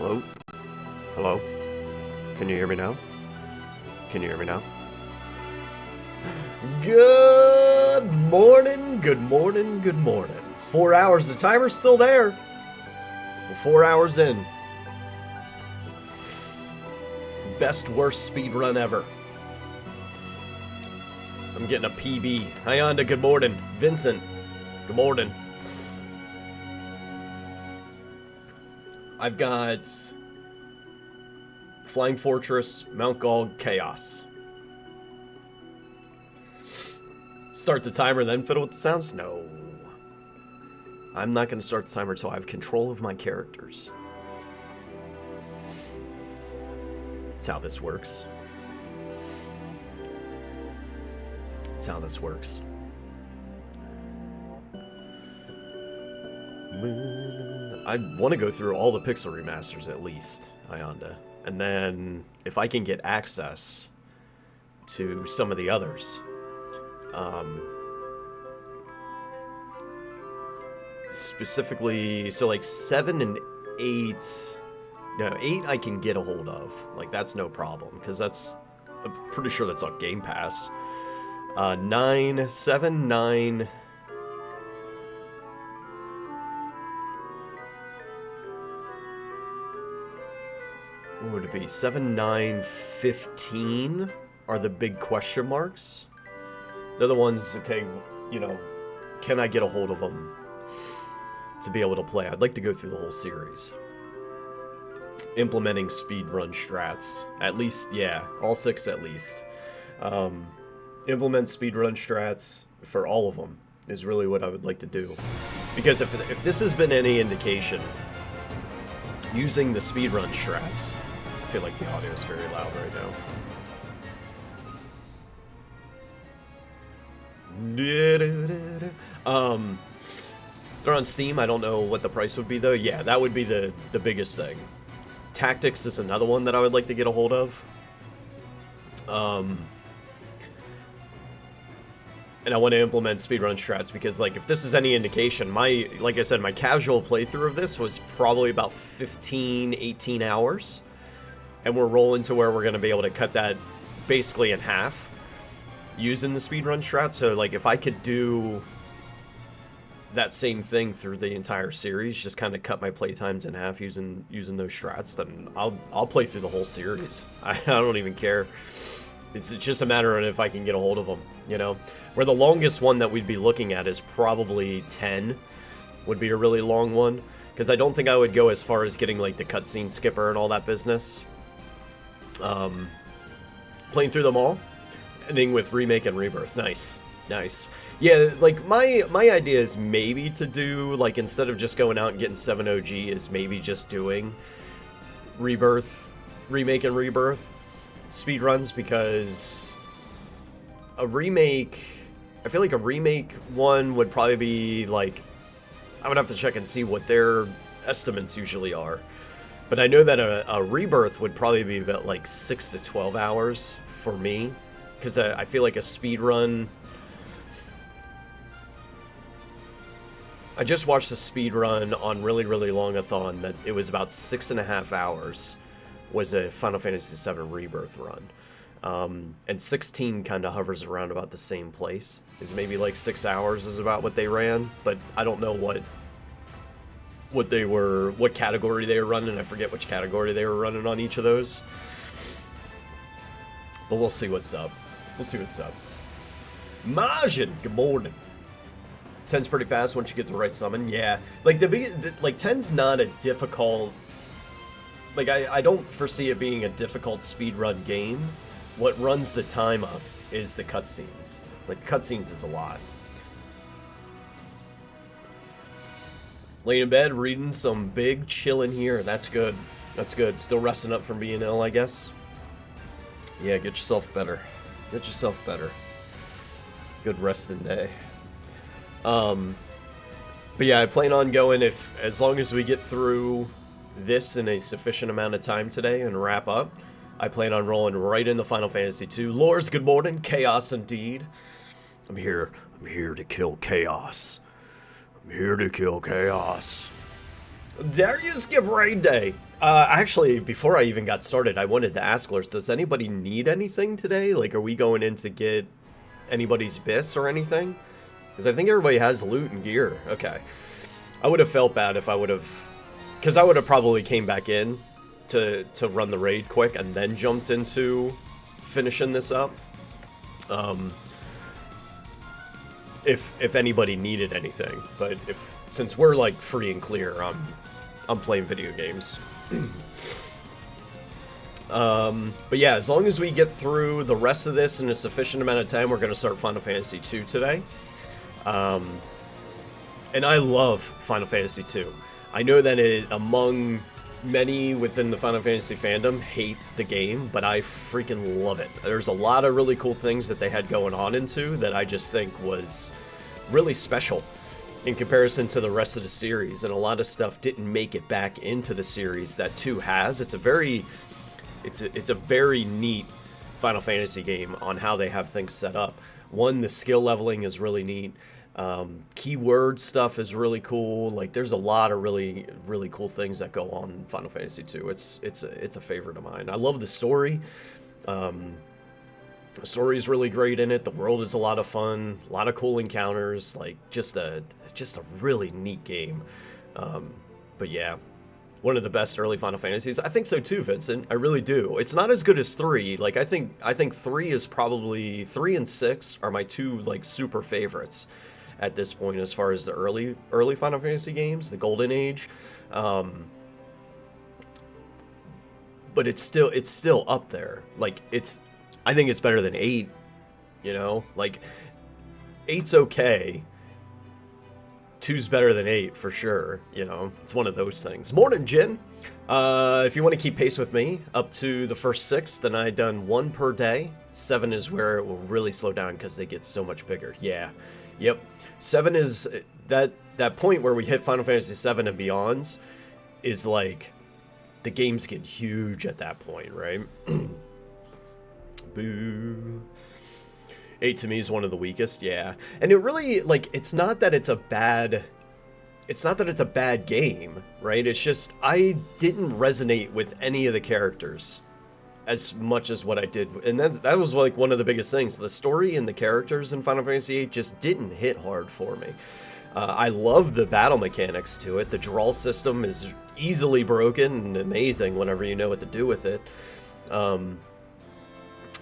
Hello? Hello? Can you hear me now? Can you hear me now? Good morning, good morning, good morning. 4 hours, the timer's still there. We're 4 hours in. Best, worst speed run ever. So I'm getting a PB. Hyanda, good morning. Vincent, good morning. I've got Flying Fortress, Mount Gog, Chaos. Start the timer, then fiddle with the sounds? No. I'm not going to start the timer until I have control of my characters. That's how this works. That's how this works. I want to go through all the Pixel remasters at least, Hyanda. And then, if I can get access to some of the others, specifically, so like 7 and 8, no, 8 I can get a hold of, like that's no problem, because I'm pretty sure that's on Game Pass. 9, 7, 9... What would it be? 7, 9, 15 are the big question marks. They're the ones, okay, you know, can I get a hold of them to be able to play? I'd like to go through the whole series. Implementing speedrun strats. At least, yeah, all 6 at least. Implement speedrun strats for all of them is really what I would like to do. Because if this has been any indication, using the speedrun strats, I feel like the audio is very loud right now. They're on Steam. I don't know what the price would be though. Yeah, that would be the biggest thing. Tactics is another one that I would like to get a hold of. And I want to implement speedrun strats because, like, if this is any indication, like I said, my casual playthrough of this was probably about 15, 18 hours. And we're rolling to where we're going to be able to cut that basically in half using the speedrun strat. So, like, if I could do that same thing through the entire series, just kind of cut my playtimes in half using those strats, then I'll play through the whole series. I don't even care. It's just a matter of if I can get a hold of them, you know? Where the longest one that we'd be looking at is probably 10, would be a really long one. Because I don't think I would go as far as getting, like, the cutscene skipper and all that business. Playing through them all, ending with Remake and Rebirth. Nice. Nice. Yeah, like, my idea is maybe to do, like, instead of just going out and getting 7 OG, is maybe just doing Remake and Rebirth speedruns, because a remake, I feel like a remake one would probably be, like, I would have to check and see what their estimates usually are. But I know that a rebirth would probably be about, like, 6 to 12 hours for me, because I feel like a speedrun... I just watched a speedrun on Really Really Longathon that it was about 6.5 hours was a Final Fantasy VII Rebirth run. And 16 kind of hovers around about the same place. Is maybe like 6 hours is about what they ran, but I don't know what category they were running. I forget which category they were running on each of those. But we'll see what's up. We'll see what's up. Majin, good morning. 10's pretty fast once you get the right summon. Yeah, like like 10's not a difficult. Like I don't foresee it being a difficult speedrun game. What runs the time up is the cutscenes. Like cutscenes is a lot. Laying in bed, reading some big, chilling here. That's good. That's good. Still resting up from being ill, I guess. Yeah, get yourself better. Get yourself better. Good resting day. But yeah, I plan on going as long as we get through this in a sufficient amount of time today and wrap up. I plan on rolling right into Final Fantasy II. Lors, good morning. Chaos indeed. I'm here to kill chaos. I'm here to kill chaos. Dare you skip raid day? Actually, before I even got started, I wanted to ask Lurs, does anybody need anything today? Like, are we going in to get anybody's bis or anything? Because I think everybody has loot and gear. Okay. I would have felt bad if I would have... Because I would have probably came back in to run the raid quick and then jumped into finishing this up. If anybody needed anything. But since we're, like, free and clear, I'm playing video games. But yeah, as long as we get through the rest of this in a sufficient amount of time, we're going to start Final Fantasy II today. And I love Final Fantasy II. I know that among many within the Final Fantasy fandom hate the game, but I freaking love it. There's a lot of really cool things that they had going on into that I just think was really special in comparison to the rest of the series, and a lot of stuff didn't make it back into the series that 2 has. It's a very neat Final Fantasy game on how they have things set up. One, the skill leveling is really neat. Keyword stuff is really cool. Like, there's a lot of really, really cool things that go on in Final Fantasy 2. It's a favorite of mine. I love the story. The story is really great in it. The world is a lot of fun. A lot of cool encounters. Like, just a really neat game. But yeah, one of the best early Final Fantasies. I think so too, Vincent. I really do. It's not as good as 3. Like, I think 3 is probably 3 and 6 are my 2 like super favorites at this point as far as the early Final Fantasy games, the Golden Age. But it's still up there. Like, I think it's better than 8, you know? Like, 8's okay. 2's better than 8 for sure, you know? It's one of those things. Morning, Jin! If you want to keep pace with me, up to the first 6, then I done 1 per day. 7 is where it will really slow down because they get so much bigger. Yeah. Yep. 7 is... That point where we hit Final Fantasy 7 and beyond is like... The games get huge at that point, right? Boo. 8 to me is one of the weakest, yeah. And it really, like, it's not that it's a bad game, right? It's just, I didn't resonate with any of the characters as much as what I did. And that was, like, one of the biggest things. The story and the characters in Final Fantasy VIII just didn't hit hard for me. I love the battle mechanics to it. The draw system is easily broken and amazing whenever you know what to do with it.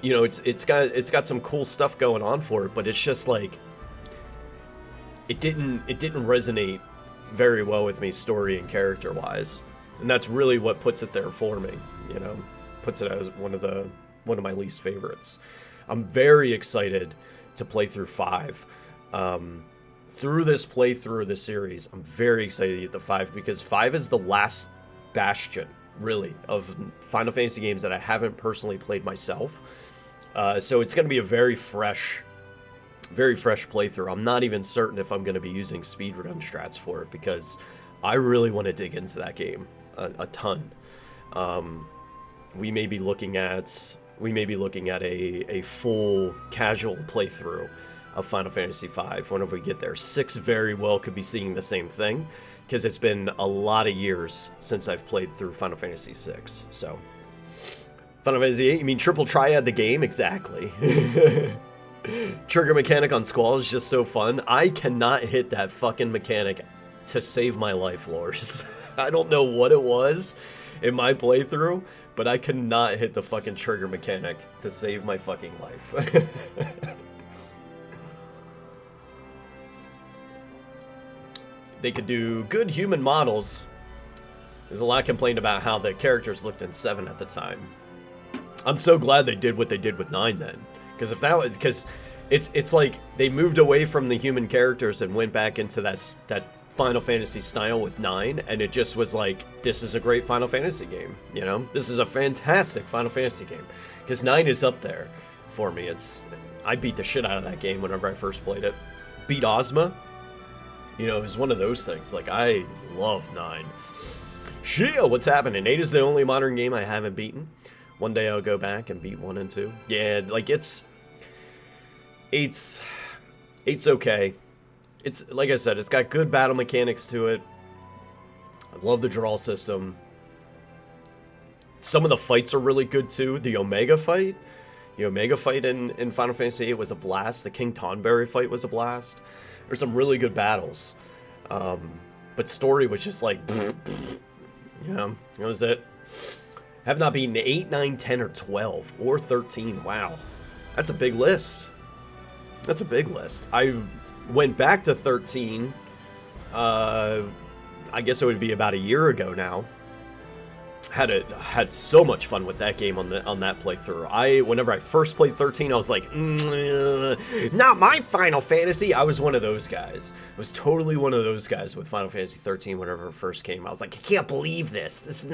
You know, it's got some cool stuff going on for it, but it's just like it didn't resonate very well with me story and character wise, and that's really what puts it there for me. You know, puts it as one of my least favorites. I'm very excited to play through 5. Through this playthrough of the series, I'm very excited to get to 5 because 5 is the last bastion, really, of Final Fantasy games that I haven't personally played myself. So it's going to be a very fresh playthrough. I'm not even certain if I'm going to be using speedrun strats for it because I really want to dig into that game a ton. We may be looking at a full casual playthrough of Final Fantasy V whenever we get there. 6 very well could be seeing the same thing because it's been a lot of years since I've played through Final Fantasy VI. So Final Fantasy VIII, you mean Triple Triad the game? Exactly. Trigger mechanic on Squall is just so fun. I cannot hit that fucking mechanic to save my life, Lors. I don't know what it was in my playthrough, but I could not hit the fucking trigger mechanic to save my fucking life. They could do good human models. There's a lot complained about how the characters looked in 7 at the time. I'm so glad they did what they did with 9 then. Because it's like they moved away from the human characters and went back into that Final Fantasy style with 9, and it just was like, this is a great Final Fantasy game, you know? This is a fantastic Final Fantasy game. Because 9 is up there for me. I beat the shit out of that game whenever I first played it. Beat Ozma. You know, it was one of those things. Like, I love 9. Shia, what's happening? 8 is the only modern game I haven't beaten. One day I'll go back and beat 1 and 2. Yeah, like, it's okay. It's, like I said, it's got good battle mechanics to it. I love the draw system. Some of the fights are really good too. The Omega fight in Final Fantasy VIII was a blast. The King Tonberry fight was a blast. There's some really good battles. But story was just like, that was it. Have not beaten 8, 9, 10, or 12, or 13. Wow. That's a big list. That's a big list. I went back to 13, I guess it would be about a year ago now. Had so much fun with that game on that playthrough. Whenever I first played 13, I was like, not my Final Fantasy. I was one of those guys. I was totally one of those guys with Final Fantasy 13 whenever it first came. I was like, I can't believe this.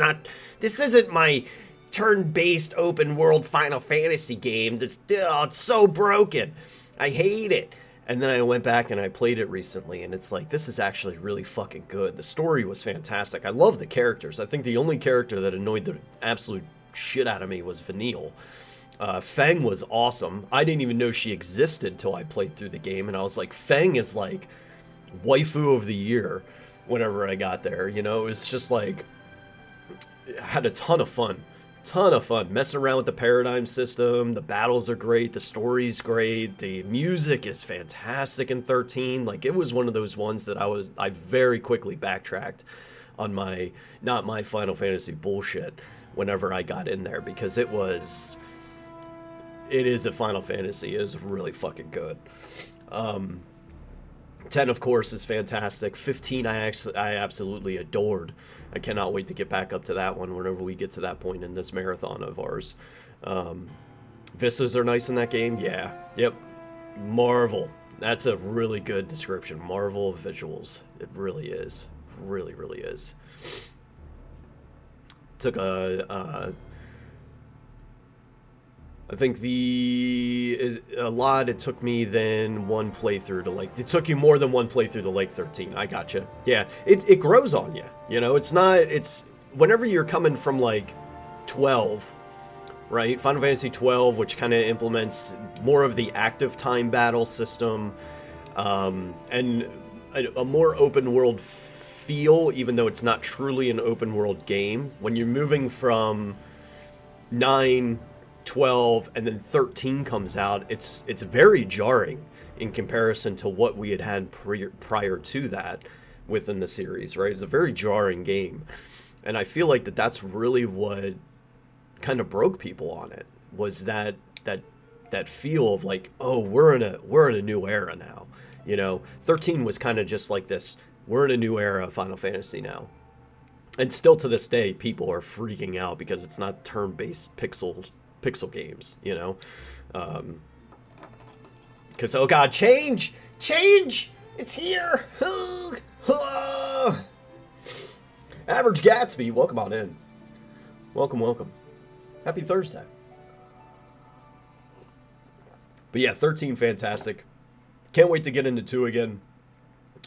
This isn't my turn-based open world Final Fantasy game. It's so broken. I hate it. And then I went back and I played it recently, and it's like, this is actually really fucking good. The story was fantastic. I love the characters. I think the only character that annoyed the absolute shit out of me was Vanille. Feng was awesome. I didn't even know she existed till I played through the game, and I was like, Feng is like waifu of the year whenever I got there. You know, it was just like, had a ton of fun. Messing around with the paradigm system. The battles are great, the story's great, the music is fantastic in 13. Like, it was one of those ones that I very quickly backtracked on not my Final Fantasy bullshit whenever I got in there, because it is a Final Fantasy. It is really fucking good. 10, of course, is fantastic. 15, I absolutely adored. I cannot wait to get back up to that one whenever we get to that point in this marathon of ours. Vistas are nice in that game. Yeah. Yep. Marvel. That's a really good description. Marvel of visuals. It really is. Really, really is. Took I think it took me then one playthrough to like, it took you more than one playthrough to like 13. I gotcha. Yeah, it grows on you. You know, it's whenever you're coming from like 12, right? Final Fantasy 12, which kind of implements more of the active time battle system, and a more open world feel, even though it's not truly an open world game. When you're moving from 9, 12, and then 13 comes out, it's very jarring in comparison to what we had prior to that within the series, right? It's a very jarring game, and I feel like that's really what kind of broke people on it, was that feel of like, oh, we're in a new era now. You know, 13 was kind of just like this, we're in a new era of Final Fantasy now. And still to this day, people are freaking out because it's not turn-based pixel games, you know? Because, oh god, change! It's here! Average Gatsby, welcome on in. Welcome. Happy Thursday. But yeah, 13, fantastic. Can't wait to get into 2 again.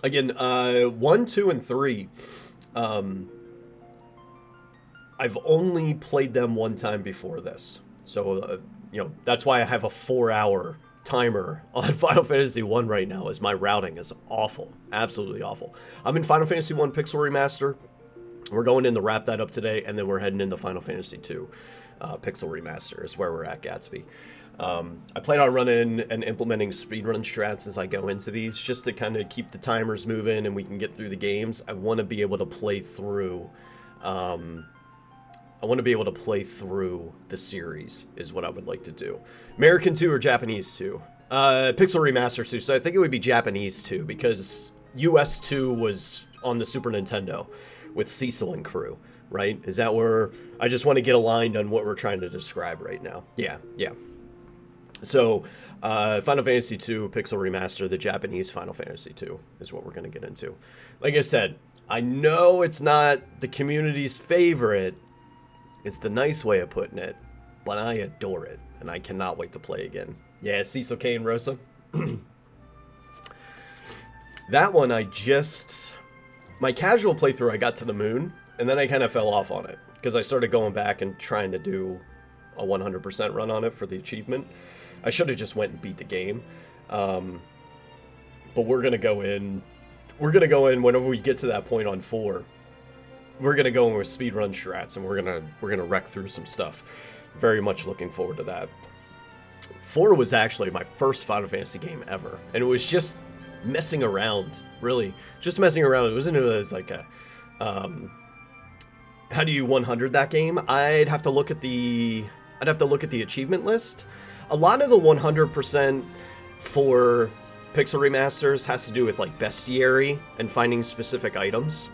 1, 2, and 3. I've only played them one time before this. So, that's why I have a 4-hour timer on Final Fantasy 1 right now, as my routing is awful. Absolutely awful. I'm in Final Fantasy 1 Pixel Remaster. We're going in to wrap that up today, and then we're heading into Final Fantasy 2 Pixel Remaster is where we're at, Gatsby. I plan on running and implementing speedrun strats as I go into these, just to kind of keep the timers moving and we can get through the games. I want to be able to play through... the series, is what I would like to do. American 2 or Japanese 2? Pixel Remaster 2, so I think it would be Japanese 2, because US 2 was on the Super Nintendo with Cecil and crew, right? Is that where... I just want to get aligned on what we're trying to describe right now. Yeah. So, Final Fantasy 2 Pixel Remaster, the Japanese Final Fantasy 2, is what we're going to get into. Like I said, I know it's not the community's favorite. It's the nice way of putting it, but I adore it, and I cannot wait to play again. Yeah, Cecil K and Rosa. That one, my casual playthrough, I got to the moon, and then I kind of fell off on it, because I started going back and trying to do a 100% run on it for the achievement. I should have just went and beat the game. But we're going to go in whenever we get to that point on 4. we're gonna go in with speedrun strats, and we're gonna wreck through some stuff. Very much looking forward to that. 4 was actually my first Final Fantasy game ever, and it was just messing around, really, just messing around. It wasn't as like a, how do you 100 that game? I'd have to look at the achievement list. A lot of the 100% for Pixel Remasters has to do with like bestiary and finding specific items.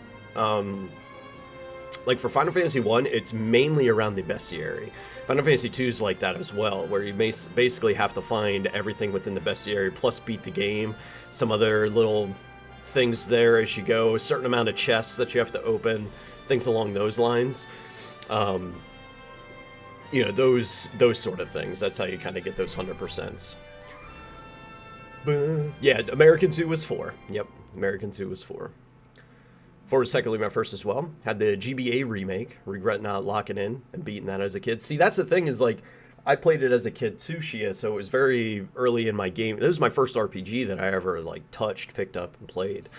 Like for Final Fantasy 1, it's mainly around the bestiary. Final Fantasy 2 is like that as well, where you basically have to find everything within the bestiary, plus beat the game, some other little things there as you go, a certain amount of chests that you have to open, things along those lines. You know, those sort of things. That's how you kind of get those 100%. Yeah, American 2 was 4. Yep, American 2 was 4. 4 was technically my first as well. Had the GBA remake. Regret not locking in and beating that as a kid. See, that's the thing is, like, I played it as a kid too, Shia, so it was very early in my game. This was my first RPG that I ever, like, touched, picked up, and played.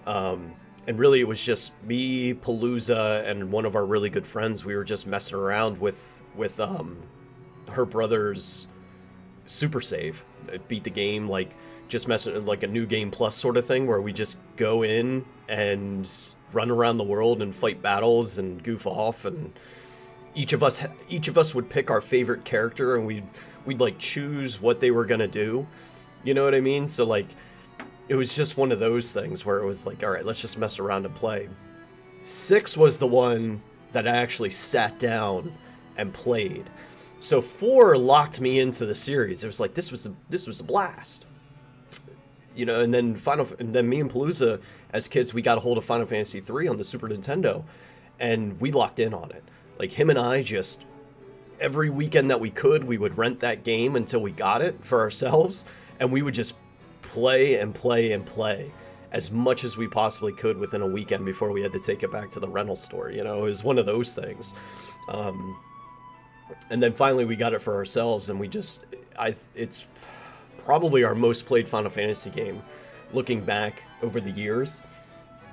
And really, it was just me, Palooza, and one of our really good friends. We were just messing around with her brother's super save. Beat the game, like, just messing, like a new game plus sort of thing, where we just go in and run around the world and fight battles and goof off, and each of us would pick our favorite character, and we'd like choose what they were gonna do. You know what I mean? So like, it was just one of those things where it was like, all right, let's just mess around and play. 6 was the one that I actually sat down and played. So 4 locked me into the series. It was like, this was a blast. You know, and then me and Palooza, as kids, we got a hold of Final Fantasy 3 on the Super Nintendo, and we locked in on it. Like, him and I just, every weekend that we could, we would rent that game until we got it for ourselves, and we would just play and play and play as much as we possibly could within a weekend before we had to take it back to the rental store. You know, it was one of those things. And then finally we got it for ourselves, and it's probably our most played Final Fantasy game, looking back over the years,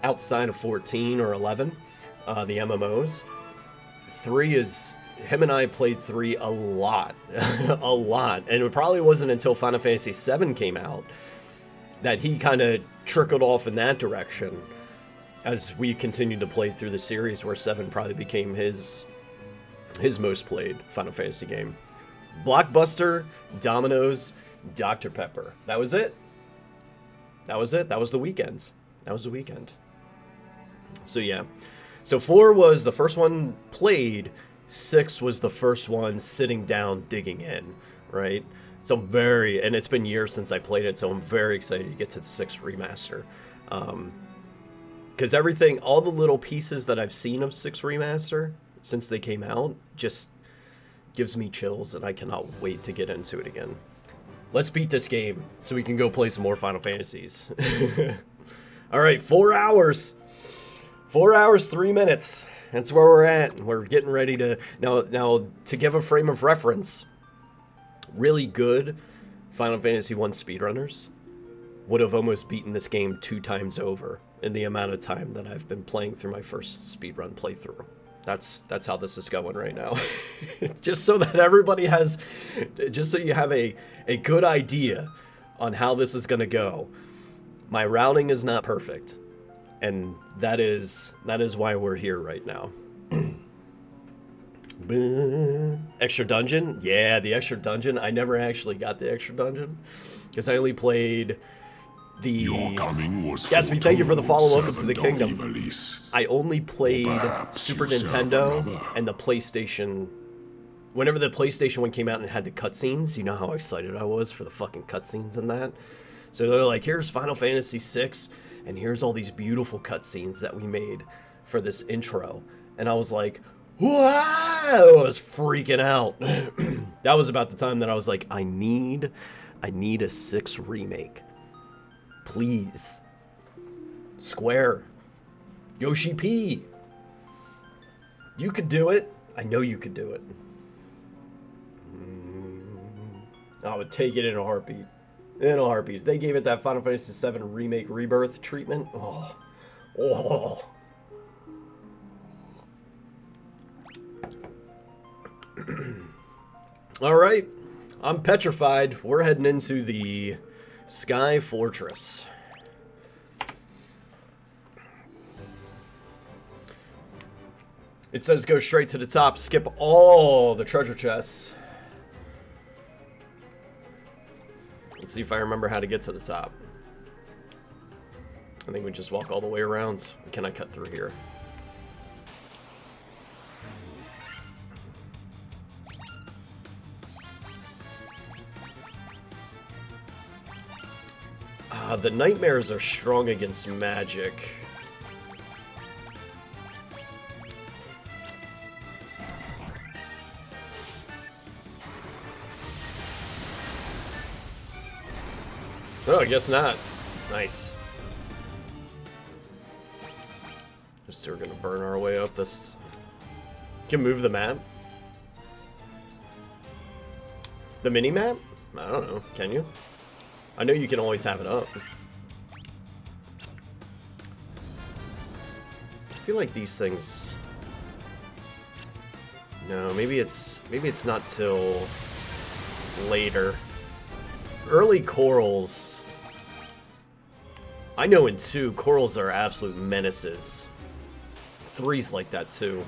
outside of 14 or 11, the MMOs. 3 is, him and I played 3 a lot, a lot, and it probably wasn't until Final Fantasy 7 came out that he kind of trickled off in that direction as we continued to play through the series, where 7 probably became his most played Final Fantasy game. Blockbuster, Domino's, Dr. Pepper. That was it. That was it. That was the weekend. That was the weekend. So yeah. So 4 was the first one played. 6 was the first one sitting down, digging in, right? So I'm and it's been years since I played it, so I'm very excited to get to the 6 remaster. Because everything, all the little pieces that I've seen of 6 remaster since they came out, just gives me chills, and I cannot wait to get into it again. Let's beat this game so we can go play some more Final Fantasies. All right, 4 hours. 4 hours, 3 minutes. That's where we're at. We're getting ready to... Now, to give a frame of reference, really good Final Fantasy 1 speedrunners would have almost beaten this game 2 times over in the amount of time that I've been playing through my first speedrun playthrough. That's how this is going right now. Just so that everybody has... Just so you have a good idea on how this is going to go. My routing is not perfect. And that is why we're here right now. Extra dungeon? Yeah, the extra dungeon. I never actually got the extra dungeon because I only played the... Your coming was Gatsby, thank you for the follow. Welcome to the servant of kingdom. Ivalice. I only played Super you serve Nintendo another. and the PlayStation. Whenever the PlayStation one came out and it had the cutscenes, you know how excited I was for the fucking cutscenes and that? So they're like, here's Final Fantasy VI, and here's all these beautiful cutscenes that we made for this intro. And I was like, wow! I was freaking out. That was about the time that I was like, I need a 6 remake. Please. Square. Yoshi P. You could do it. I know you could do it. I would take it in a heartbeat. In a heartbeat. If they gave it that Final Fantasy VII Remake Rebirth treatment, oh. Alright, I'm petrified. We're heading into the Sky Fortress. It says go straight to the top, skip all the treasure chests. Let's see if I remember how to get to the top. I think we just walk all the way around. Can I cut through here? The nightmares are strong against magic. Oh, I guess not. Nice. Just we're gonna burn our way up this. Can move the map? The mini map? I don't know. Can you? I know you can always have it up. I feel like these things. No, maybe it's not till later. Early corals. I know in 2, corals are absolute menaces. 3's like that too.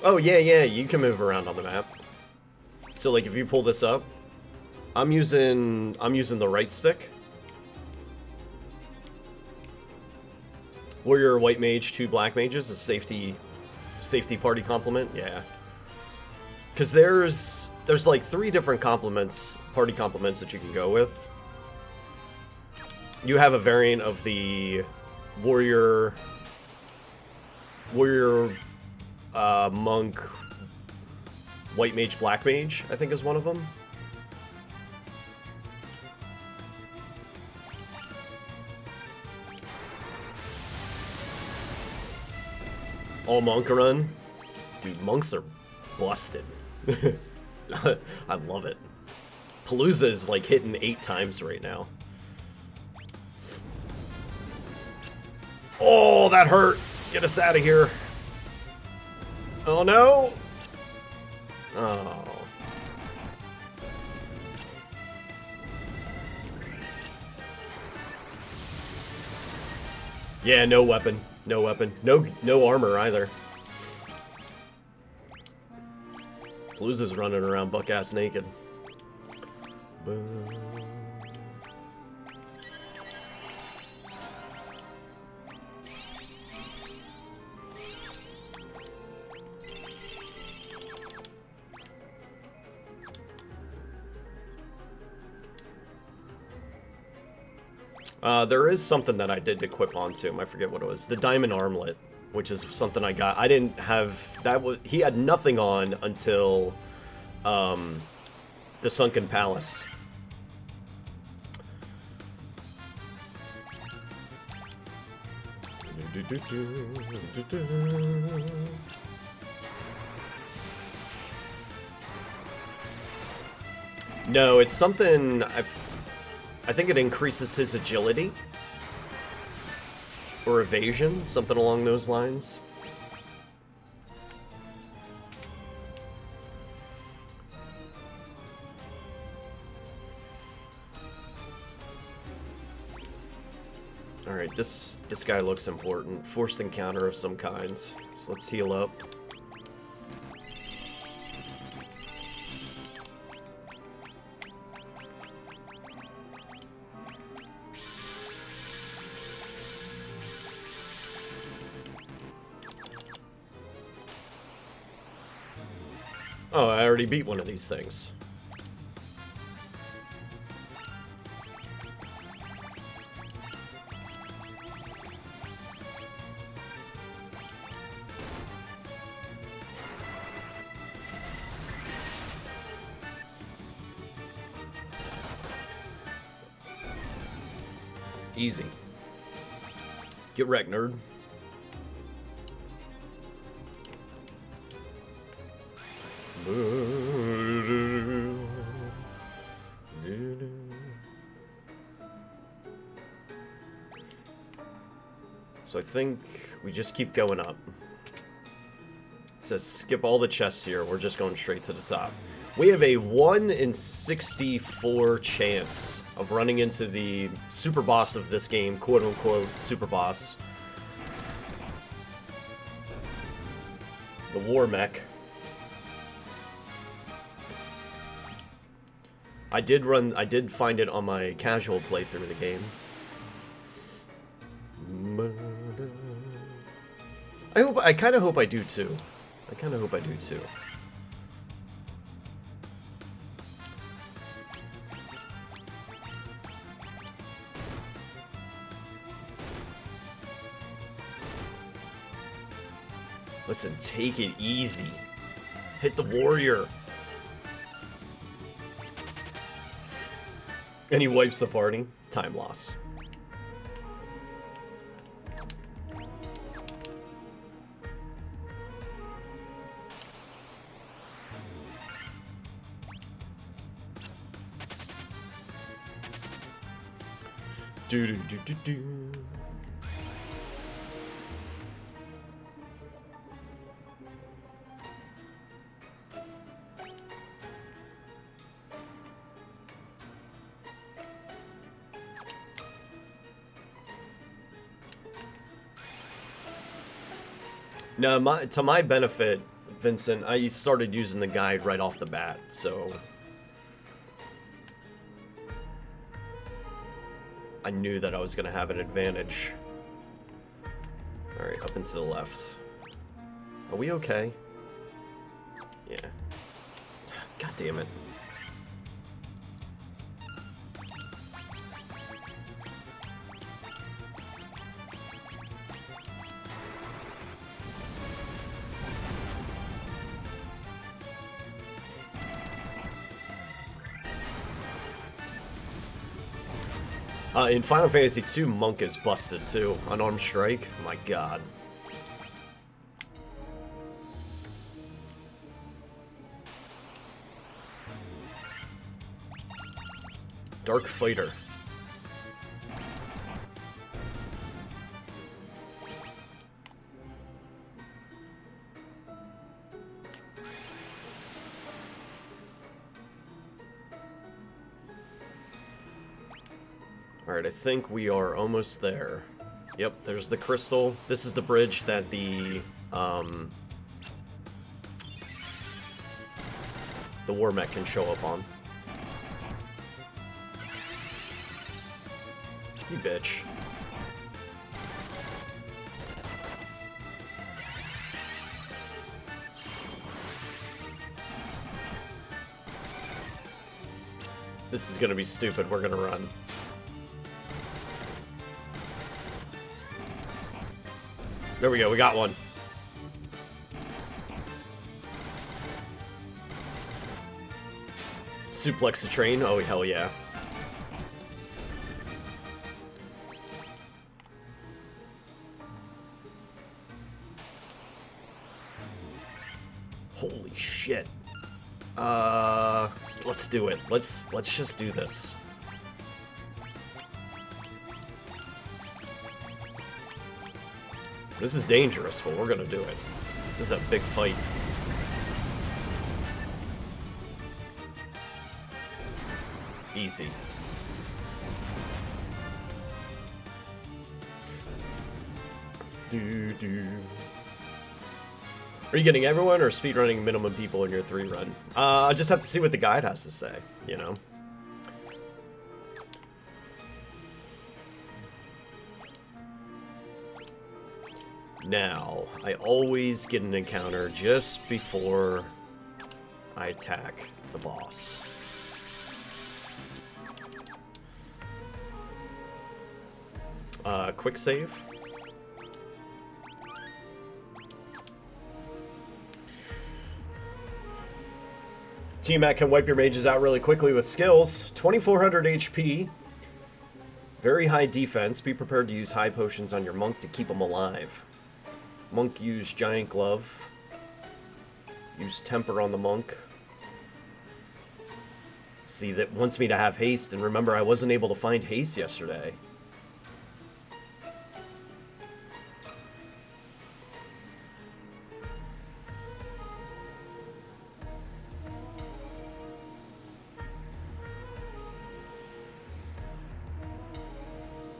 Oh yeah, you can move around on the map. So like if you pull this up, I'm using the right stick. Warrior, white mage, 2 black mages, a safety party complement. Yeah. Cause there's like 3 different party complements that you can go with. You have a variant of the warrior monk, white mage, black mage, I think is one of them. All monk run. Dude, monks are busted. I love it. Palooza is like hitting 8 times right now. Oh, that hurt. Get us out of here. Oh no! Oh. Yeah, no weapon. No weapon. No armor either. Palooza's running around buck-ass naked. Boom. There is something that I did equip onto him. I forget what it was. The diamond armlet, which is something I got. I didn't have that. He had nothing on until the Sunken Palace. No, it's something I think it increases his agility or evasion, something along those lines. All right, this guy looks important. Forced encounter of some kinds. So let's heal up. Oh, I already beat one of these things. Easy. Get wrecked, nerd. So I think we just keep going up. It says skip all the chests here. We're just going straight to the top. We have a 1 in 64 chance of running into the super boss of this game, quote-unquote super boss. The war mech. I did find it on my casual playthrough of the game. I kind of hope I do too. Listen, take it easy. Hit the warrior. And he wipes the party. Time loss. Do do do do do. No, to my benefit, Vincent, I started using the guide right off the bat, so I knew that I was going to have an advantage. Alright, up and to the left. Are we okay? Yeah. God damn it. In Final Fantasy II, Monk is busted too. Unarmed Strike. My god. Dark Fighter. Alright, I think we are almost there. Yep, there's the crystal. This is the bridge that the war mech can show up on. You bitch. This is gonna be stupid. We're gonna run. There we go, we got one. Suplex the train? Oh, hell yeah. Holy shit. Let's do it. Let's just do this. This is dangerous, but we're gonna do it. This is a big fight. Easy. Are you getting everyone or speedrunning minimum people in your 3 run? I just have to see what the guide has to say, you know? Now, I always get an encounter just before I attack the boss. Quick save. T-Mac can wipe your mages out really quickly with skills. 2400 HP. Very high defense. Be prepared to use high potions on your monk to keep him alive. Monk use Giant Glove. Use Temper on the monk. See, that wants me to have haste, and remember, I wasn't able to find haste yesterday.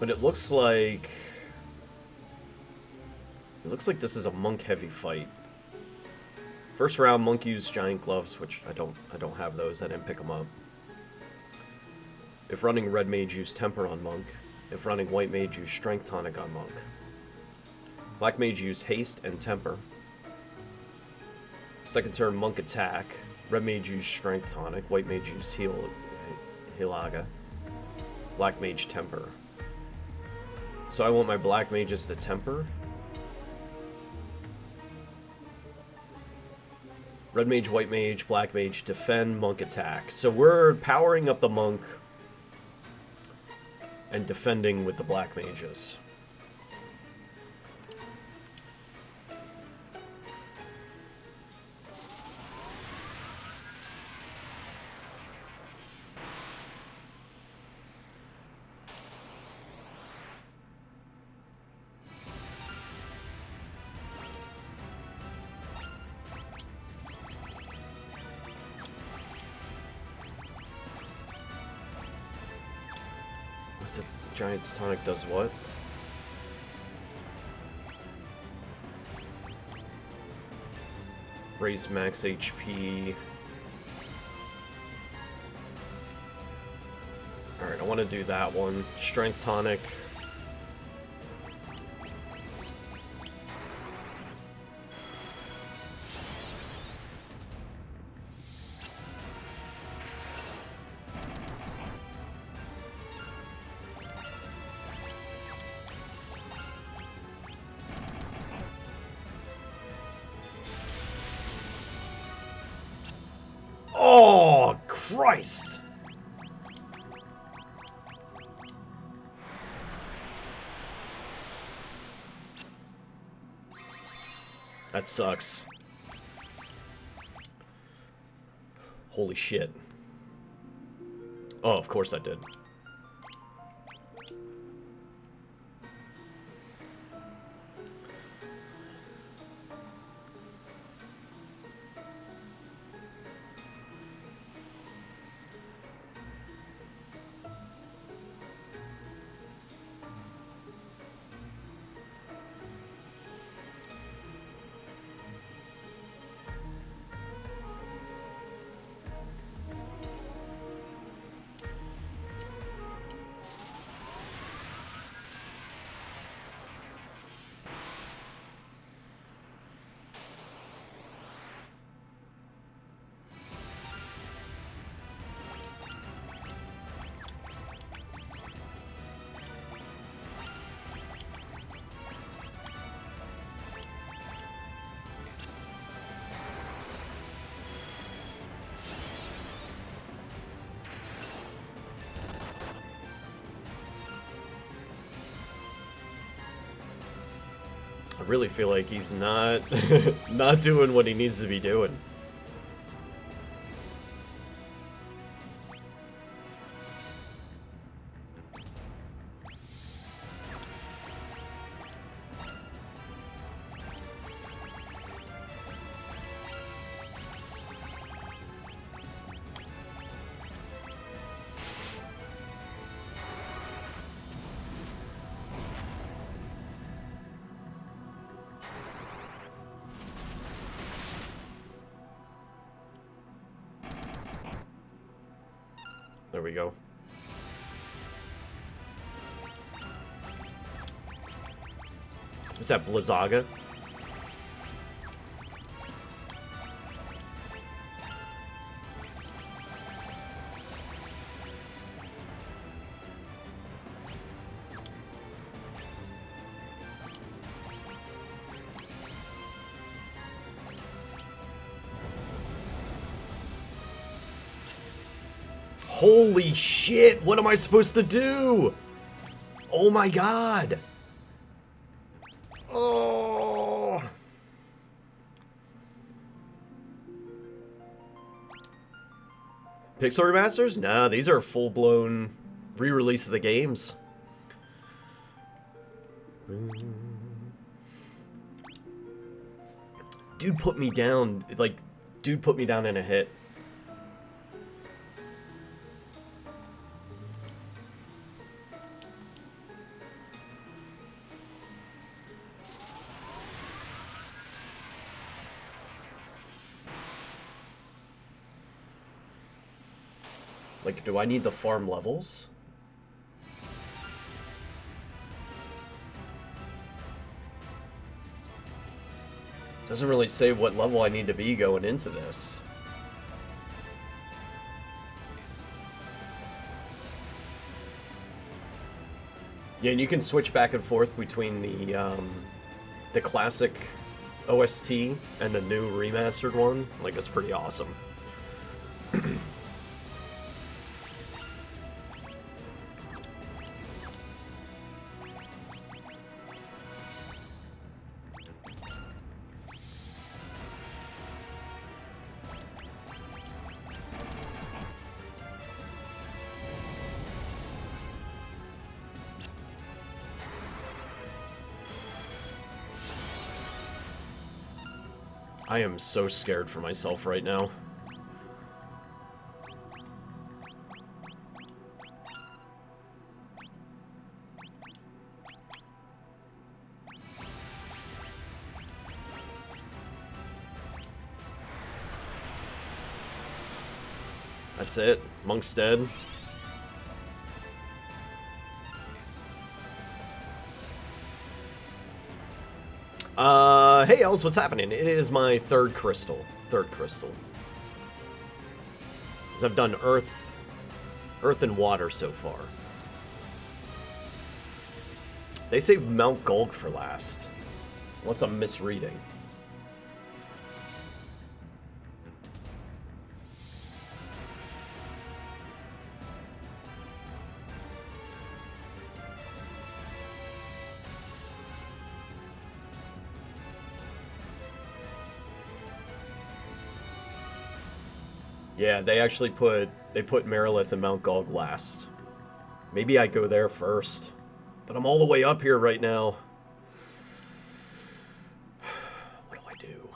But it looks like... It looks like this is a monk-heavy fight. First round, monk used giant gloves, which I don't have those. I didn't pick them up. If running red mage, use temper on monk. If running white mage, use strength tonic on monk. Black mage, use haste and temper. Second turn, monk attack. Red mage, use strength tonic. White mage, use hilaga. Black mage, temper. So I want my black mages to temper. Red mage, white mage, black mage, defend, monk attack. So we're powering up the monk and defending with the black mages. Giant's tonic does what? Raise max HP. Alright, I want to do that one. Strength tonic. Oh, Christ! That sucks. Holy shit. Oh, of course I did. I really feel like he's not not doing what he needs to be doing. There we go. Is that Blizzaga? Holy shit, what am I supposed to do? Oh my god. Oh. Pixel remasters? Nah, these are full-blown re-release of the games. Dude put me down, like, dude put me down in a hit. Like, do I need the farm levels? Doesn't really say what level I need to be going into this. Yeah, and you can switch back and forth between the classic OST and the new remastered one. Like, it's pretty awesome. I am so scared for myself right now. That's it. Monk's dead. Hey, Els, what's happening? It is my third crystal. I've done earth and water so far. They saved Mount Gulg for last. Unless I'm misreading. Yeah, they actually put Marilith and Mount Gulg last. Maybe I go there first. But I'm all the way up here right now. What do I do?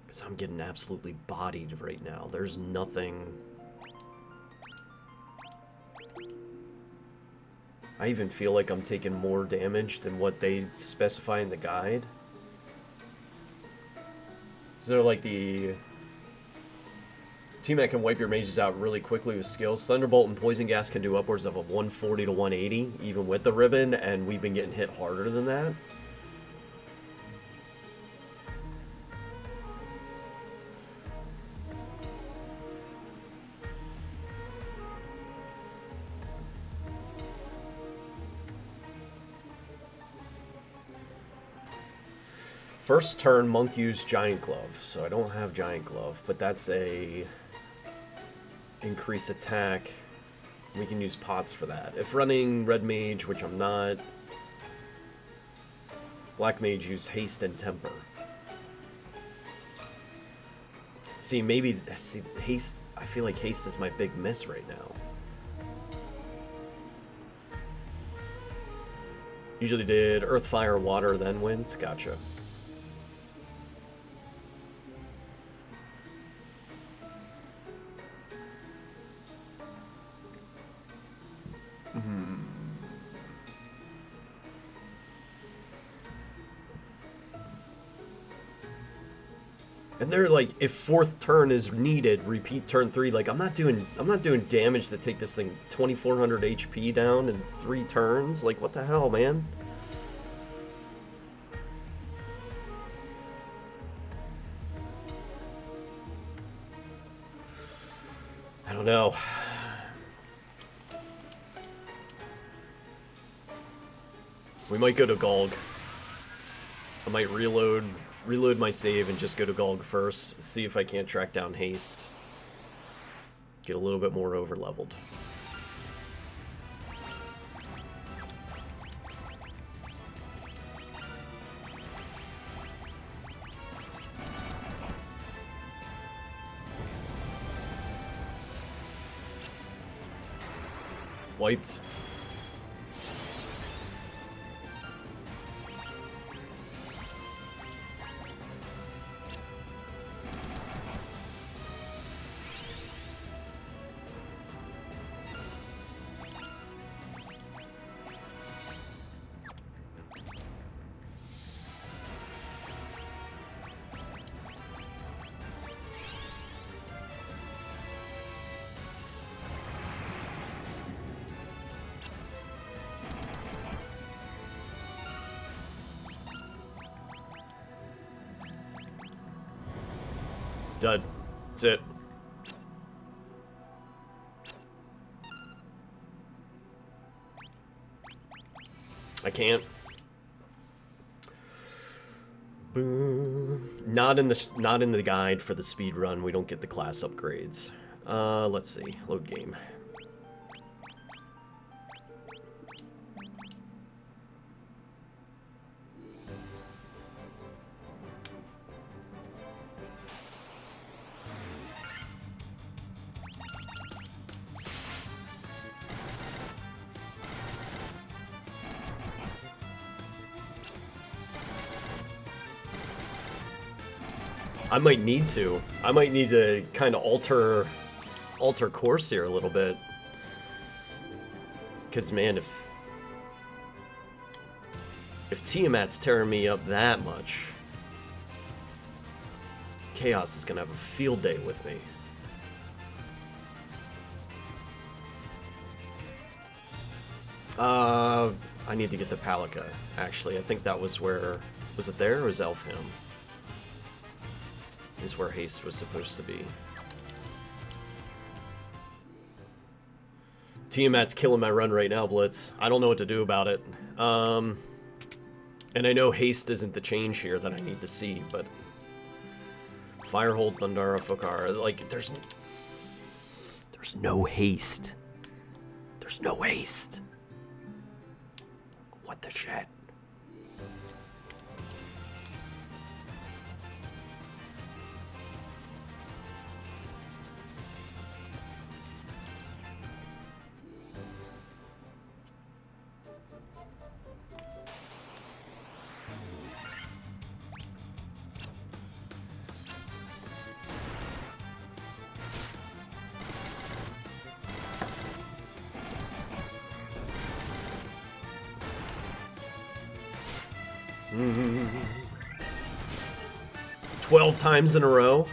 Because I'm getting absolutely bodied right now. There's nothing... I even feel like I'm taking more damage than what they specify in the guide. So like the... Team that can wipe your mages out really quickly with skills. Thunderbolt and Poison Gas can do upwards of a 140 to 180, even with the ribbon, and we've been getting hit harder than that. First turn, Monk used Giant Glove, so I don't have Giant Glove, but that's a... increase attack. We can use pots for that. If running Red Mage, which I'm not, Black Mage use Haste and Temper. See, maybe, Haste, I feel like Haste is my big miss right now. Usually did Earth, Fire, Water, then Wind. Gotcha. And they're like, if fourth turn is needed, repeat turn 3. Like, I'm not doing damage to take this thing 2,400 HP down in 3 turns. Like, what the hell, man? I don't know. We might go to Gulg. I might reload my save and just go to Gulg first. See if I can't track down Haste. Get a little bit more over-leveled. Wiped. Done. That's it. I can't. Not in the guide for the speed run. We don't get the class upgrades. Let's see. Load game. I might need to. I might need to kind of alter course here a little bit. Because, man, if Tiamat's tearing me up that much, Chaos is going to have a field day with me. I need to get the Palika, actually. I think that was where... Was it there or was Elfham? Is where haste was supposed to be. Tiamat's killing my run right now, Blitz. I don't know what to do about it. And I know haste isn't the change here that I need to see, but... Firehold, Thundara, Fokara, like, there's no haste. There's no haste. What the shit? Mm-hmm. 12 times in a row.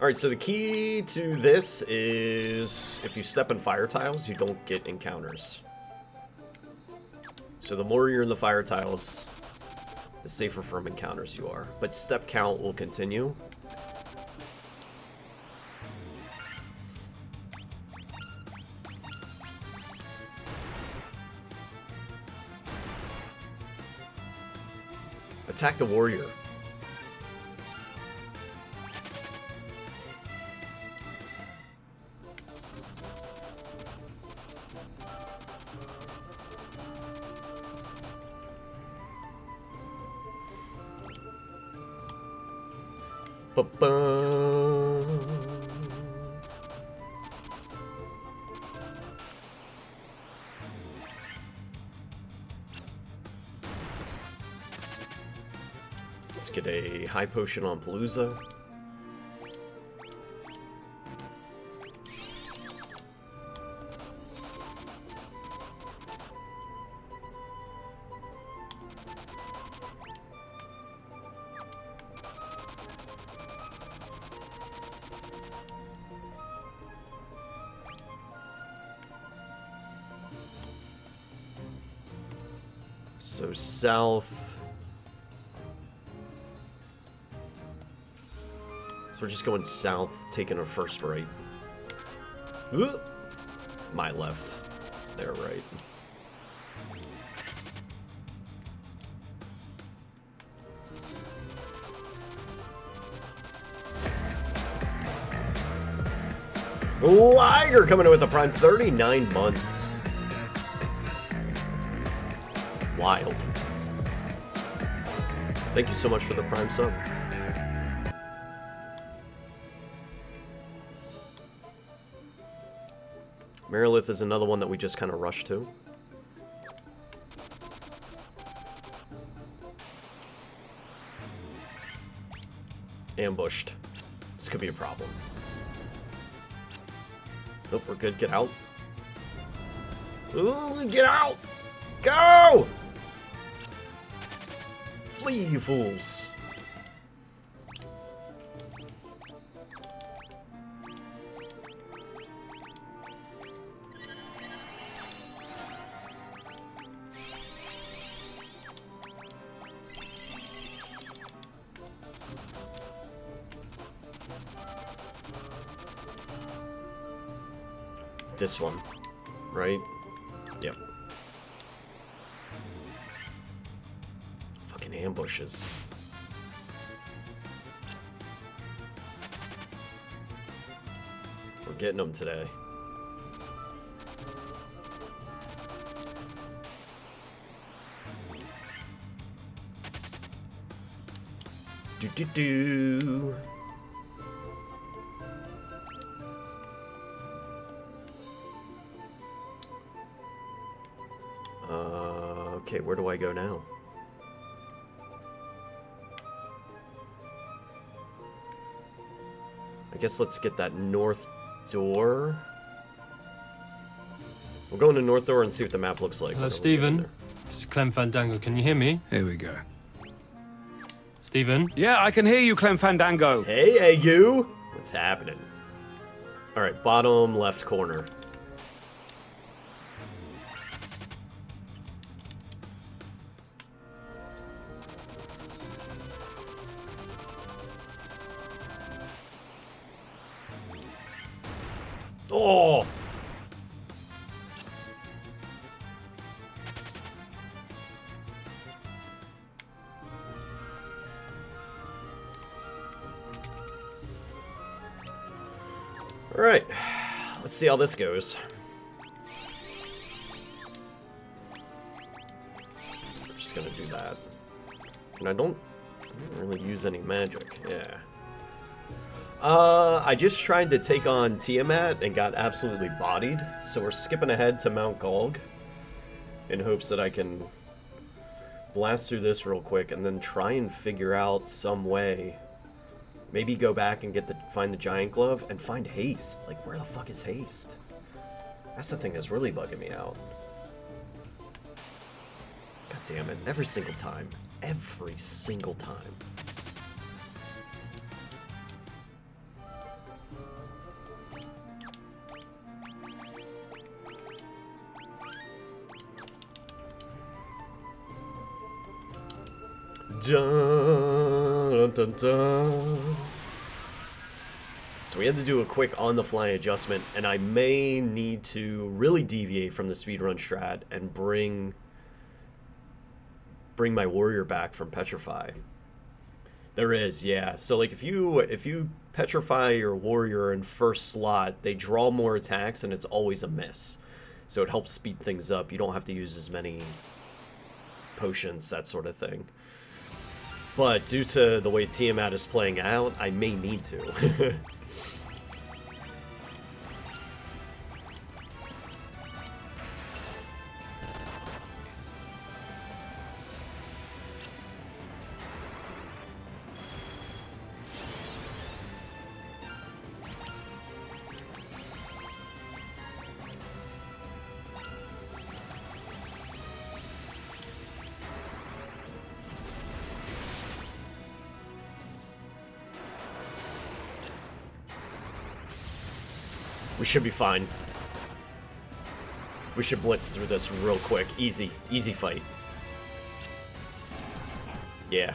Alright, so the key to this is if you step in fire tiles, you don't get encounters. So the more you're in the fire tiles, the safer from encounters you are. But step count will continue. Attack the warrior. Ba-bum. Let's get a high potion on Palooza. So south. So we're just going south, taking our first right. My left. Their right. Liger coming in with the prime 39 months. Wild. Thank you so much for the prime sub. Marilith is another one that we just kind of rushed to. Ambushed. This could be a problem. Nope, we're good. Get out. Ooh, get out! Go! Flee, you fools. this one, right? Yep. Fucking ambushes. We're getting them today. Do. Okay, where do I go now? I guess let's get that north door. We'll go into north door and see what the map looks like. Hello, Stephen. This is Clem Fandango. Can you hear me? Here we go. Stephen? Yeah, I can hear you, Clem Fandango. Hey, you! What's happening? Alright, bottom left corner. Oh! Alright, let's see how this goes. We're just gonna do that. And I don't really use any magic, yeah. I just tried to take on Tiamat and got absolutely bodied, so we're skipping ahead to Mount Golg in hopes that I can blast through this real quick and then try and figure out some way. Maybe go back and find the giant glove and find haste. Like, where the fuck is haste? That's the thing that's really bugging me out. God damn it, every single time. Every single time. Dun, dun, dun. So we had to do a quick on-the-fly adjustment, and I may need to really deviate from the speedrun strat and bring my warrior back from Petrify. There is, yeah. So like if you petrify your warrior in first slot, they draw more attacks and it's always a miss. So it helps speed things up. You don't have to use as many potions, that sort of thing. But due to the way Tiamat is playing out, I may need to. We should be fine. We should blitz through this real quick. Easy. Easy fight. Yeah.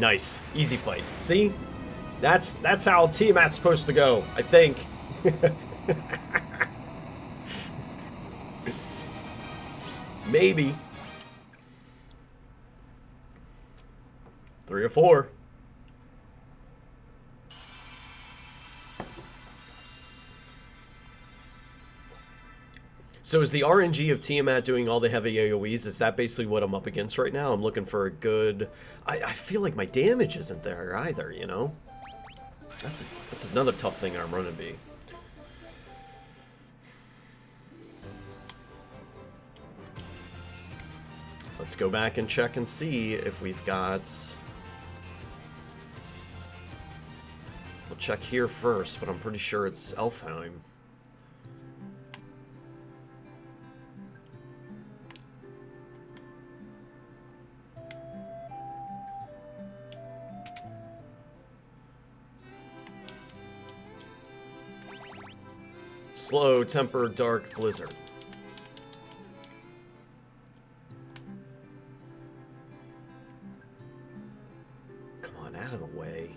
Nice. Easy fight. See? That's how Tiamat's supposed to go, I think. Maybe. 3 or 4. So is the RNG of Tiamat doing all the heavy AoEs, is that basically what I'm up against right now? I'm looking for a good... I feel like my damage isn't there either, you know? That's another tough thing I'm running be. Let's go back and check and see if we've got... We'll check here first, but I'm pretty sure it's Elfheim. Slow, temper, dark, blizzard. Come on, out of the way.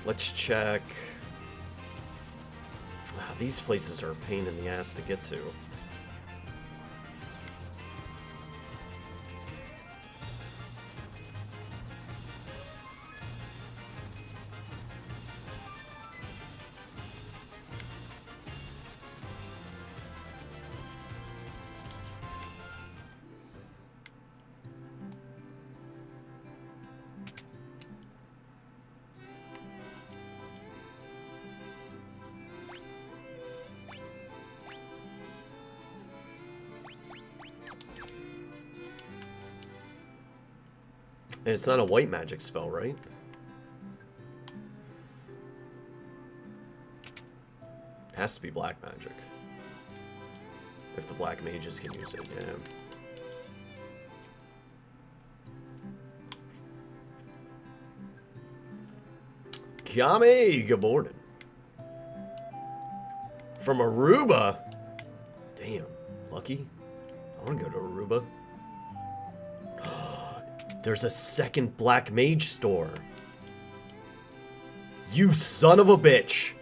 Let's check. Ah, these places are a pain in the ass to get to. And it's not a white magic spell, right? It has to be black magic. If the black mages can use it, yeah. Kame, good morning. From Aruba? Damn, lucky. I want to go to Aruba. There's a second black mage store. You son of a bitch.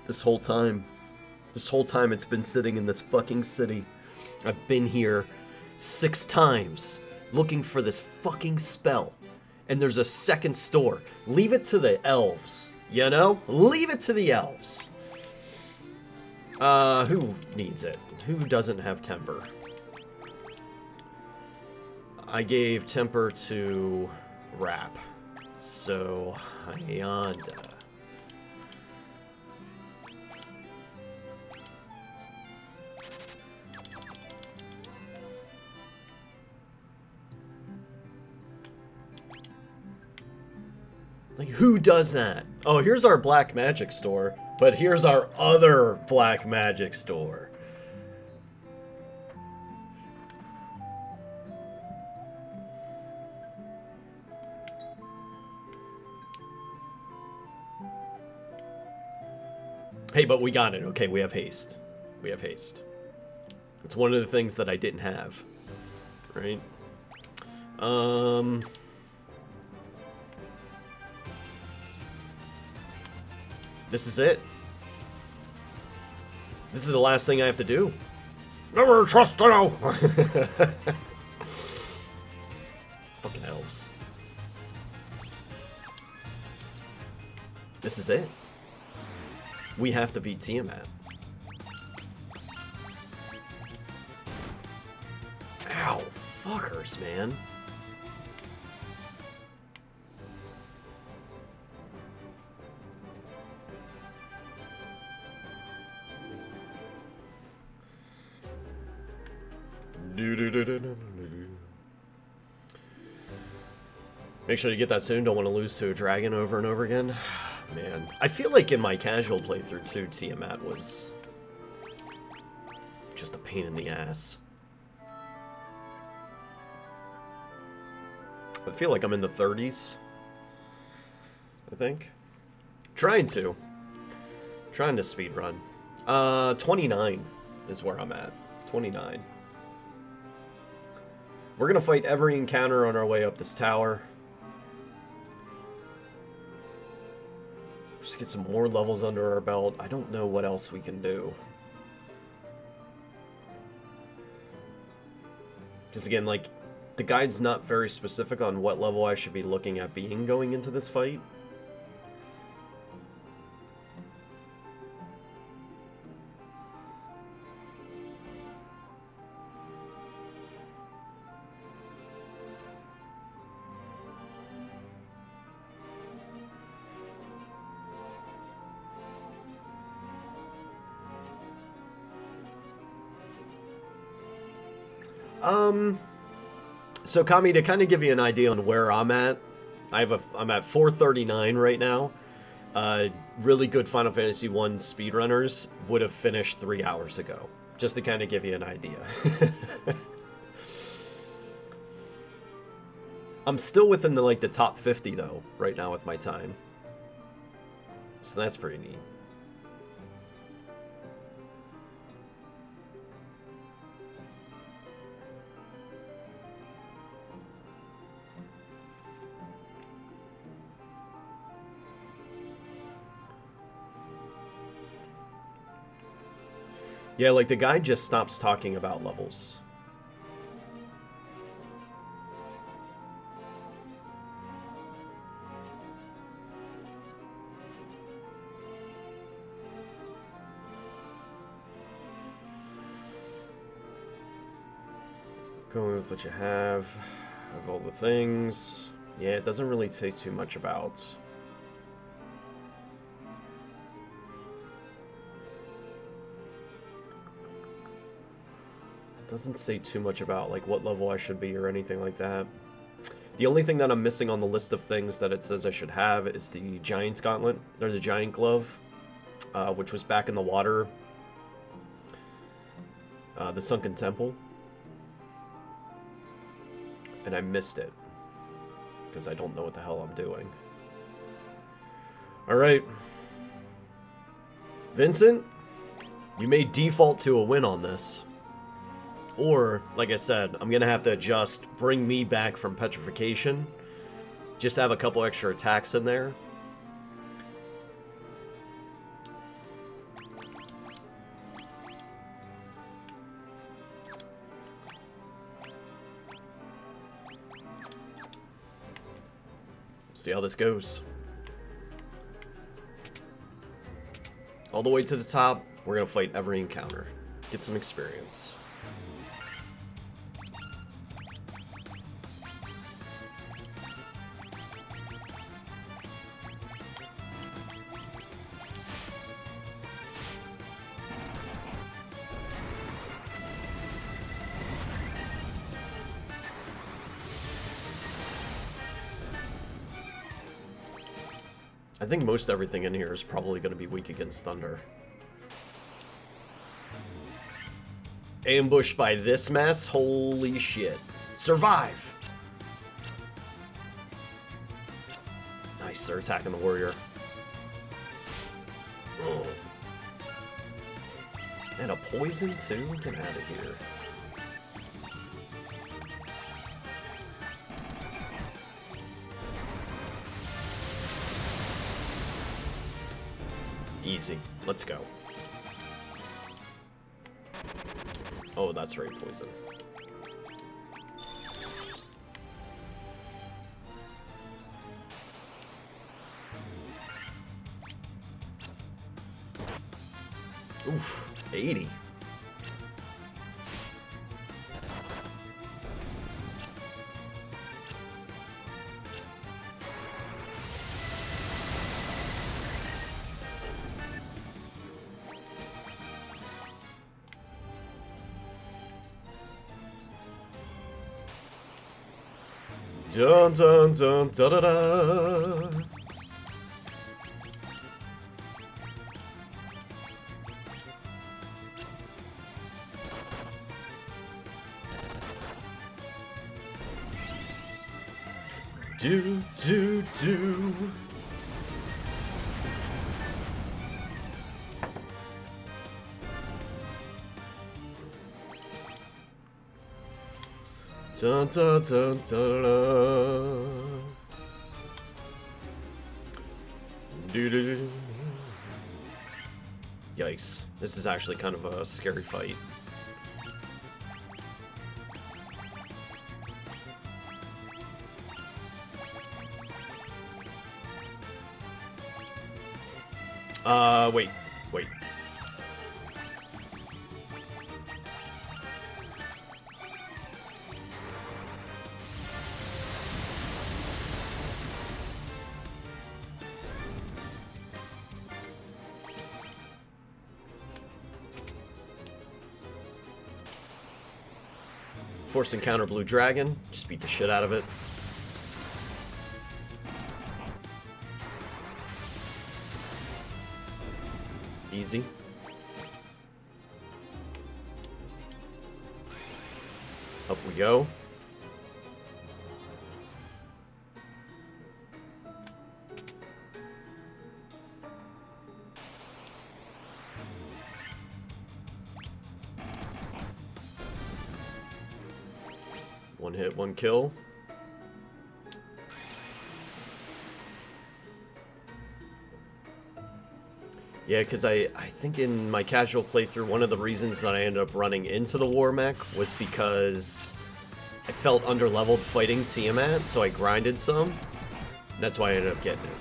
This whole time it's been sitting in this fucking city. I've been here 6 times looking for this fucking spell. And there's a second store. Leave it to the elves, you know? Leave it to the elves. Who needs it? Who doesn't have temper? I gave temper to Rap. So, Hyanda. Like, who does that? Oh, here's our black magic store, but here's our other black magic store. Hey, but we got it. Okay, we have haste. We have haste. It's one of the things that I didn't have. Right? This is it. This is the last thing I have to do. Never trust an elf. Fucking elves. This is it. We have to beat Tiamat. Ow, fuckers, man. Make sure you get that soon. Don't want to lose to a dragon over and over again. Man, I feel like in my casual playthrough too, Tiamat was just a pain in the ass. I feel like I'm in the 30s. I think. Trying to speedrun. 29 is where I'm at. 29. We're gonna fight every encounter on our way up this tower. Just get some more levels under our belt. I don't know what else we can do. Because again, like, the guide's not very specific on what level I should be looking at being going into this fight. So Kami, to kind of give you an idea on where I'm at, I'm at 439 right now. Really good Final Fantasy 1 speedrunners would have finished 3 hours ago, just to kind of give you an idea. I'm still within the top 50 though right now with my time, so that's pretty neat. Yeah, like the guide just stops talking about levels. Going with what you have all the things. Yeah, it doesn't really say too much about. Doesn't say too much about like what level I should be or anything like that. The only thing that I'm missing on the list of things that it says I should have is the Giant's Gauntlet, or the Giant Glove, which was back in the water. The Sunken Temple. And I missed it. Because I don't know what the hell I'm doing. Alright. Vincent, you may default to a win on this. Or, like I said, I'm going to have to adjust, bring me back from petrification. Just have a couple extra attacks in there. See how this goes. All the way to the top, we're going to fight every encounter. Get some experience. I think most everything in here is probably going to be weak against thunder. Ambushed by this mess? Holy shit. Survive! Nice, they're attacking the warrior. Oh. And a poison too? Get out of here. Easy. Let's go. Oh, that's right, poison. Oof, 80. Dun dun dun da da da. Do do do. Dun dun dun dun dun. Do do do. Yikes. This is actually kind of a scary fight. Wait. Wait. Force encounter blue dragon. Just beat the shit out of it. Easy. Up we go. One hit, one kill. Yeah, because I think in my casual playthrough, one of the reasons that I ended up running into the War Mech was because I felt underleveled fighting Tiamat, so I grinded some. That's why I ended up getting it.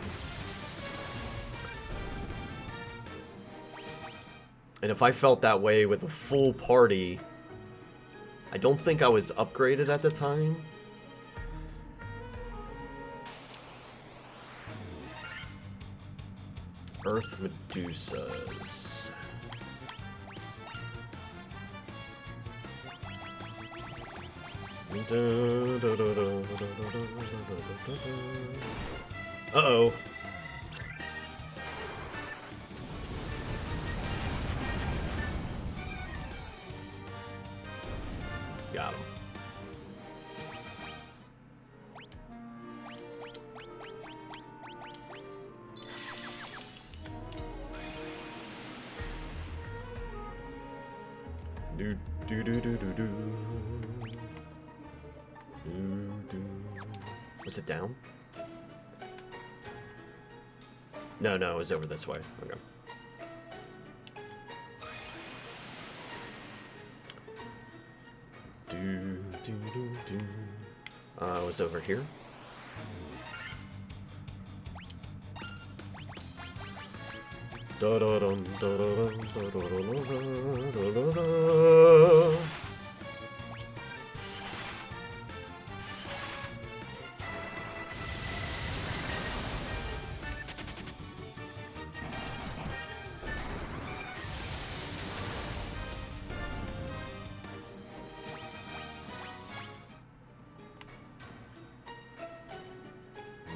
And if I felt that way with a full party, I don't think I was upgraded at the time. Earth Medusas. Uh-oh. Got him. Do do do do do do. Was it down? No, it was over this way. Okay. It was over here. Da da dum da da dum da da da da da da.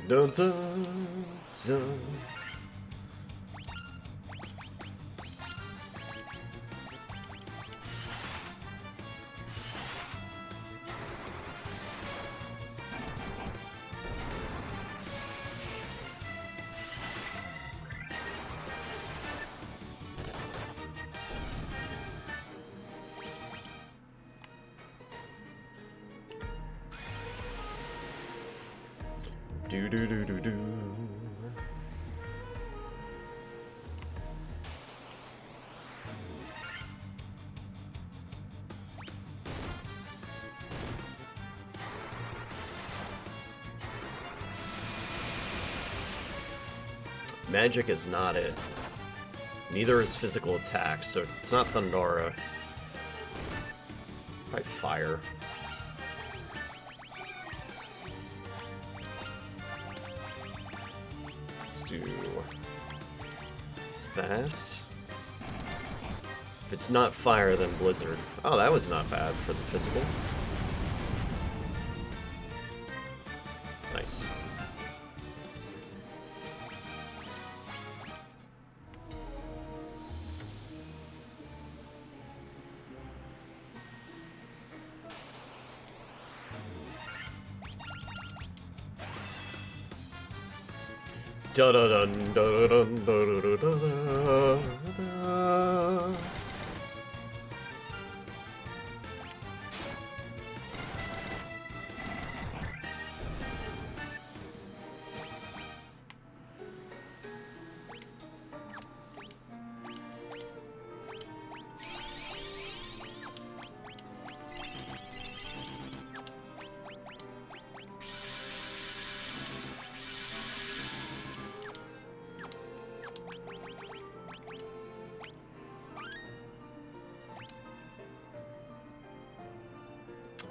Dun, dun, dun. Do do do do do. Magic is not it. Neither is physical attack, so it's not Thundara. Probably fire. Let's do that. If it's not fire, then blizzard. Oh, that was not bad for the physical. Nice. Da da dun da da dun da da da da da.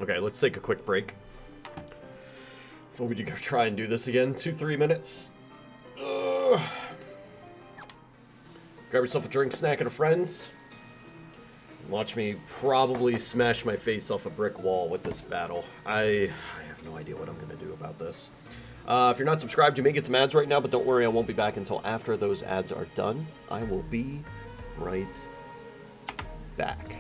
Okay, let's take a quick break before we go try and do this again. 2-3 minutes. Ugh. Grab yourself a drink, snack, and a friends. Watch me probably smash my face off a brick wall with this battle. I have no idea what I'm going to do about this. If you're not subscribed, you may get some ads right now, but don't worry, I won't be back until after those ads are done. I will be right back.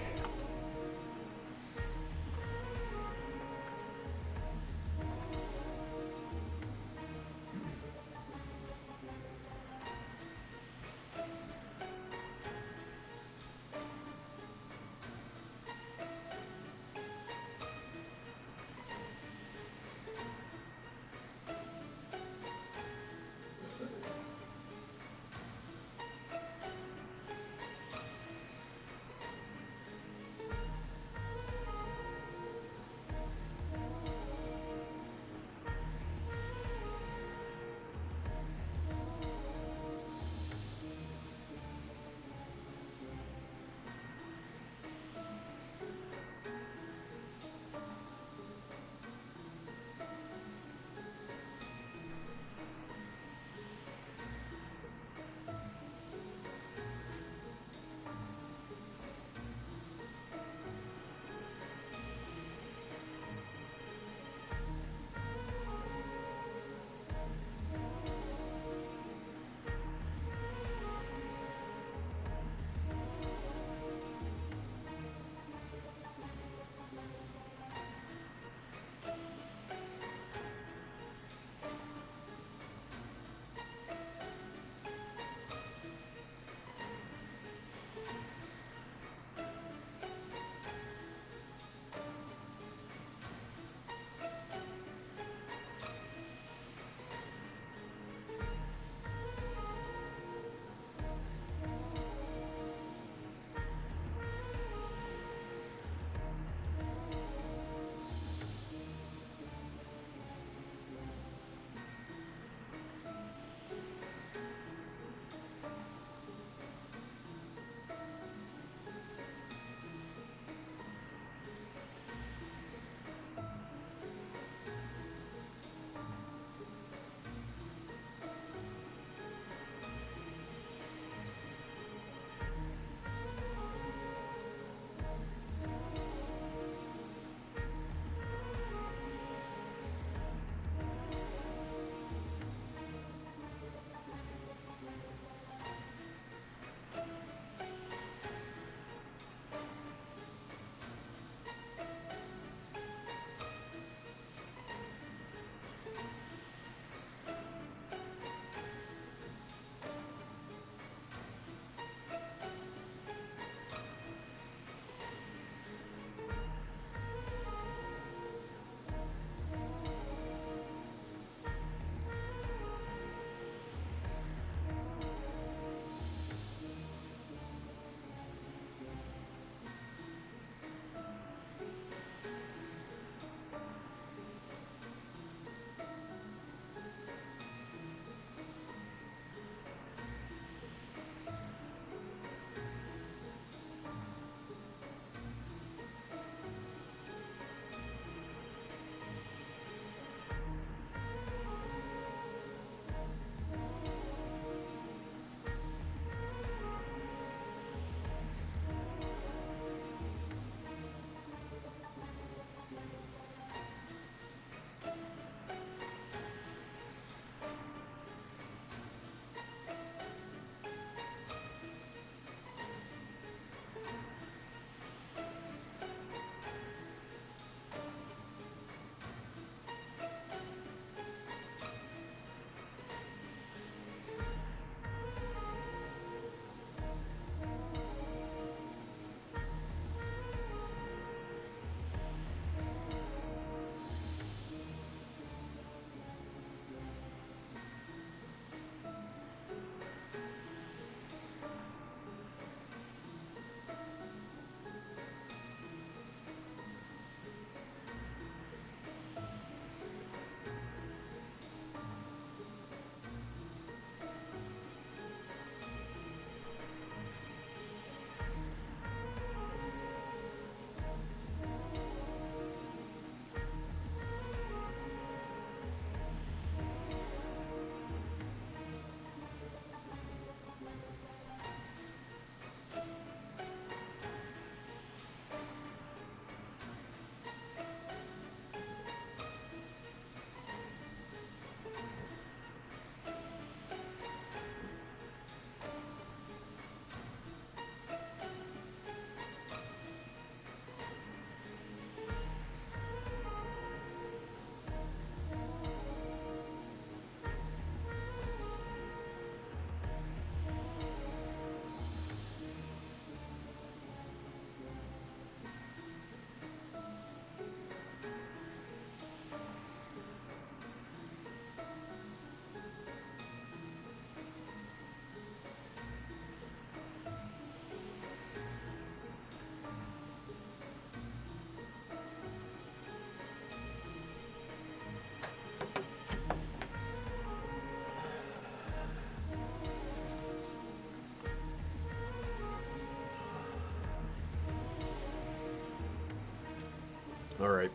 All right.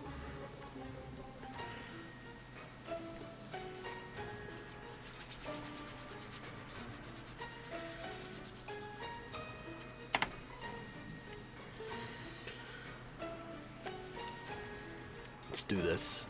Let's do this.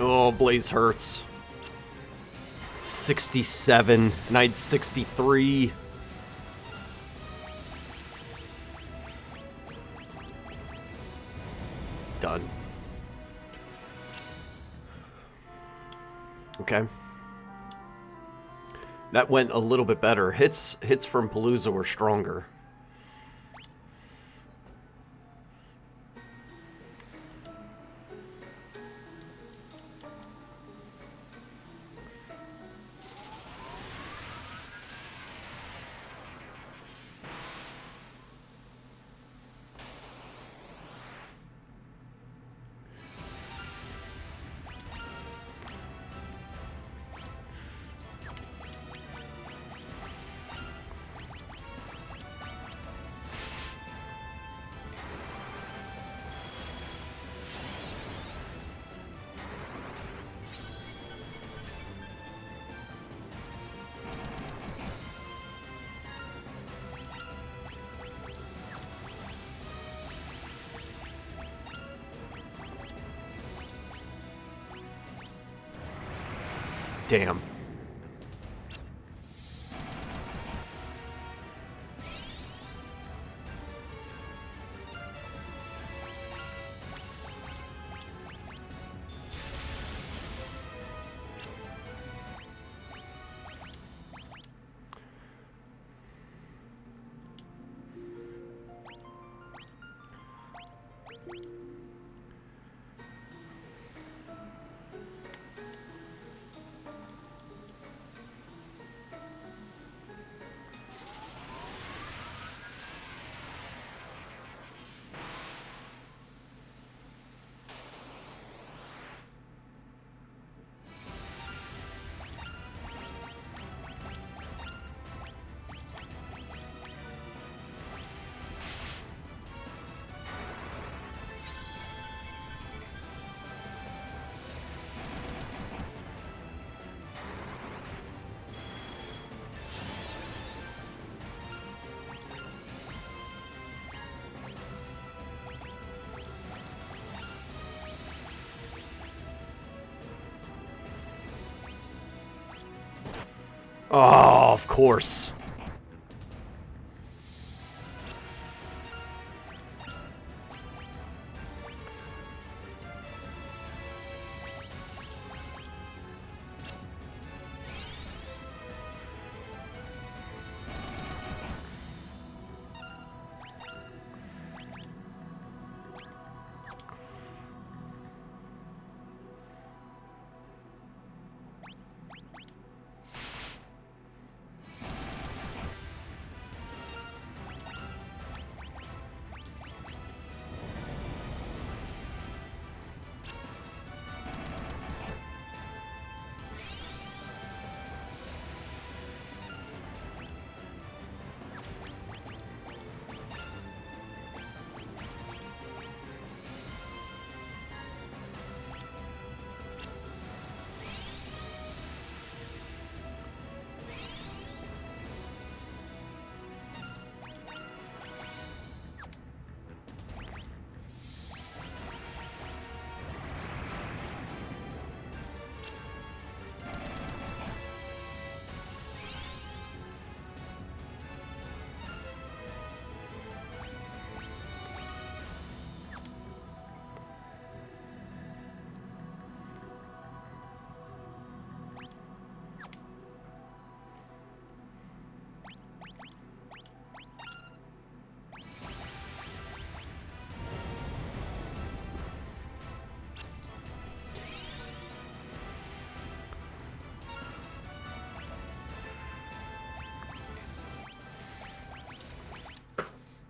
Oh, Blaze hurts. 67, and I had 63. Done. Okay. That went a little bit better. Hits from Palooza were stronger. Damn. Oh, of course.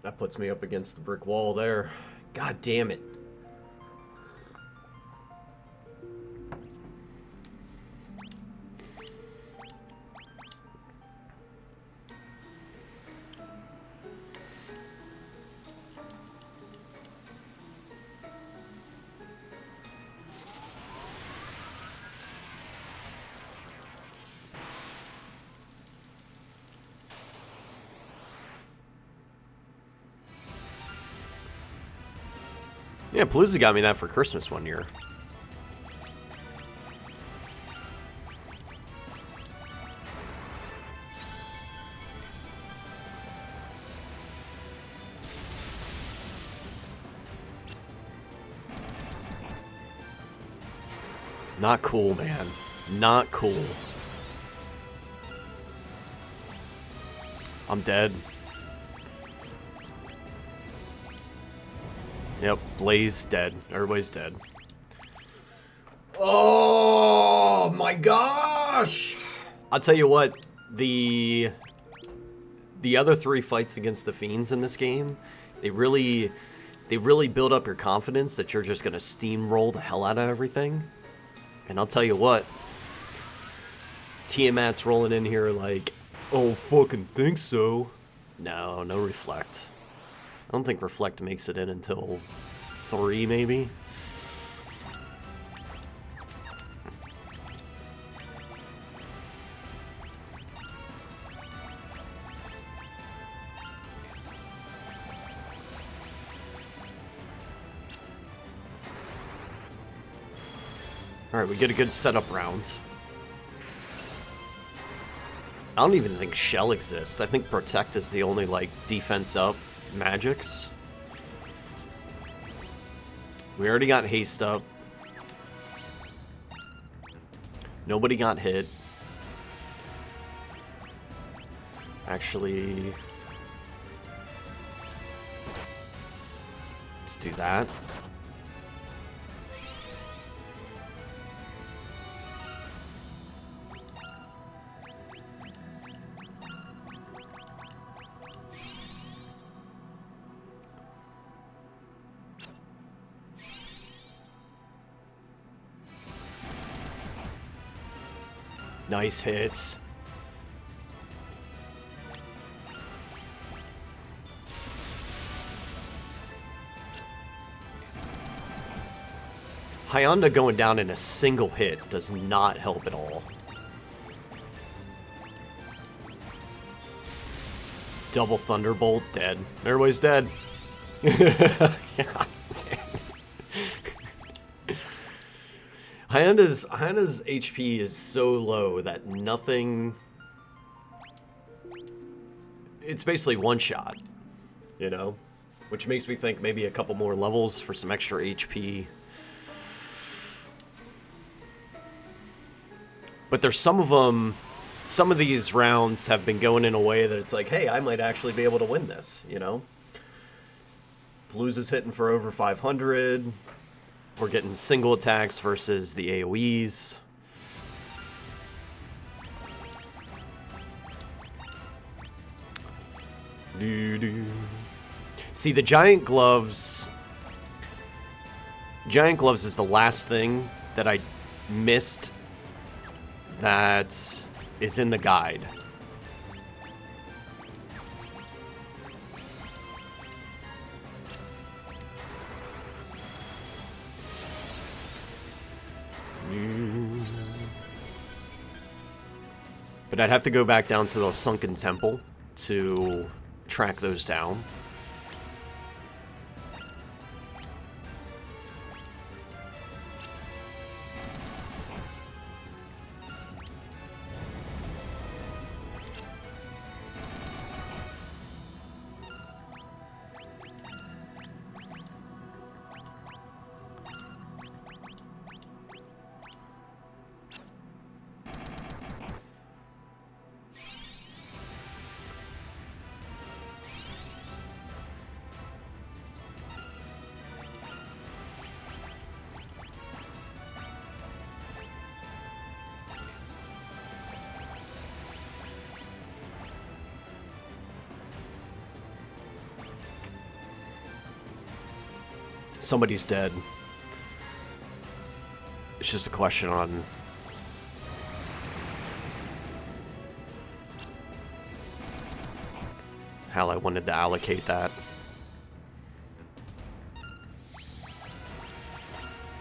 That puts me up against the brick wall there. God damn it. Yeah, Palooza got me that for Christmas one year. Not cool, man. Not cool. I'm dead. Yep, Blaze dead. Everybody's dead. Oh my gosh! I'll tell you what, the other 3 fights against the Fiends in this game, they really build up your confidence that you're just gonna steamroll the hell out of everything. And I'll tell you what, Tiamat's rolling in here like, oh, fucking think so. No, no Reflect. I don't think Reflect makes it in until 3, maybe. Alright, we get a good setup round. I don't even think Shell exists. I think Protect is the only, like, defense up magics. We already got Haste up. Nobody got hit. Actually, let's do that. Nice hits. Hyundai going down in a single hit does not help at all. Double Thunderbolt, dead. Everybody's dead. Hyunda's HP is so low that nothing... It's basically one shot, you know? Which makes me think maybe a couple more levels for some extra HP. But there's some of them... Some of these rounds have been going in a way that it's like, hey, I might actually be able to win this, you know? Palooza's hitting for over 500. We're getting single attacks versus the AoEs. See, the Giant Gloves... Giant Gloves is the last thing that I missed that is in the guide. But I'd have to go back down to the Sunken Temple to track those down. Somebody's dead. It's just a question on how I wanted to allocate that.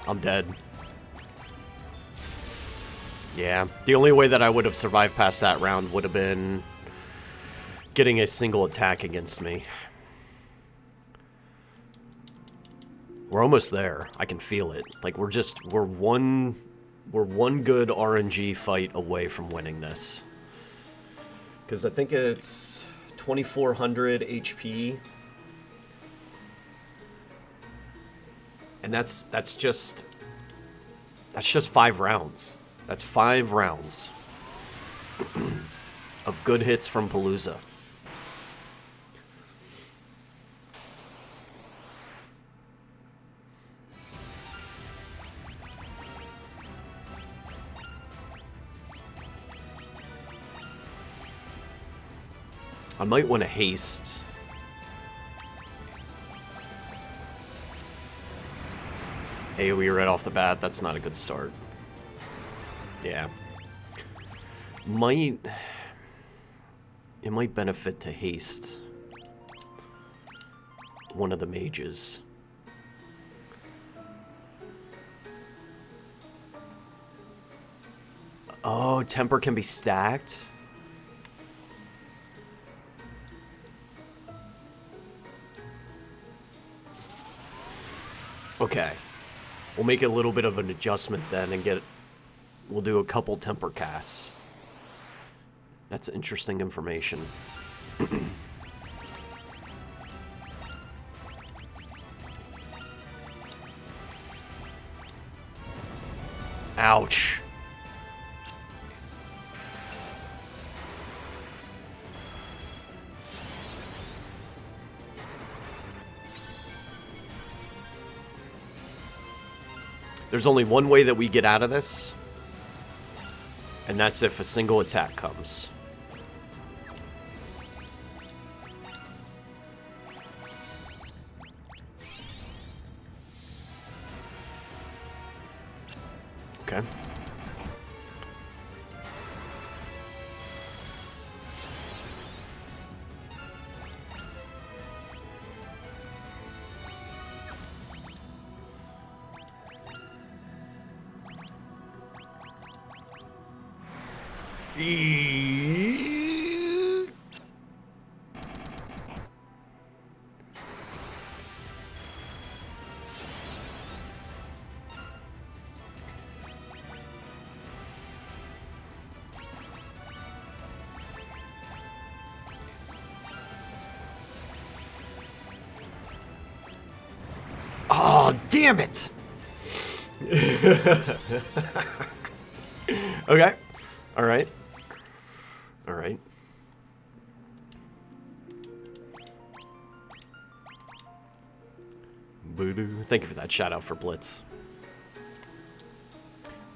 I'm dead. Yeah, the only way that I would have survived past that round would have been getting a single attack against me. We're almost there. I can feel it. Like, we're one good RNG fight away from winning this. Because I think it's 2,400 HP. And that's just 5 rounds. That's 5 rounds of good hits from Palooza. I might want to haste. AoE right off the bat, that's not a good start. Yeah. It might benefit to haste one of the mages. Oh, temper can be stacked? Okay. We'll make a little bit of an adjustment then and we'll do a couple temper casts. That's interesting information. Ouch. There's only one way that we get out of this, and that's if a single attack comes. Okay. Oh, damn it! Okay. Alright. Alright. Boo-doo. Thank you for that shout out for Blitz.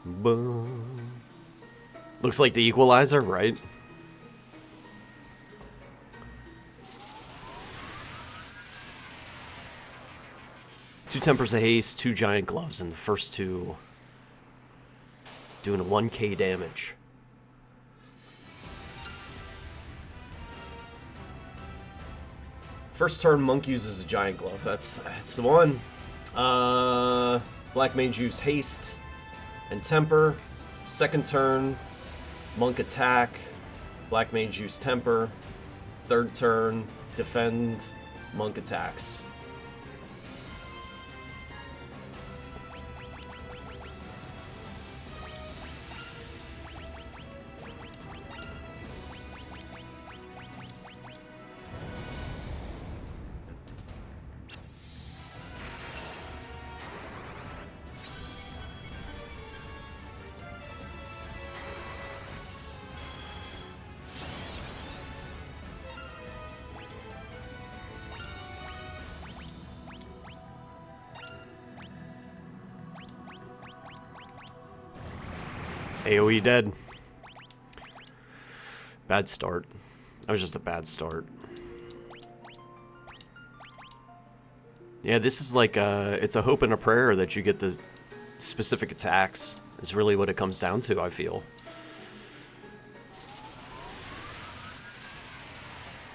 Boom. Looks like the equalizer, right? Two tempers of haste, 2 giant gloves, and the first 2 doing 1k damage. First turn, Monk uses a giant glove. That's the one. Black Mage use haste and temper. Second turn, Monk attack. Black Mage use temper. Third turn, defend. Monk attacks. AoE dead. Bad start. That was just a bad start. Yeah, this is like it's a hope and a prayer that you get the specific attacks. Is really what it comes down to, I feel.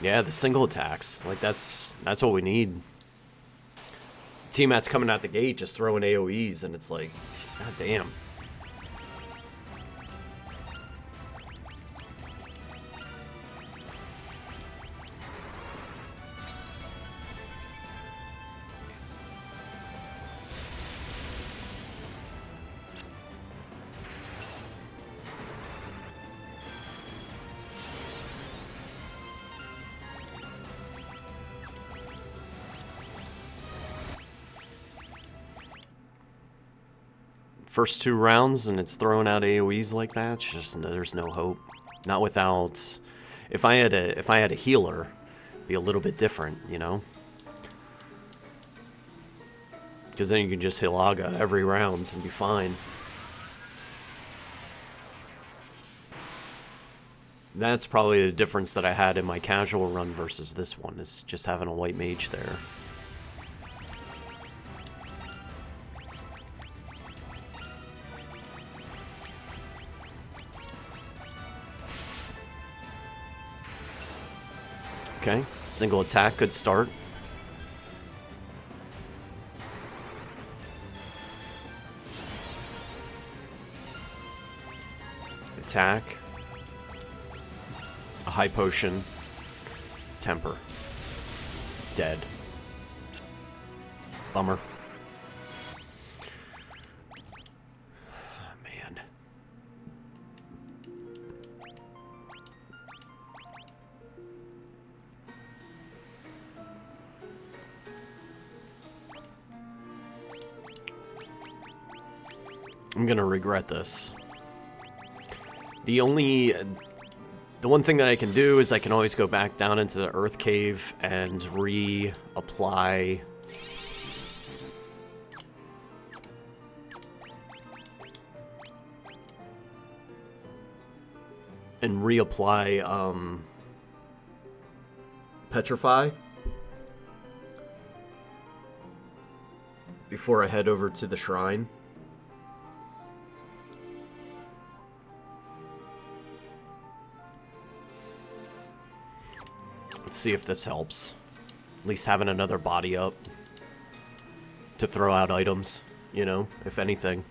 Yeah, the single attacks. Like that's what we need. T-Mat's coming out the gate just throwing AoEs, and it's like, god damn. First 2 rounds and it's throwing out AoEs like that, it's just there's no hope. Not without. If I had a healer, it'd be a little bit different, you know. Because then you can just Hilaga every round and be fine. That's probably the difference that I had in my casual run versus this one, is just having a white mage there. Okay, single attack, good start. Attack. A high potion. Temper. Dead. Bummer. Man. I'm gonna regret this. The one thing that I can do is I can always go back down into the Earth Cave and reapply Petrify before I head over to the shrine. Let's see if this helps. At least having another body up to throw out items, you know, if anything.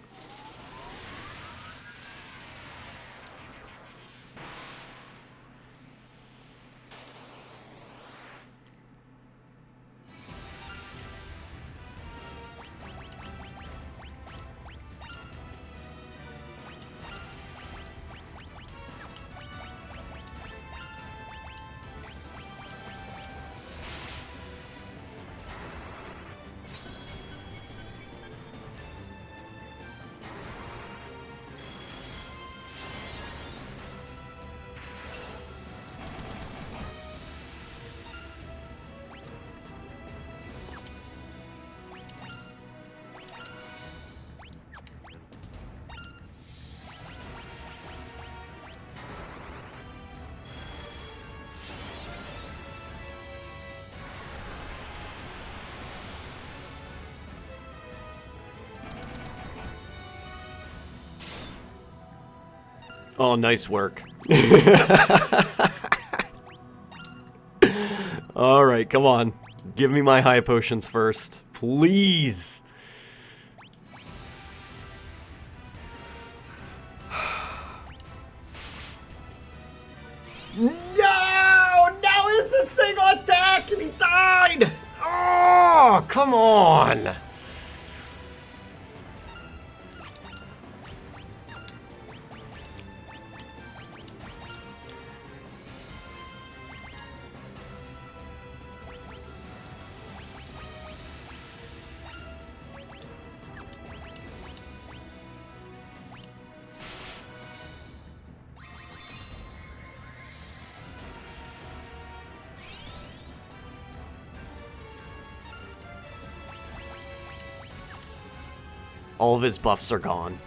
Oh, nice work. Alright, come on. Give me my high potions first. Please. No! Now it's a single attack and he died! Oh, come on! All of his buffs are gone.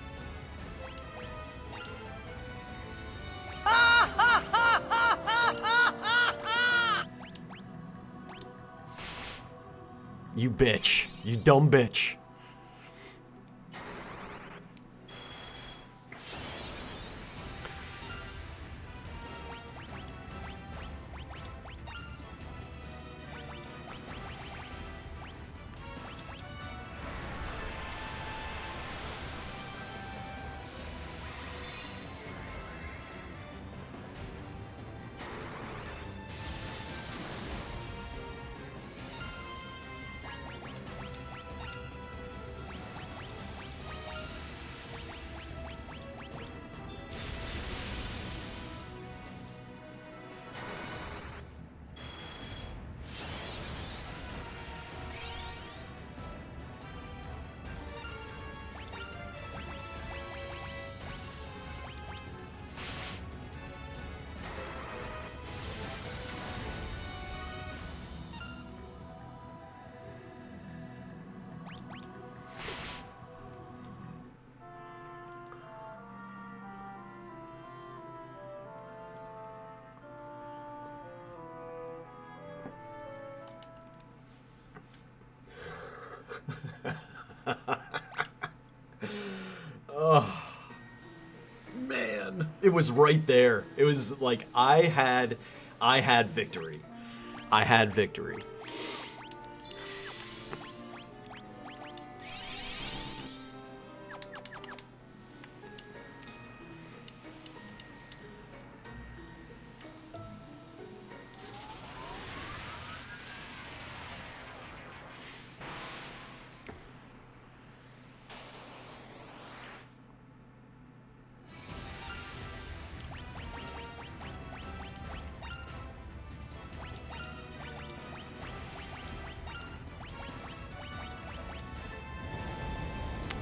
You bitch. You dumb bitch. Oh, man. It was right there. It was like I had victory. I had victory.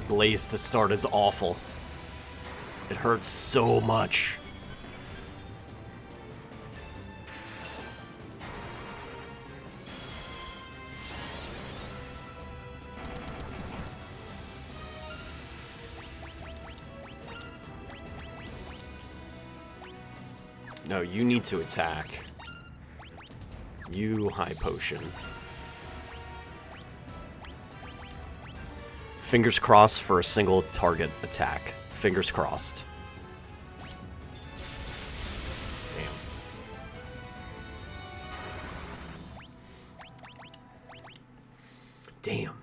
Blaze to start is awful. It hurts so much. No, you need to attack. You high potion. Fingers crossed for a single target attack. Fingers crossed. Damn. Damn.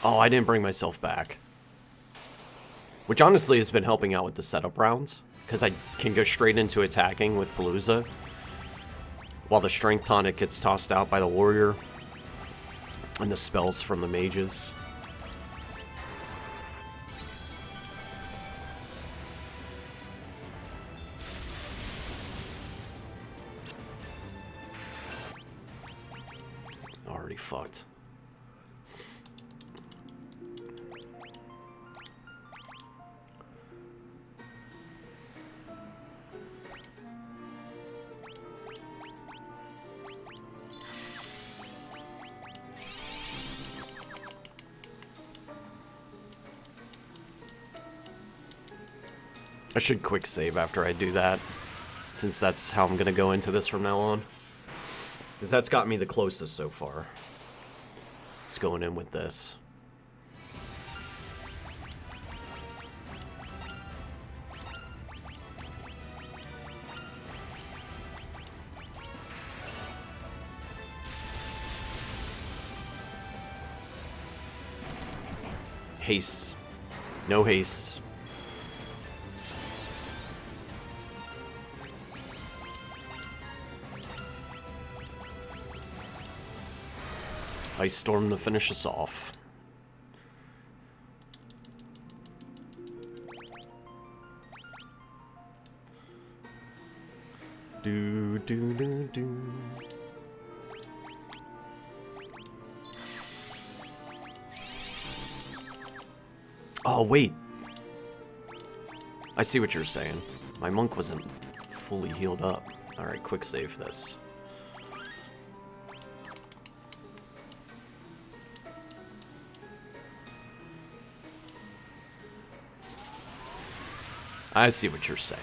Oh, I didn't bring myself back. Which honestly has been helping out with the setup rounds, because I can go straight into attacking with Palooza, while the strength tonic gets tossed out by the warrior, and the spells from the mages. Already fucked. I should quick save after I do that, since that's how I'm gonna go into this from now on. Because that's got me the closest so far. Just going in with this. Haste. No haste. Ice Storm to finish us off. Do do do do. Oh wait. I see what you're saying. My monk wasn't fully healed up. All right, quick save this. I see what you're saying.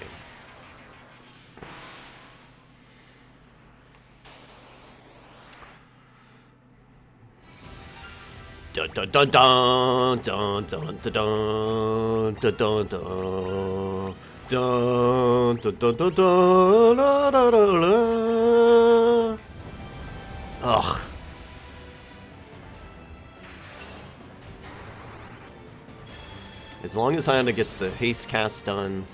Dun dun dun dun dun dun dun dun dun dun dun. Dun, dun, dun, dun, dun, da, da, da, da. Ugh. As long as Hyanda gets the haste cast done.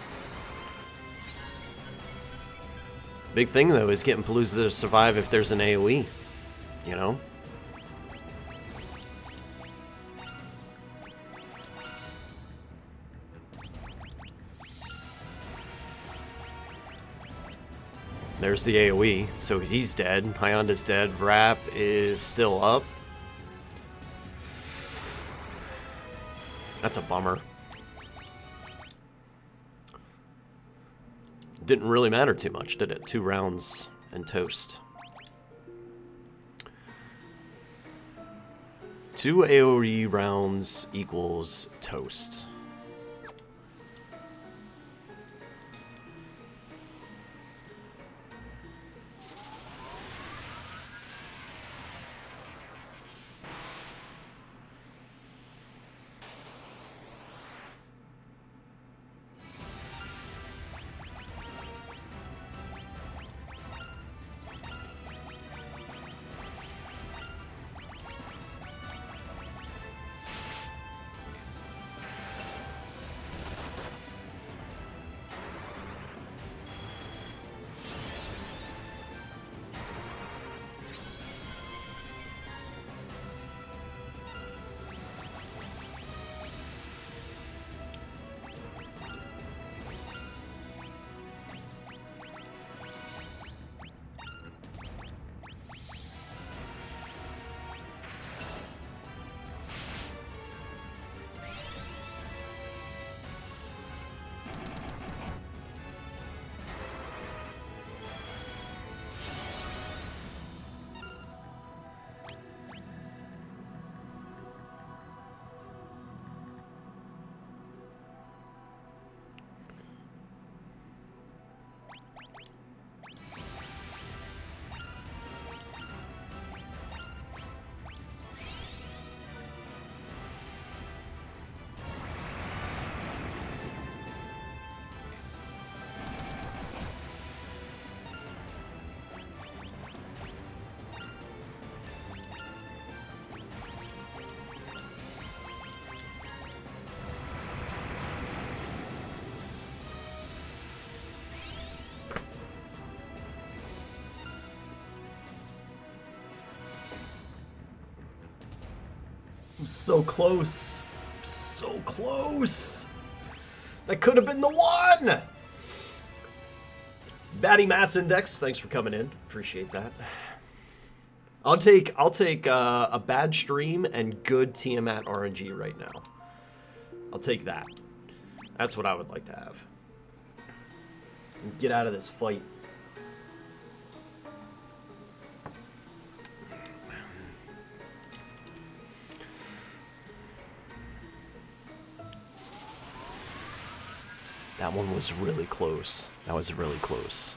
Big thing though is getting Palooza to survive if there's an AoE. You know? There's the AoE, so he's dead. Hyanda's dead. Rap is still up. That's a bummer. Didn't really matter too much, did it? 2 rounds and toast. 2 AoE rounds equals toast. I'm so close. So close. That could have been the one. Batty Mass Index, thanks for coming in. Appreciate that. I'll take a bad stream and good Tiamat RNG right now. I'll take that. That's what I would like to have. Get out of this fight. That one was really close. That was really close.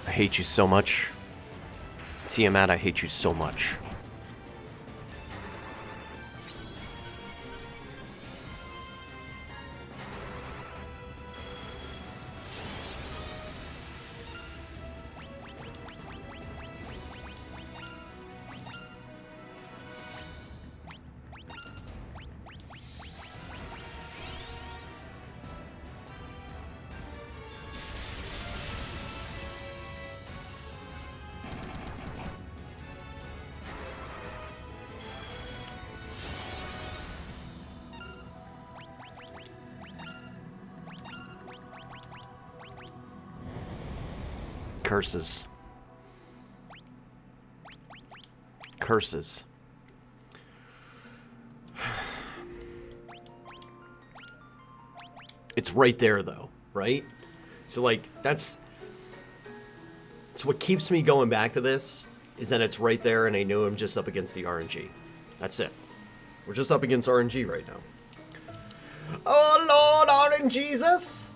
I hate you so much. Tiamat, I hate you so much. Curses. Curses. It's right there, though, right? So, like, it's what keeps me going back to this, is that it's right there, and I know I'm just up against the RNG. That's it. We're just up against RNG right now. Oh, Lord RNGesus!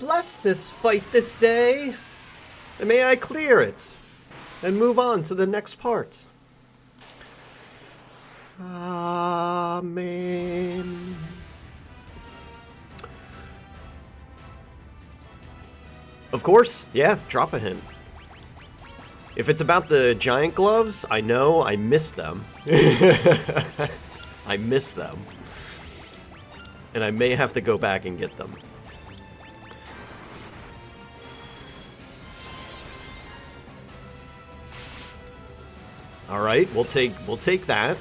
Bless this fight this day, and may I clear it, and move on to the next part. Amen. Of course, yeah, drop a hint. If it's about the giant gloves, I know I miss them. I miss them. And I may have to go back and get them. Alright, we'll take that.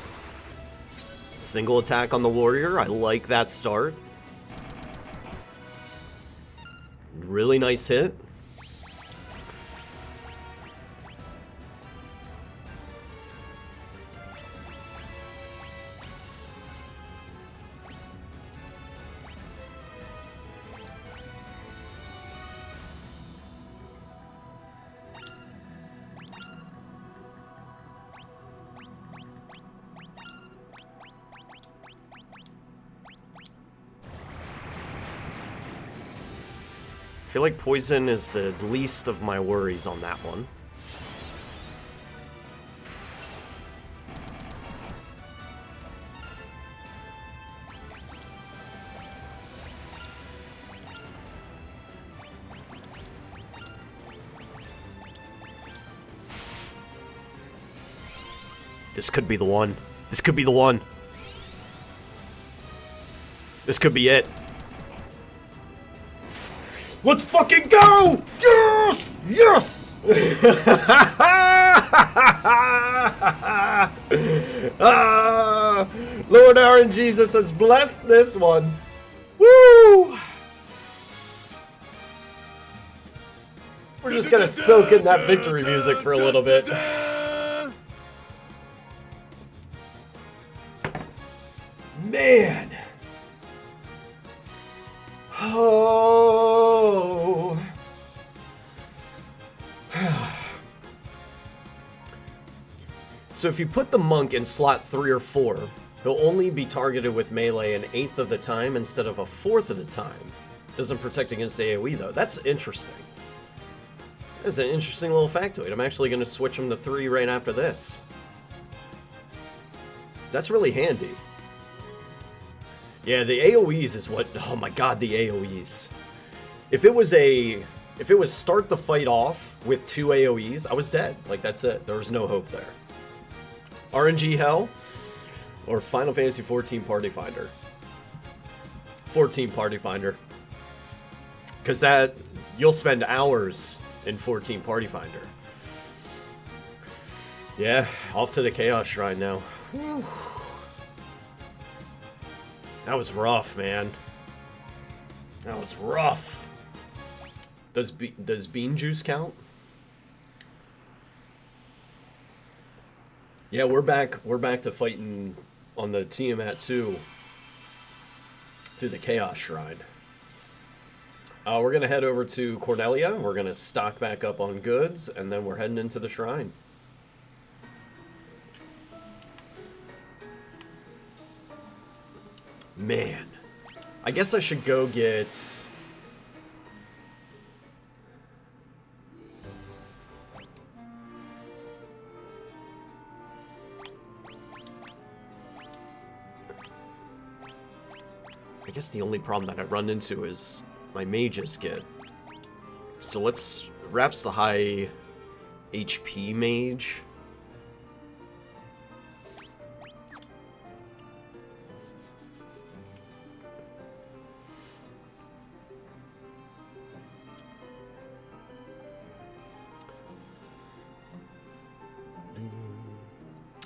Single attack on the warrior. I like that start. Really nice hit. I feel like poison is the least of my worries on that one. This could be the one. This could be the one. This could be it. Let's fucking go! Yes! Yes! Lord RNGesus has blessed this one. Woo! We're just gonna soak in that victory music for a little bit. Man! Oh. So if you put the monk in slot 3 or 4, he'll only be targeted with melee an 1/8 of the time instead of a 1/4 of the time. Doesn't protect against AoE though. That's interesting. That's an interesting little factoid. I'm actually going to switch him to 3 right after this. That's really handy. Yeah, the AoEs is what... Oh my god, the AoEs. If it was start the fight off with 2 AoEs, I was dead. Like, that's it. There was no hope there. RNG Hell or Final Fantasy 14 Party Finder? 14 Party Finder. Because that... You'll spend hours in 14 Party Finder. Yeah, off to the Chaos Shrine now. Whew. That was rough, man. That was rough. Does bean juice count? Yeah, we're back to fighting on the Tiamat 2 through the Chaos Shrine. We're gonna head over to Cornelia. We're gonna stock back up on goods, and then we're heading into the shrine. Man, I guess I should go get... I guess the only problem that I run into is my mages get. So let's... Rap's the high HP mage.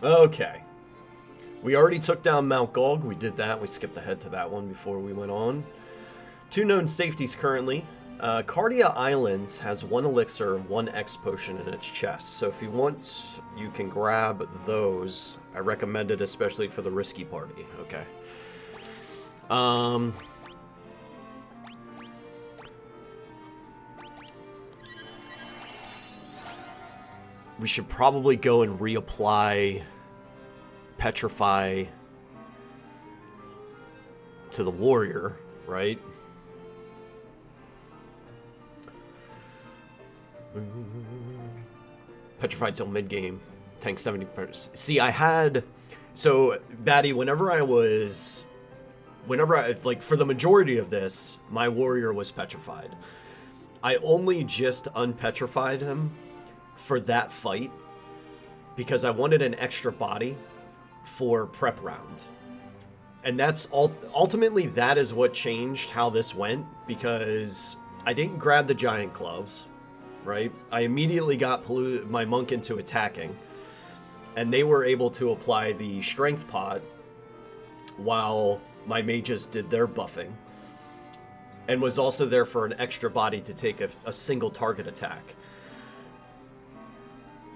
Okay. We already took down Mount Gulg. We did that. We skipped ahead to that one before we went on. 2 known safeties currently. Cardia Islands has 1 elixir and 1 X potion in its chest. So if you want, you can grab those. I recommend it especially for the risky party. Okay. we should probably go and reapply Petrify to the warrior, right? Petrify till mid-game. Tank 70%. See, I had... So, Batty, whenever I, like, for the majority of this, my warrior was petrified. I only just unpetrified him for that fight because I wanted an extra body for prep round. And that's ultimately that is what changed how this went, because I didn't grab the giant gloves, right? I immediately got my monk into attacking, and they were able to apply the strength pot while my mages did their buffing, and was also there for an extra body to take a single target attack.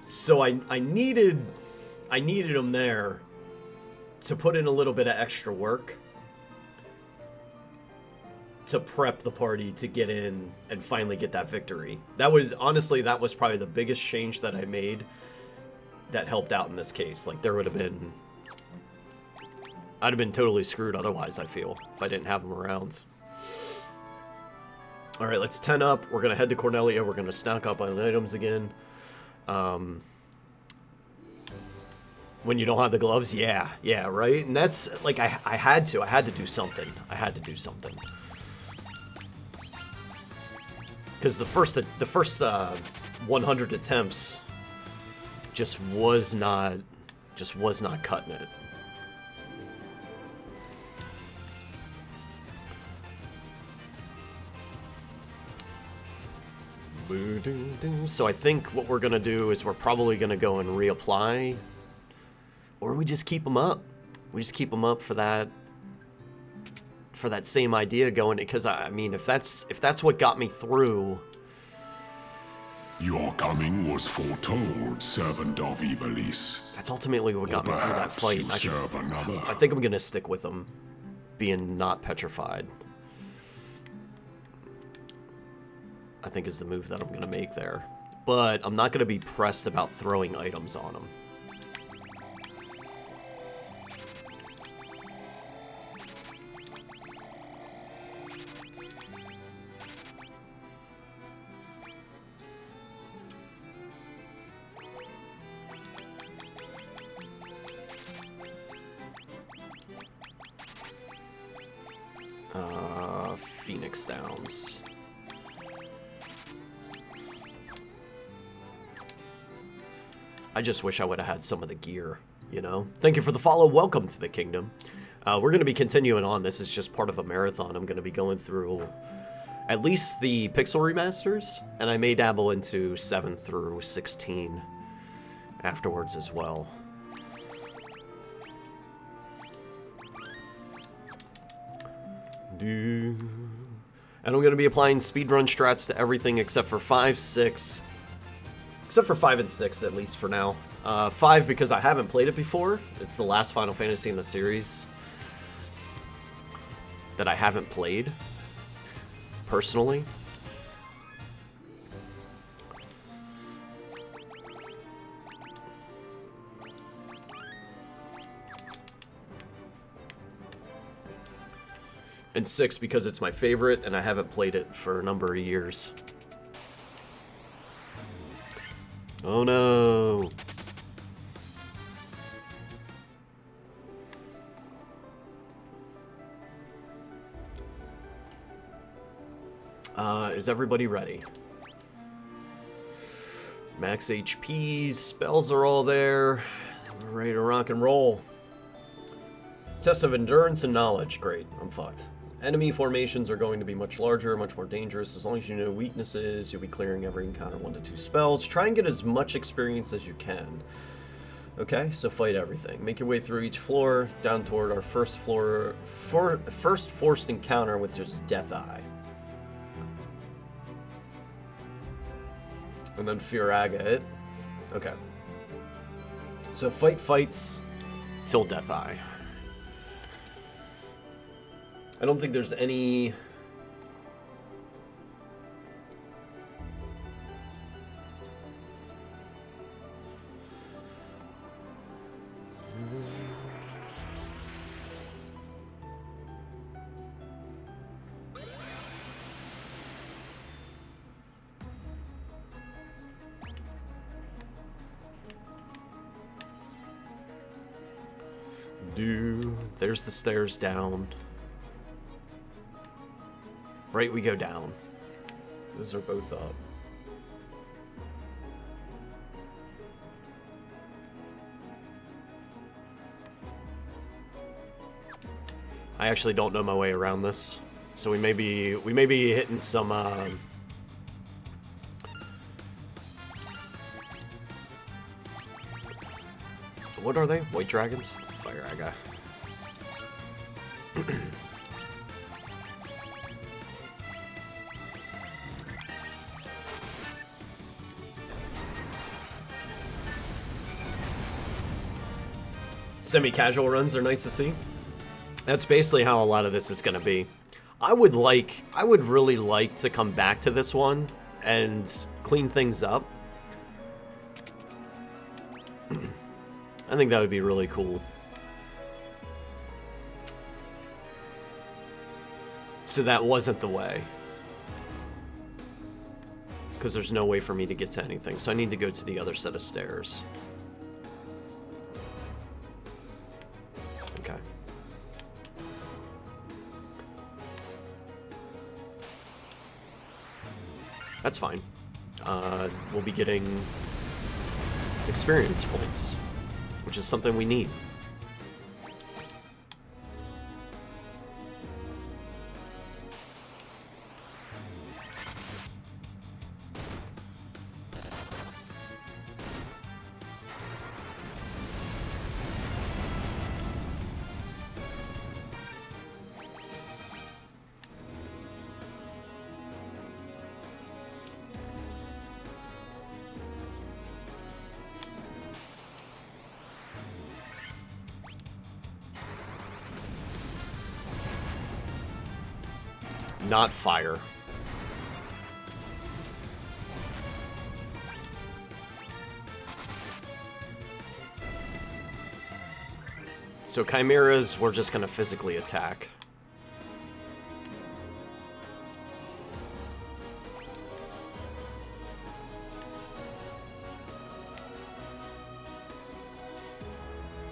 So I needed him there to put in a little bit of extra work to prep the party to get in and finally get that victory. That was probably the biggest change that I made that helped out in this case. Like, I'd have been totally screwed otherwise, I feel, if I didn't have him around. Alright, let's 10 up. We're going to head to Cornelia. We're going to stock up on items again. When you don't have the gloves, yeah, right? And that's, like, I had to do something. Because the first 100 attempts just was not cutting it. So I think what we're gonna do is we're probably gonna go and reapply, or we just keep them up. We just keep them up for that same idea going. Because I mean, if that's what got me through. Your coming was foretold, servant of Iblis. That's ultimately what got me through that fight. I think I'm gonna stick with them being not petrified. I think is the move that I'm going to make there. But I'm not going to be pressed about throwing items on them. Phoenix Downs. I just wish I would have had some of the gear, you know? Thank you for the follow. Welcome to the kingdom. We're going to be continuing on. This is just part of a marathon. I'm going to be going through at least the Pixel remasters, and I may dabble into 7 through 16 afterwards as well. And I'm going to be applying speedrun strats to everything except for 5, 6... Except for 5 and 6, at least for now. 5 because I haven't played it before. It's the last Final Fantasy in the series that I haven't played, personally. And 6 because it's my favorite and I haven't played it for a number of years. Oh no! Is everybody ready? Max HP, spells are all there. We're ready to rock and roll. Test of endurance and knowledge. Great, I'm fucked. Enemy formations are going to be much larger, much more dangerous. As long as you know weaknesses, you'll be clearing every encounter 1 to 2 spells. Try and get as much experience as you can. Okay, so fight everything. Make your way through each floor, down toward our first forced encounter, which is Death Eye. And then Firaga it. Okay. So fight fights till Death Eye. I don't think there's any... do. There's the stairs down. Right, we go down. Those are both up. I actually don't know my way around this, so we may be hitting some. What are they? White dragons? Fire Aga. Semi-casual runs are nice to see. That's basically how a lot of this is going to be. I would really like to come back to this one and clean things up. I think that would be really cool. So that wasn't the way. Because there's no way for me to get to anything. So I need to go to the other set of stairs. Okay. That's fine. We'll be getting experience points, which is something we need. Not fire. So chimeras, we're just gonna physically attack.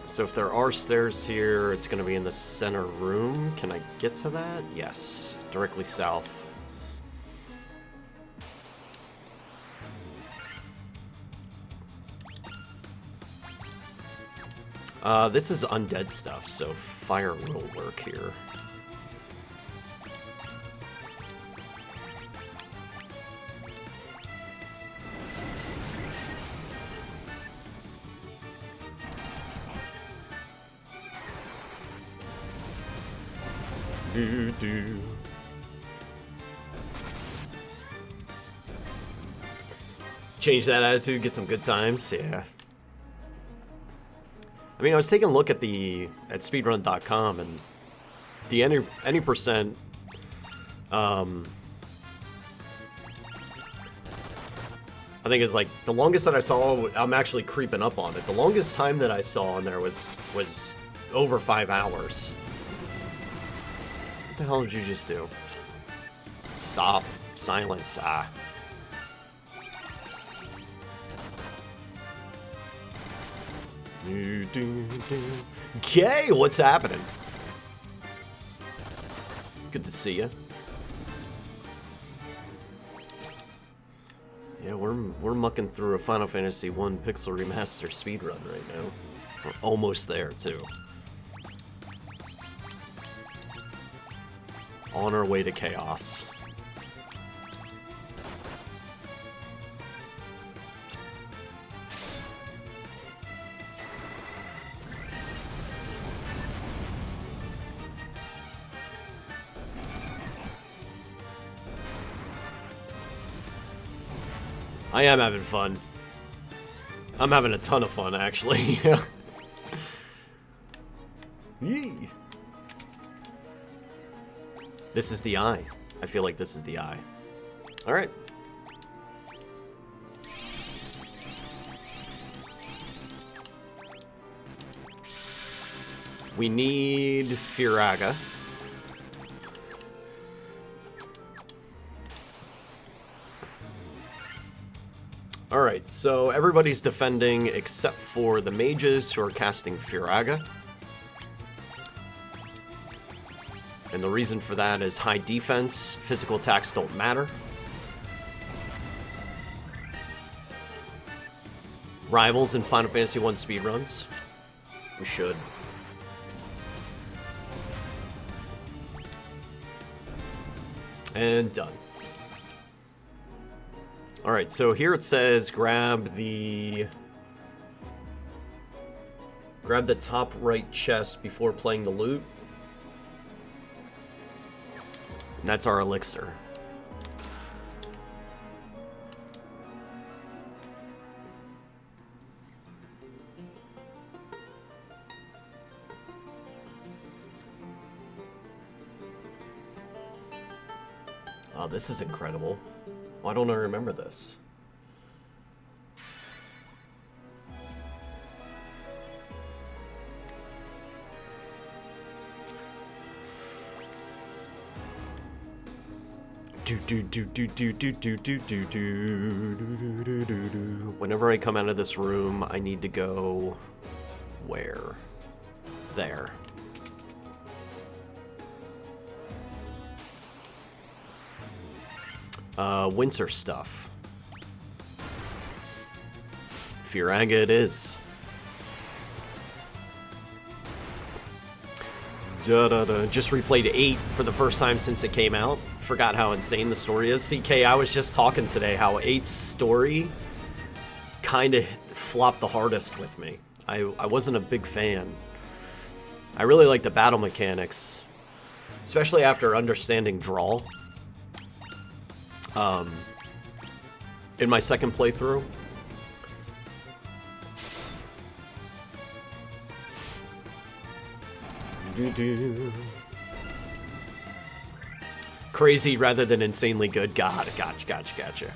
So if there are stairs here, it's gonna be in the center room. Can I get to that? Yes. Directly south. This is undead stuff, so fire will work here. Do. Change that attitude, get some good times, yeah. I mean, I was taking a look at speedrun.com, and the any percent, I think is like the longest that I saw. I'm actually creeping up on it. The longest time that I saw on there was over 5 hours. What the hell did you just do? Stop. Silence. Ah. Okay, what's happening? Good to see you. Yeah, we're mucking through a Final Fantasy 1 Pixel Remaster speedrun right now. We're almost there too. On our way to chaos. I am having fun. I'm having a ton of fun, actually. Yee. This is the eye. I feel like this is the eye. Alright. We need Firaga. Alright, so everybody's defending except for the mages who are casting Firaga. And the reason for that is high defense, physical attacks don't matter. Rivals in Final Fantasy 1 speedruns? We should. And done. Alright, so here it says grab the top right chest before playing the loot. And that's our elixir. Oh, this is incredible. Why don't I remember this? Whenever I come out of this room, I need to go where? There. Winter stuff. Firaga it is. Just replayed 8 for the first time since it came out. Forgot how insane the story is. CK, I was just talking today how 8's story kind of flopped the hardest with me. I wasn't a big fan. I really like the battle mechanics, especially after understanding draw. In my second playthrough. Crazy rather than insanely good. Gotcha.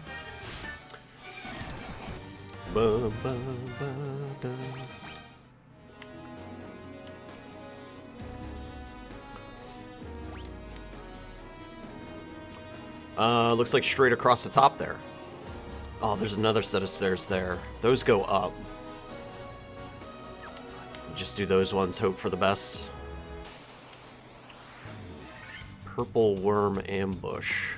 Looks like straight across the top there. Oh, there's another set of stairs there. Those go up. Just do those ones, hope for the best. Purple worm ambush.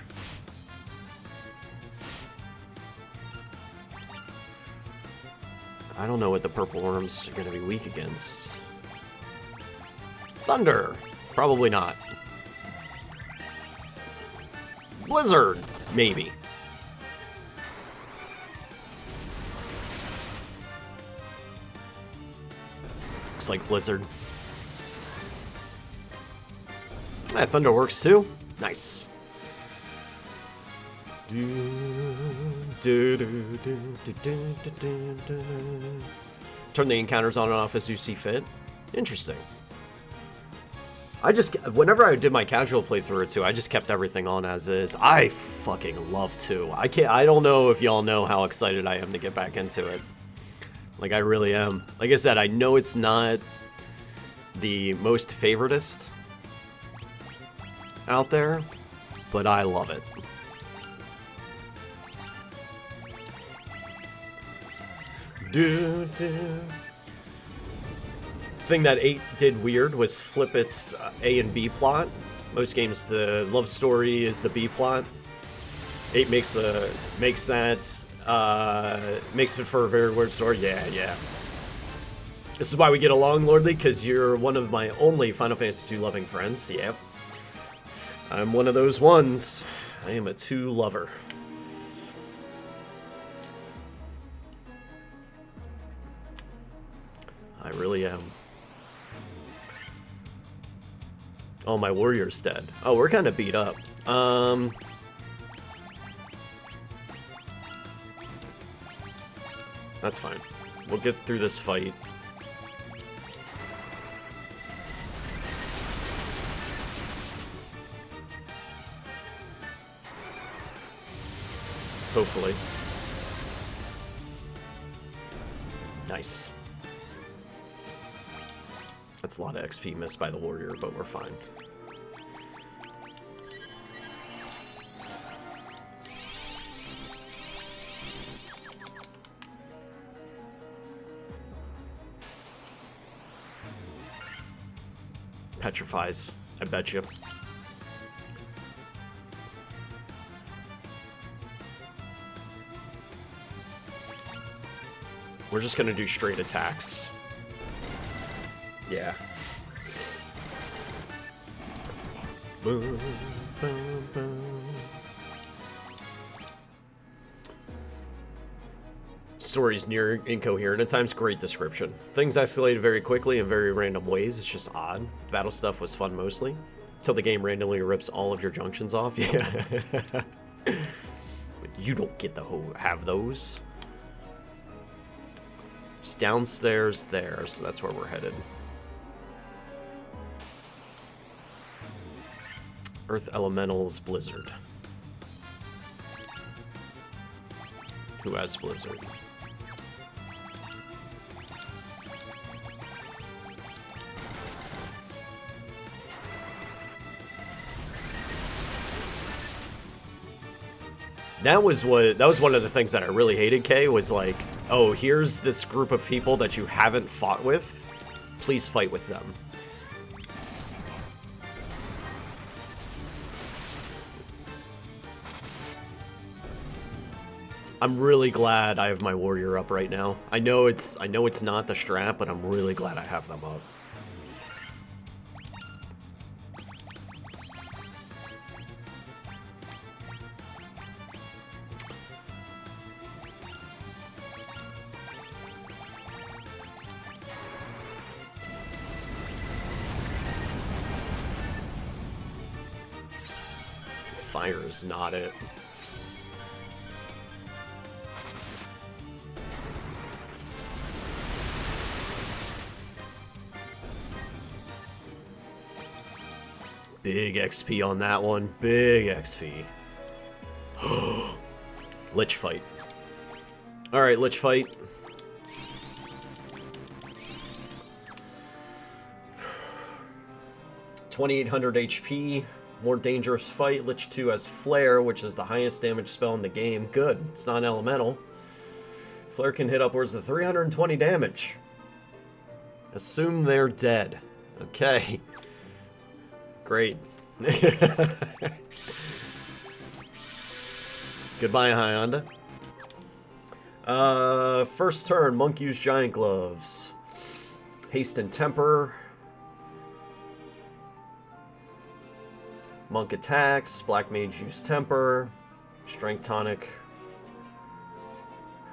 I don't know what the purple worms are going to be weak against. Thunder! Probably not. Blizzard! Maybe. Looks like Blizzard. Ah, Thunder works too. Nice. Turn the encounters on and off as you see fit. Interesting. Whenever I did my casual playthrough or two, I just kept everything on as is. I fucking love 2. I don't know if y'all know how excited I am to get back into it. Like, I really am. Like I said, I know it's not the most favoritist out there, but I love it. Thing that 8 did weird was flip its A and B plot. Most games, the love story is the B plot. 8 makes it for a very weird story. Yeah. This is why we get along, Lordly, because you're one of my only Final Fantasy II loving friends. Yep. I'm one of those ones. I am a 2 lover. I really am. Oh, my warrior's dead. Oh, we're kind of beat up. That's fine. We'll get through this fight. Hopefully. Nice. That's a lot of XP missed by the warrior, but we're fine. Petrifies, I bet you. We're just gonna do straight attacks. Yeah. Boom, boom, boom. Story's near incoherent at times. Great description. Things escalated very quickly in very random ways. It's just odd. Battle stuff was fun mostly. Until the game randomly rips all of your junctions off. Yeah. But you don't get to have those. It's downstairs there, so that's where we're headed. Earth Elementals Blizzard. Who has Blizzard? That was one of the things that I really hated, Kay, was like, oh, here's this group of people that you haven't fought with. Please fight with them. I'm really glad I have my warrior up right now. I know it's not the strat, but I'm really glad I have them up. Fire is not it. Big XP on that one. Big XP. Lich fight. Alright, Lich fight. $2,800 HP. More dangerous fight. Lich 2 has Flare, which is the highest damage spell in the game. Good. It's not elemental. Flare can hit upwards of 320 damage. Assume they're dead. Okay. Great. Goodbye, Hyanda. First turn, Monk use Giant Gloves. Haste and Temper. Monk attacks. Black Mage use Temper. Strength Tonic.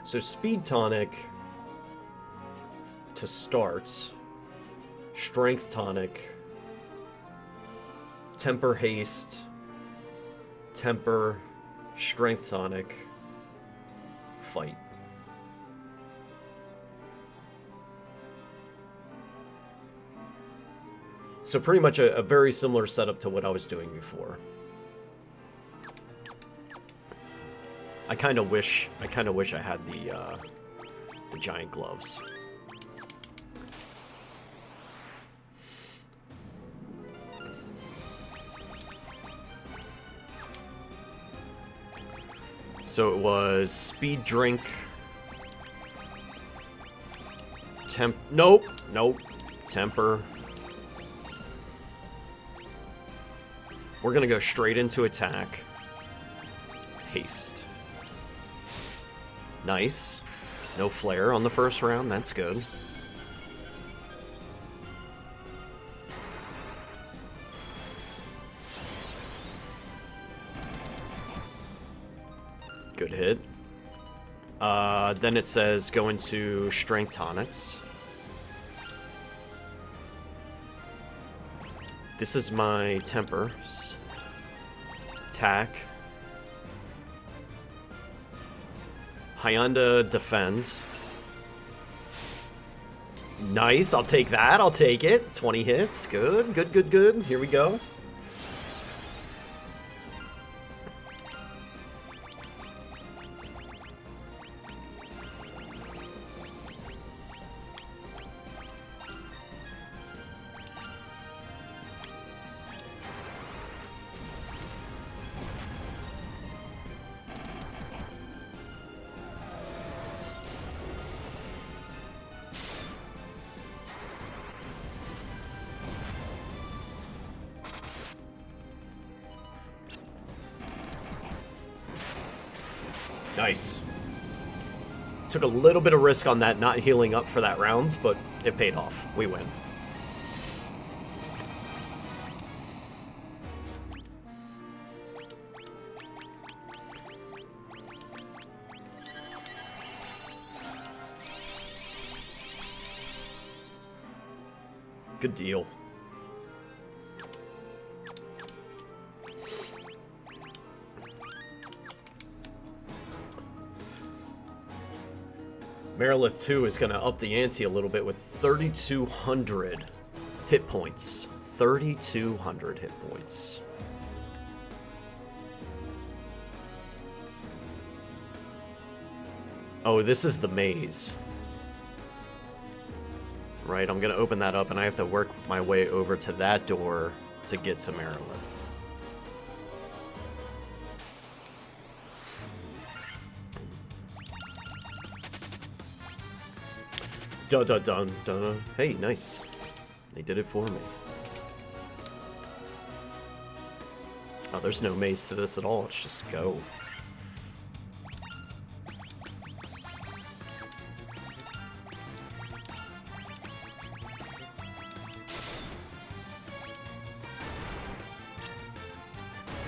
So Speed Tonic to start. Strength Tonic. Temper Haste. Temper. Strength Tonic. Fight. So pretty much a very similar setup to what I was doing before. I kind of wish I had the giant gloves. So it was speed drink. Nope. Temper. We're gonna go straight into attack. Haste. Nice. No flare on the first round, that's good. Good hit. Then it says go into Strength Tonics. This is my Temper. Attack. Hyanda defends. Nice, I'll take that, I'll take it. 20 hits, good. Here we go. Nice. Took a little bit of risk on that not healing up for that round, but it paid off. We win. Good deal. Merilith 2 is going to up the ante a little bit with 3,200 hit points. 3,200 hit points. Oh, this is the maze. Right, I'm going to open that up, and I have to work my way over to that door to get to Merilith. Dun dun dun dun. Hey, nice. They did it for me. Oh, there's no maze to this at all. Let's just go.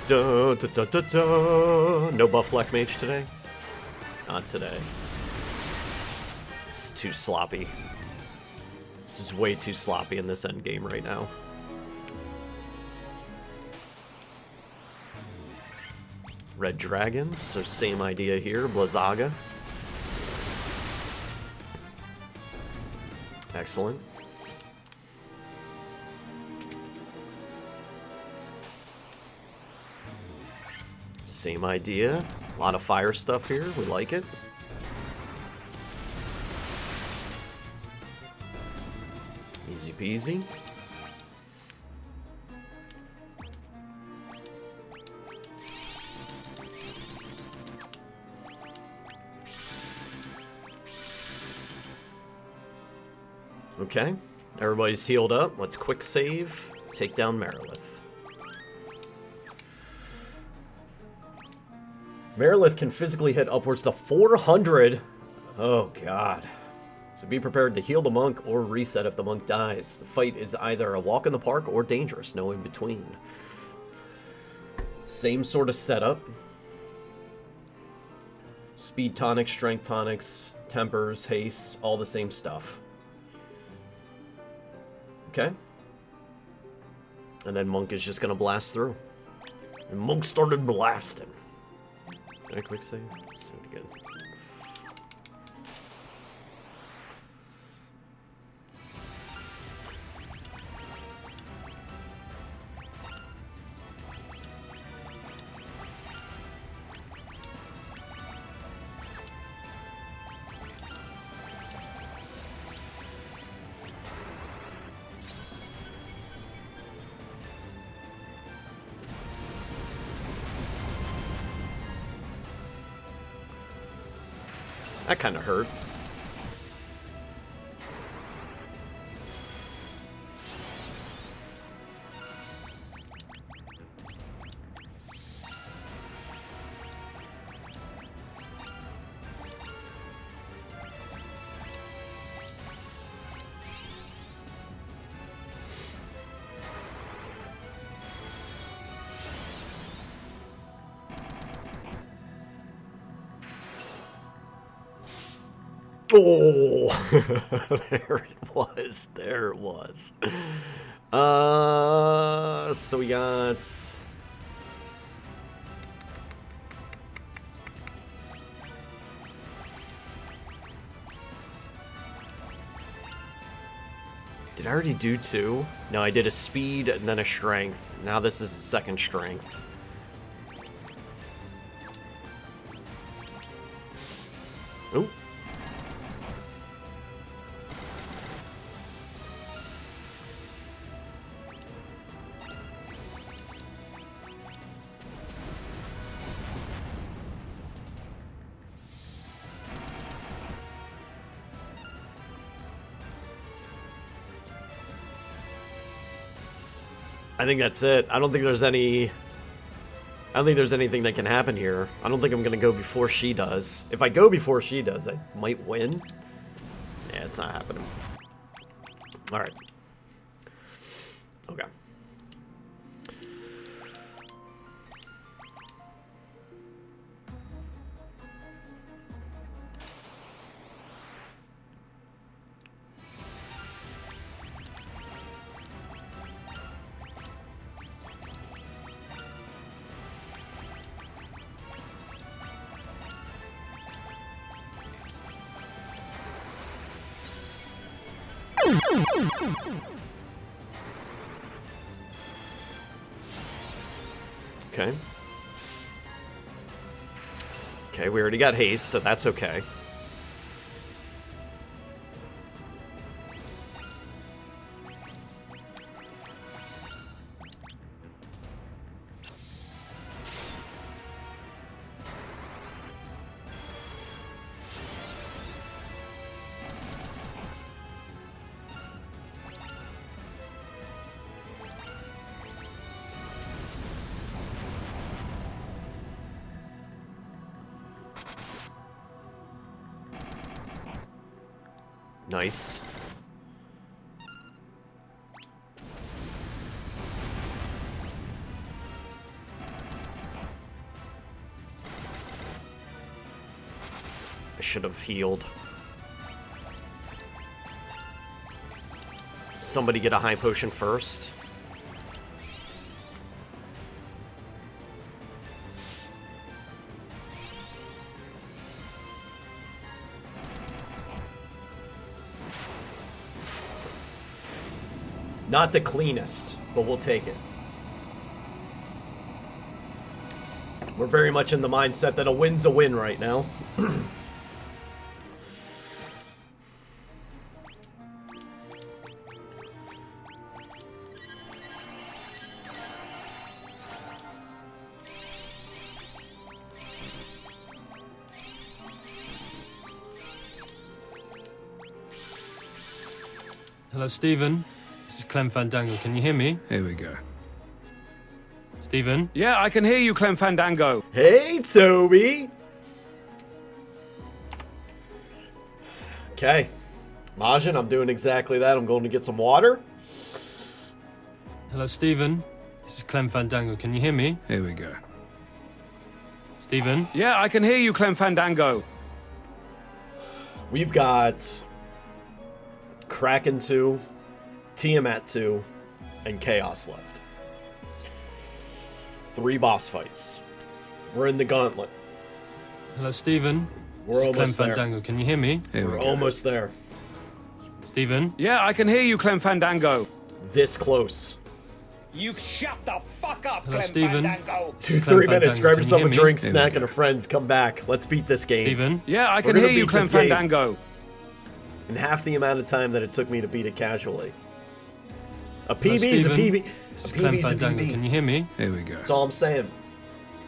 Dun, dun, dun, dun, dun. No buff Black Mage today? Not today. This is too sloppy. This is way too sloppy in this end game right now. Red Dragons, so same idea here. Blizzaga. Excellent. Same idea. A lot of fire stuff here. We like it. Easy peasy. Okay. Everybody's healed up. Let's quick save. Take down Merilith. Merilith can physically hit upwards to 400. Oh, God. So be prepared to heal the monk or reset if the monk dies. The fight is either a walk in the park or dangerous, no in between. Same sort of setup. Speed tonics, strength tonics, tempers, haste, all the same stuff. Okay. And then monk is just going to blast through. And monk started blasting. Can I quick save? Let's do it again. That kind of hurt. Oh, there it was. There it was. So we got... Did I already do two? No, I did a speed and then a strength. Now this is a second strength. Oh. I think that's it. I don't think there's any I don't think there's anything that can happen here. I don't think I'm gonna go before she does. If I go before she does, I might win. Yeah, it's not happening. Alright. Okay. Okay. Okay, we already got haste, so that's okay. Nice. I should have healed. Somebody get a high potion first. Not the cleanest, but we'll take it. We're very much in the mindset that a win's a win right now. Hello, Stephen. This is Clem Fandango. Can you hear me? Here we go. Stephen? Yeah, I can hear you, Clem Fandango. Hey, Toby! Okay. Majin, I'm doing exactly that. I'm going to get some water. Hello, Stephen. This is Clem Fandango. Can you hear me? Here we go. Stephen? Yeah, I can hear you, Clem Fandango. We've got Kraken 2, Tiamat 2, and Chaos left. 3 boss fights. We're in the gauntlet. Hello, Stephen. We're This is almost Clem there. Fandango. Can you hear me? Here We're we go. almost there. Stephen? Yeah, I can hear you, Clem Fandango. This close. You shut the fuck up, Hello, Clem Steven. Fandango. 2, Clem 3 minutes. Fandango. Grab Can you yourself hear a me? drink, Here we snack, go. and a friends. Come back. Let's beat this game. Stephen? Yeah, I We're can gonna hear you, beat Clem this game. Fandango. In half the amount of time that it took me to beat it casually. A Hello, PB's a Steven. PB. This is A Clem PB's a Fandango. Can PB. you hear me? Here we go. That's all I'm saying.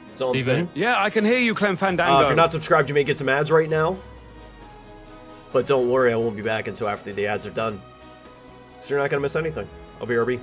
That's all I'm Steven? saying. Yeah, I can hear you, Clem Fandango. If you're not subscribed, you may get some ads right now. But don't worry, I won't be back until after the ads are done. So you're not going to miss anything. I'll be RB.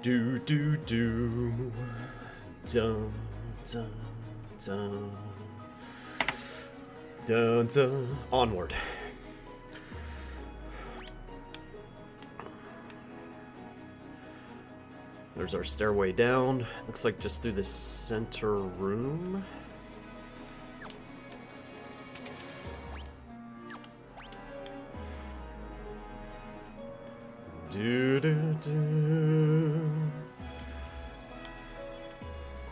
Do do do. Dun dun dun. Dun dun. Onward. There's our stairway down. Looks like just through the center room. Do do do.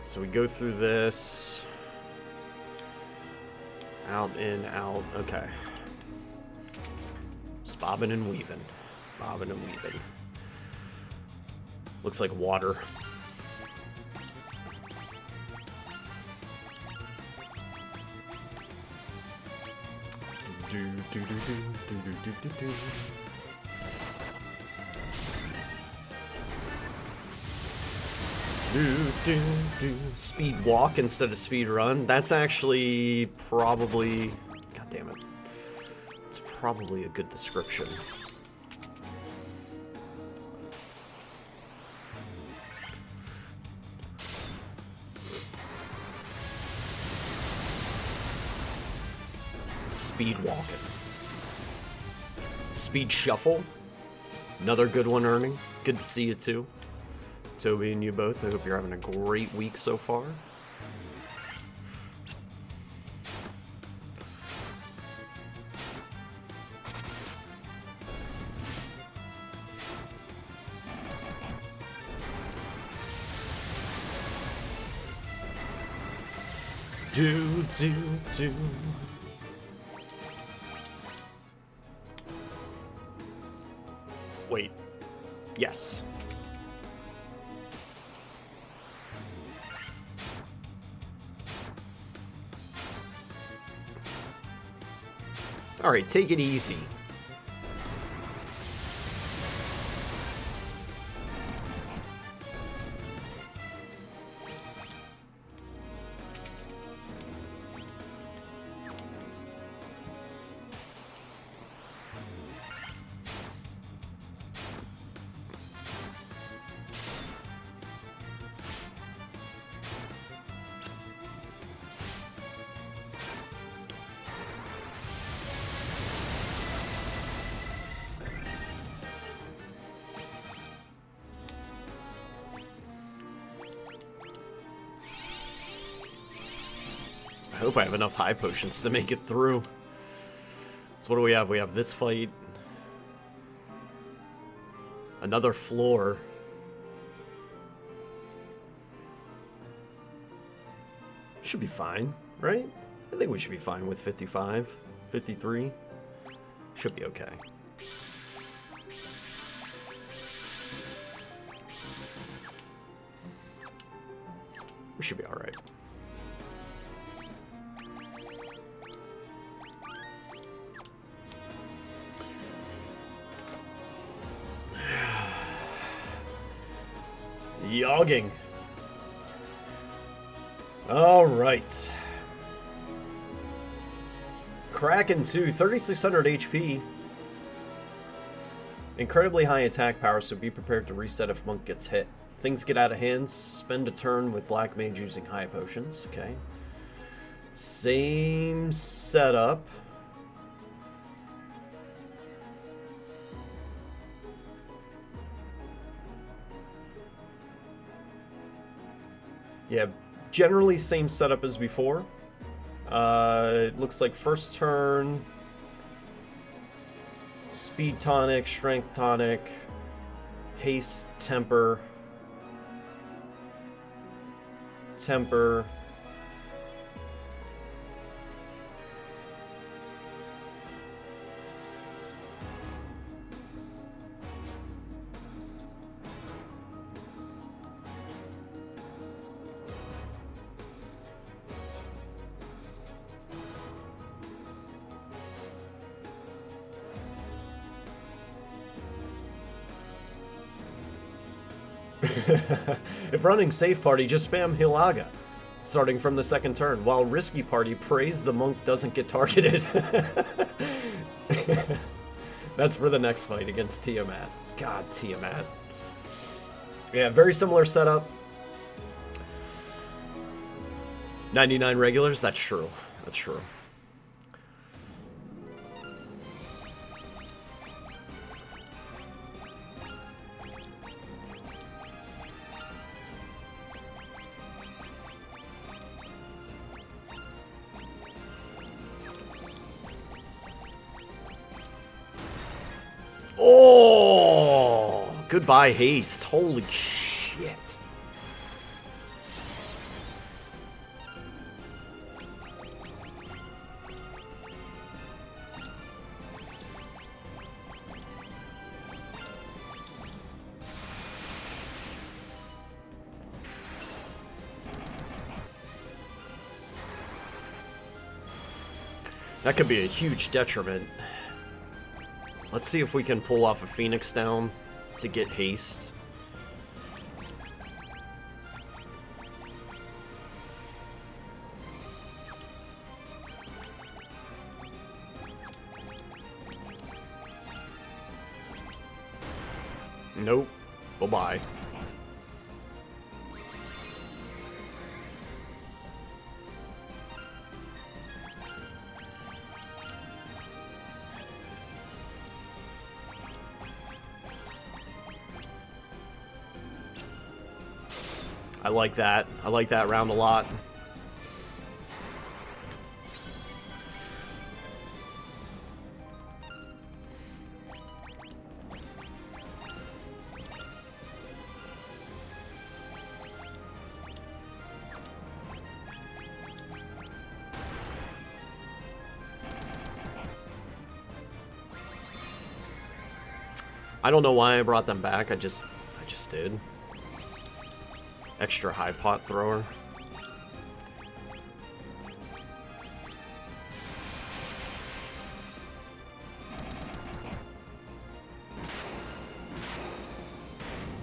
So we go through this. Out, in, out. Okay. Just bobbing and weaving. Bobbing and weaving. Looks like water. Do do do do do do do do do. Do do do. Speed walk instead of speed run. That's actually probably. God damn it. It's probably a good description. Speed walking. Speed shuffle. Another good one, Ernie. Good to see you too. Toby and you both. I hope you're having a great week so far. Do, do, do. Wait. Yes. All right, take it easy. I hope I have enough high potions to make it through. So what do we have? We have this fight. Another floor. Should be fine, right? I think we should be fine with 55, 53. Should be okay. We should be all right. Yogging. All right. Kraken 2, 3600 HP. Incredibly high attack power, so be prepared to reset if Monk gets hit. Things get out of hand, spend a turn with Black Mage using high potions. Okay. Same setup. Yeah, generally same setup as before. It looks like first turn, speed tonic, strength tonic, haste, temper, If running safe party, just spam Hilaga, starting from the second turn, while risky party, praise the monk doesn't get targeted. That's for the next fight against Tiamat. God, Tiamat. Yeah, very similar setup. 99 regulars, that's true. That's true. Oh, goodbye haste. Holy shit. That could be a huge detriment. Let's see if we can pull off a Phoenix down to get haste. Nope. Bye-bye. I like that. I like that round a lot. I don't know why I brought them back. I just did. Extra high pot thrower.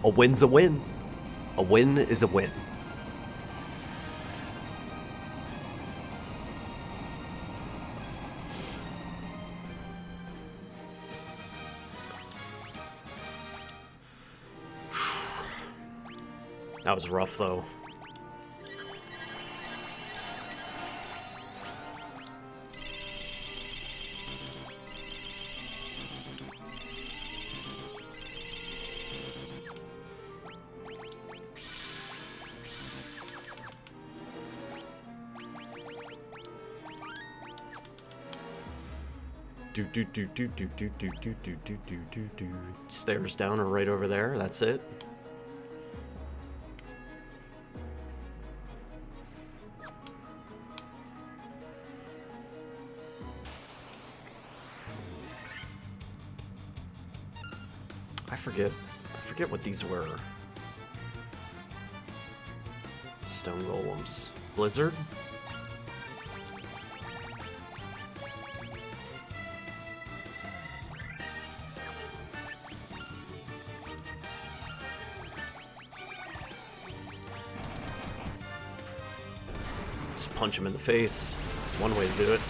A win's a win. A win is a win. That was rough, though. Stairs down are right over there. That's it. I forget what these were. Stone golems. Blizzard? Just punch him in the face. That's one way to do it.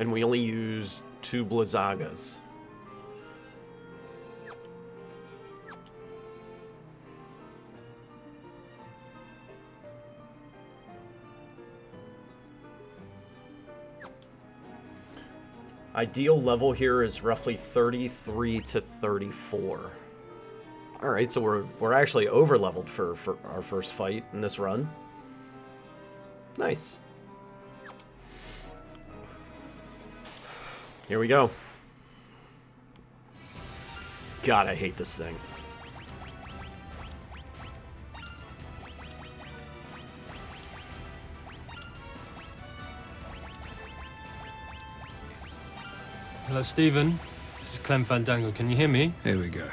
And we only use 2 Blizzagas. Ideal level here is roughly 33 to 34. All right, so we're actually over leveled for our first fight in this run. Nice. Here we go. God, I hate this thing. Hello, Stephen. This is Clem Fandango. Can you hear me? Here we go.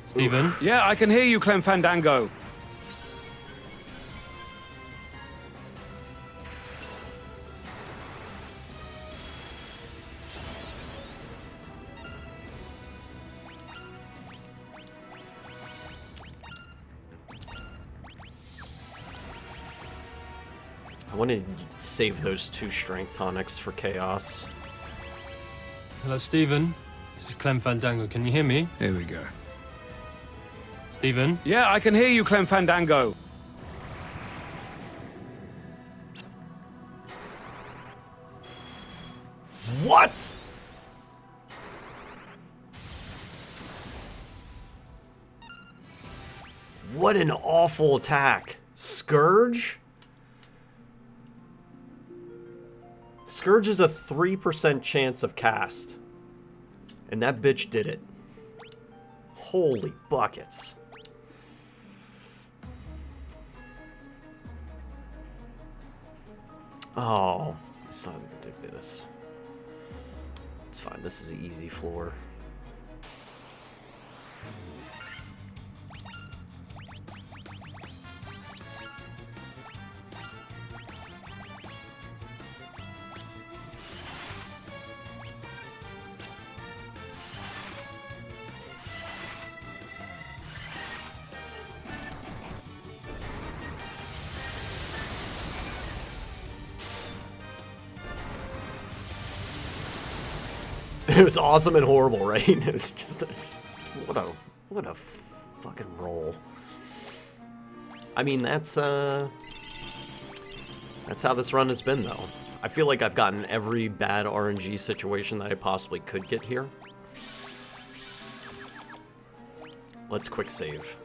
Stephen? Yeah, I can hear you, Clem Fandango. I want to save those 2 strength tonics for chaos. Hello, Stephen. This is Clem Fandango. Can you hear me? Here we go. Stephen? Yeah, I can hear you, Clem Fandango. What? What an awful attack. Scourge? Scourge is a 3% chance of cast. And that bitch did it. Holy buckets. Oh, it's not ridiculous. It's fine. This is an easy floor. It was awesome and horrible, right? It was just what a fucking roll. I mean, that's how this run has been, though. I feel like I've gotten every bad RNG situation that I possibly could get here. Let's quick save.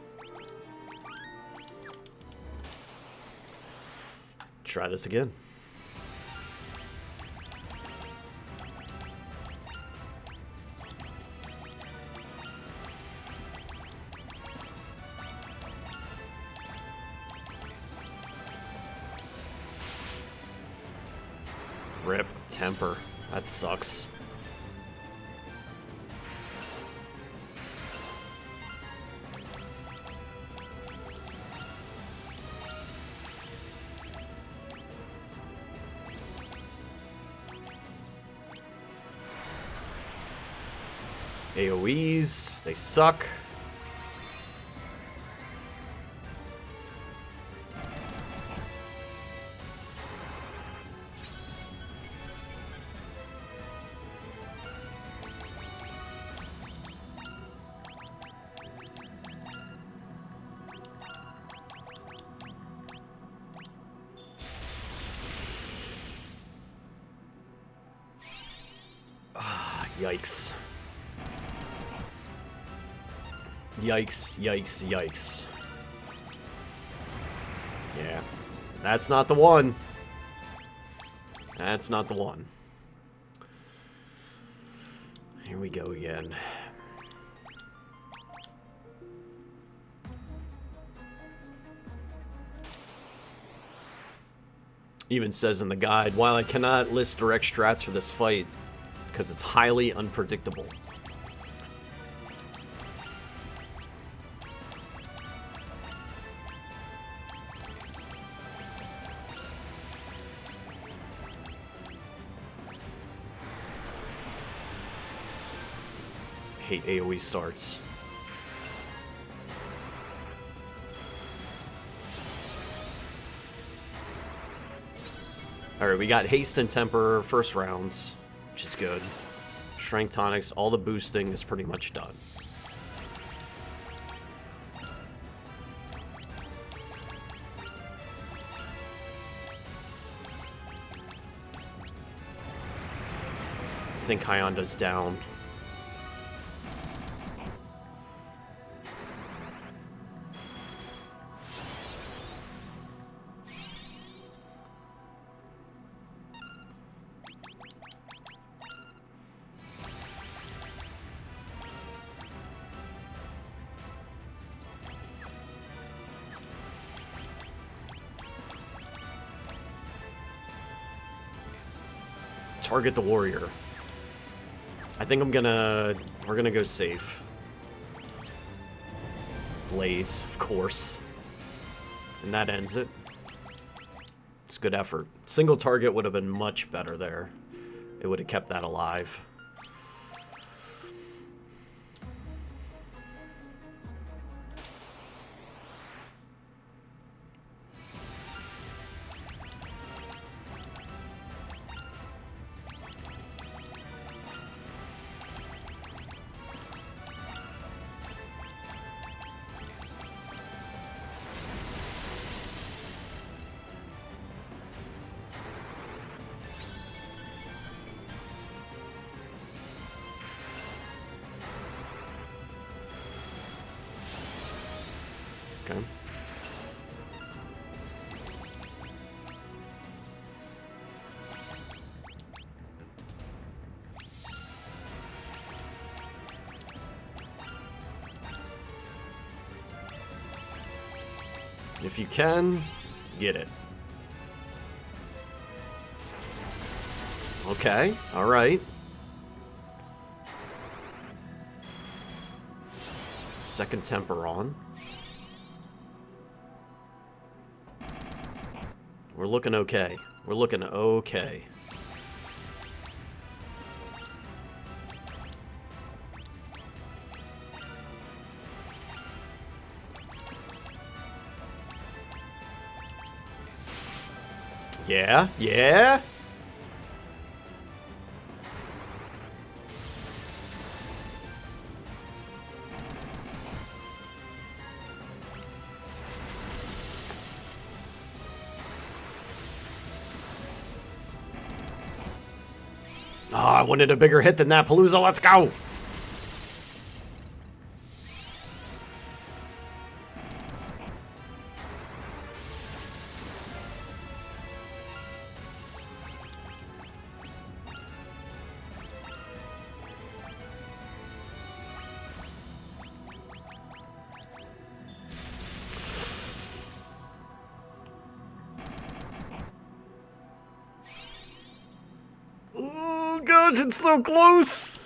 Try this again. Rip temper. That sucks. AoEs, they suck. Yikes. Yikes, yikes, yikes. Yeah. That's not the one. That's not the one. Here we go again. Even says in the guide, while I cannot list direct strats for this fight, because it's highly unpredictable. Hate AoE starts. Alright, we got haste and temper first rounds, which is good. Strength tonics, all the boosting is pretty much done. I think Hyunda's down. Target the warrior. I think we're gonna go safe. Blaze, of course. And that ends it. It's a good effort. Single target would have been much better there. It would have kept that alive. If you can, get it. Okay, alright. Second temper on. We're looking okay. We're looking okay. Yeah, yeah. Oh, I wanted a bigger hit than that, Palooza. Let's go. Oh, gosh, it's so close.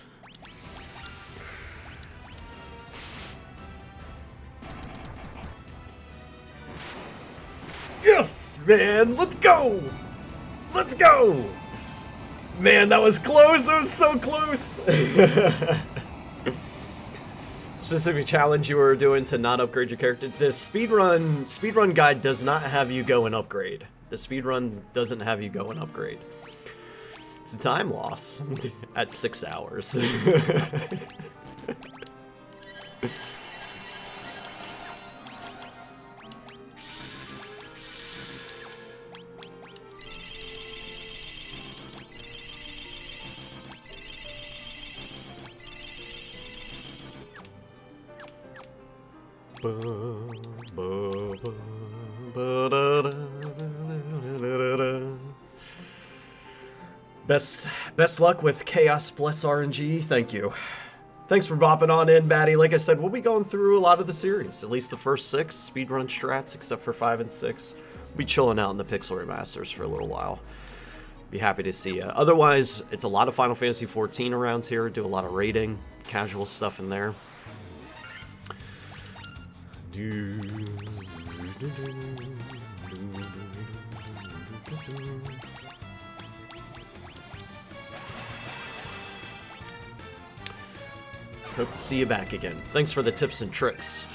Yes, man. Let's go. Let's go. Man, that was close. That was so close. Specific challenge you were doing to not upgrade your character. The speedrun guide does not have you go and upgrade. The speedrun doesn't have you go and upgrade. It's a time loss at 6 hours. Best luck with Chaos Bless RNG. Thank you. Thanks for bopping on in, Batty. Like I said, we'll be going through a lot of the series. At least the first 6 speedrun strats, except for 5 and 6. We'll be chilling out in the Pixel Remasters for a little while. Be happy to see you. Otherwise, it's a lot of Final Fantasy XIV around here. Do a lot of raiding, casual stuff in there. Hope to see you back again. Thanks for the tips and tricks.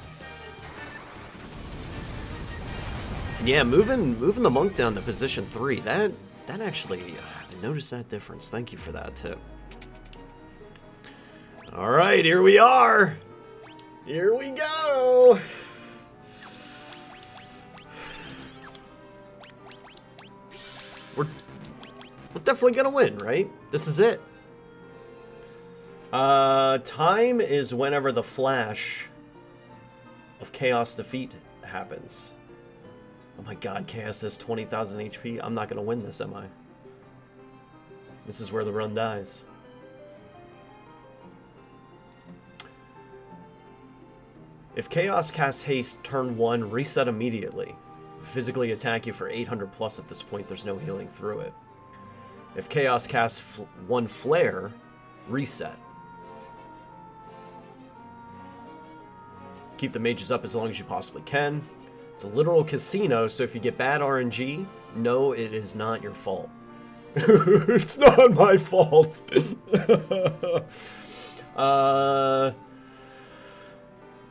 Yeah, moving the monk down to position 3. That actually, I noticed that difference. Thank you for that tip. All right, here we are. Here we go. We're definitely gonna win, right? This is it. Time is whenever the flash of Chaos defeat happens. Oh my god, Chaos has 20,000 HP. I'm not gonna win this, am I? This is where the run dies. If Chaos casts Haste turn 1, reset immediately. Physically attack you for 800 plus at this point, there's no healing through it. If Chaos casts 1 Flare, reset. Keep the mages up as long as you possibly can. It's a literal casino, so if you get bad RNG, no, it is not your fault. It's not my fault.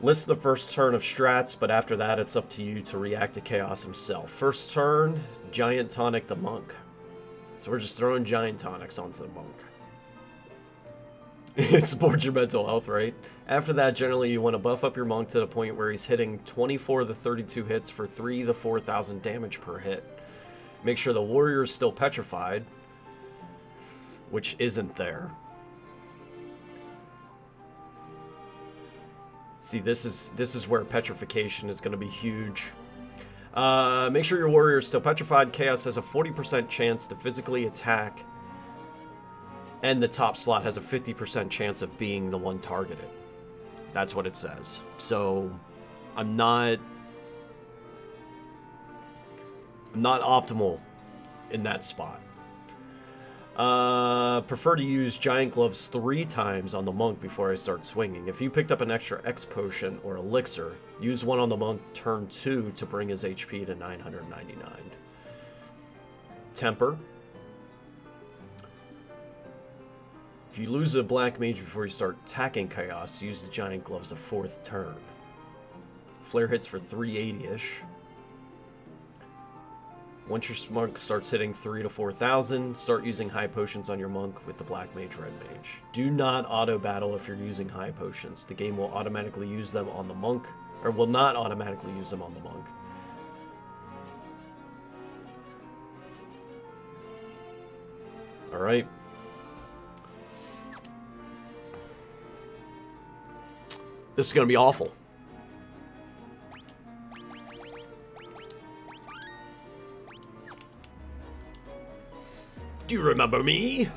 List the first turn of strats, but after that, it's up to you to react to Chaos himself. First turn, Giant Tonic the Monk. So we're just throwing Giant Tonics onto the Monk. It supports your mental health, right? After that, generally you want to buff up your Monk to the point where he's hitting 24 to 32 hits for 3,000 to 4,000 damage per hit. Make sure the warrior is still petrified, which isn't there. See, this is where petrification is going to be huge. Make sure your warrior is still petrified. Chaos has a 40% chance to physically attack, and the top slot has a 50% chance of being the one targeted. That's what it says. So, I'm not Not optimal in that spot. Prefer to use giant gloves 3 times on the monk before I start swinging. If you picked up an extra X potion or elixir, use one on the monk turn 2 to bring his HP to 999. Temper. If you lose a black mage before you start attacking chaos, use the giant gloves a 4th turn. Flare hits for 380-ish. Once your monk starts hitting 3 to 4,000, start using high potions on your monk with the black mage, red mage. Do not auto battle if you're using high potions. The game will automatically use them on the monk, or will not automatically use them on the monk. Alright. This is gonna be awful. Do you remember me?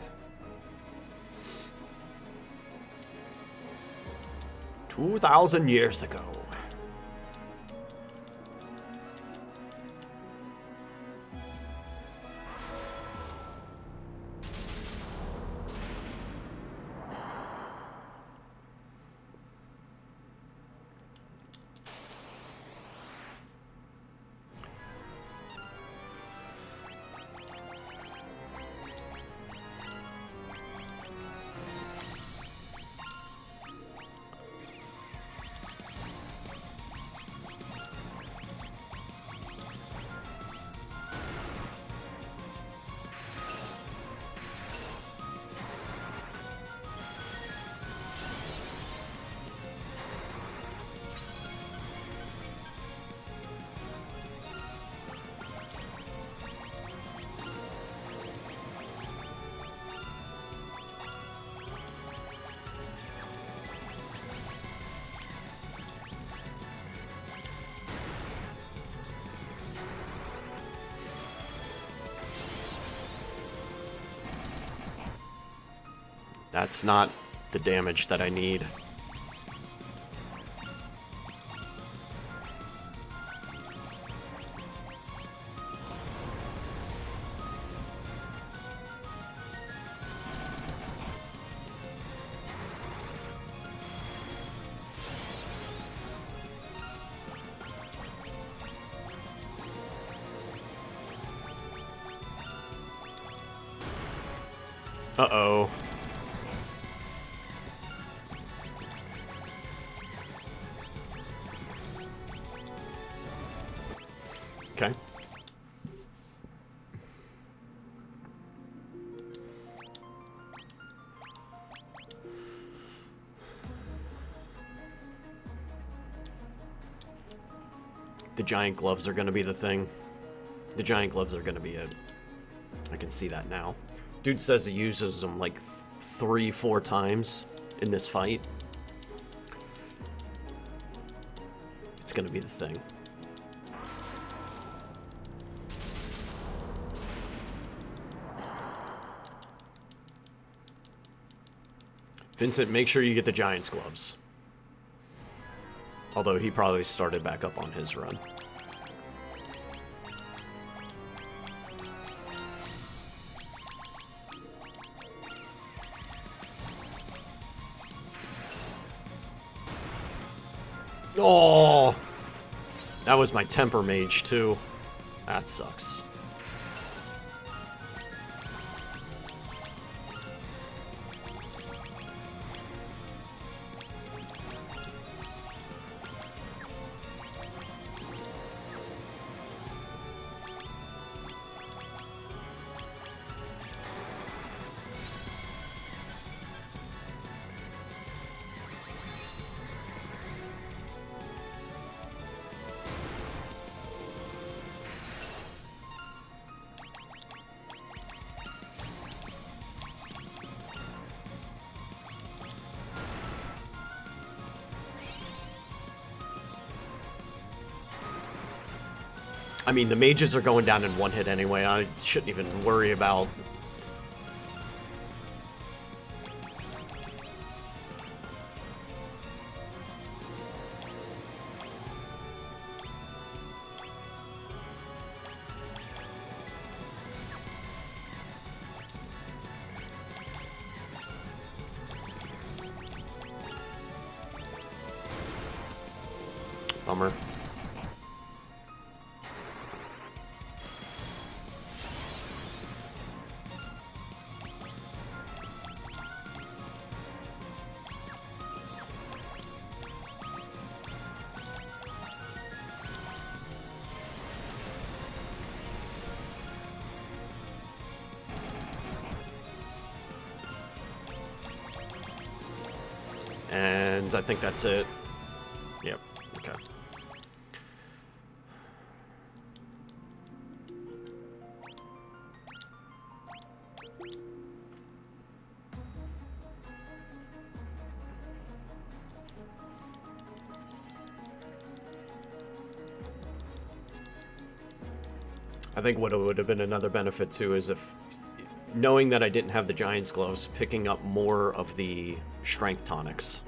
2,000 years ago. That's not the damage that I need. Uh-oh. Okay. The giant gloves are going to be the thing. The giant gloves are going to be it. I can see that now. Dude says he uses them like 3-4 times in this fight. It's going to be the thing. Vincent, make sure you get the Giant's gloves. Although he probably started back up on his run. Oh! That was my temper mage, too. That sucks. I mean, the mages are going down in one hit anyway. I shouldn't even worry about... Bummer. And I think that's it. Yep, okay. I think what would have been another benefit too is if, knowing that I didn't have the Giant's Gloves, picking up more of the strength tonics.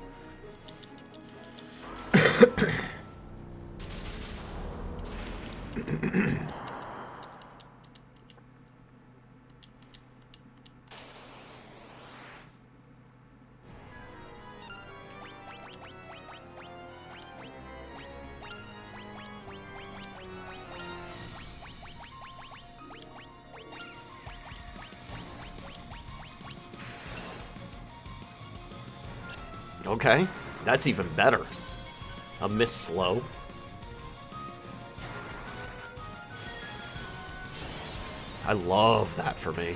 Okay, that's even better. A miss slow. I love that for me.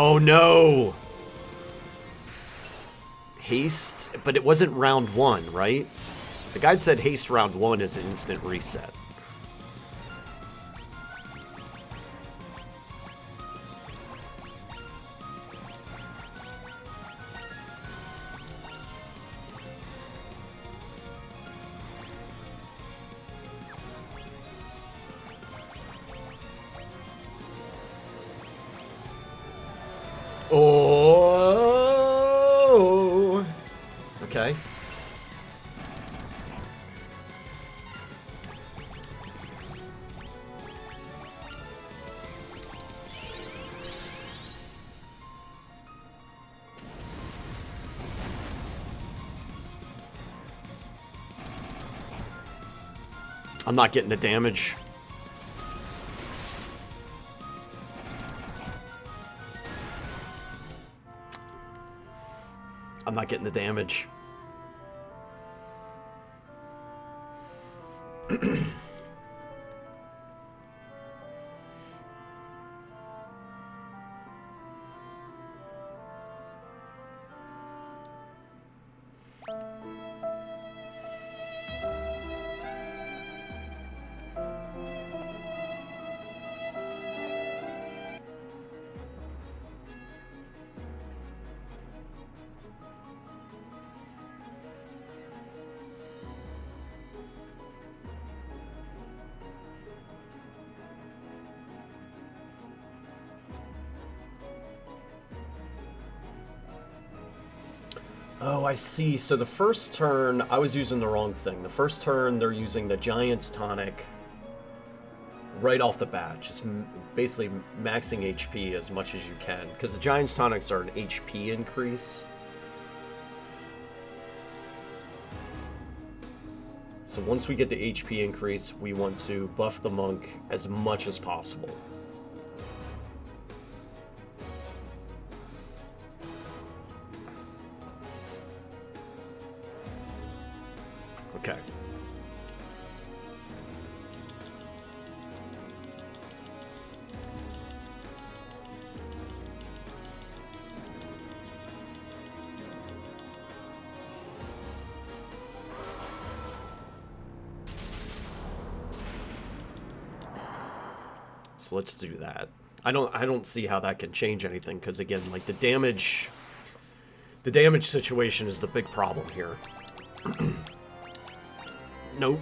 Oh no! Haste, but it wasn't round 1, right? The guide said haste round 1 is an instant reset. Oh! Okay. I'm not getting the damage. I'm not getting the damage. Oh, I see. So the first turn, I was using the wrong thing. The first turn, they're using the Giant's Tonic right off the bat. Just basically maxing HP as much as you can. Because the Giant's Tonics are an HP increase. So once we get the HP increase, we want to buff the monk as much as possible. Okay. So let's do that. I don't see how that can change anything, because again, like the damage situation is the big problem here. Nope.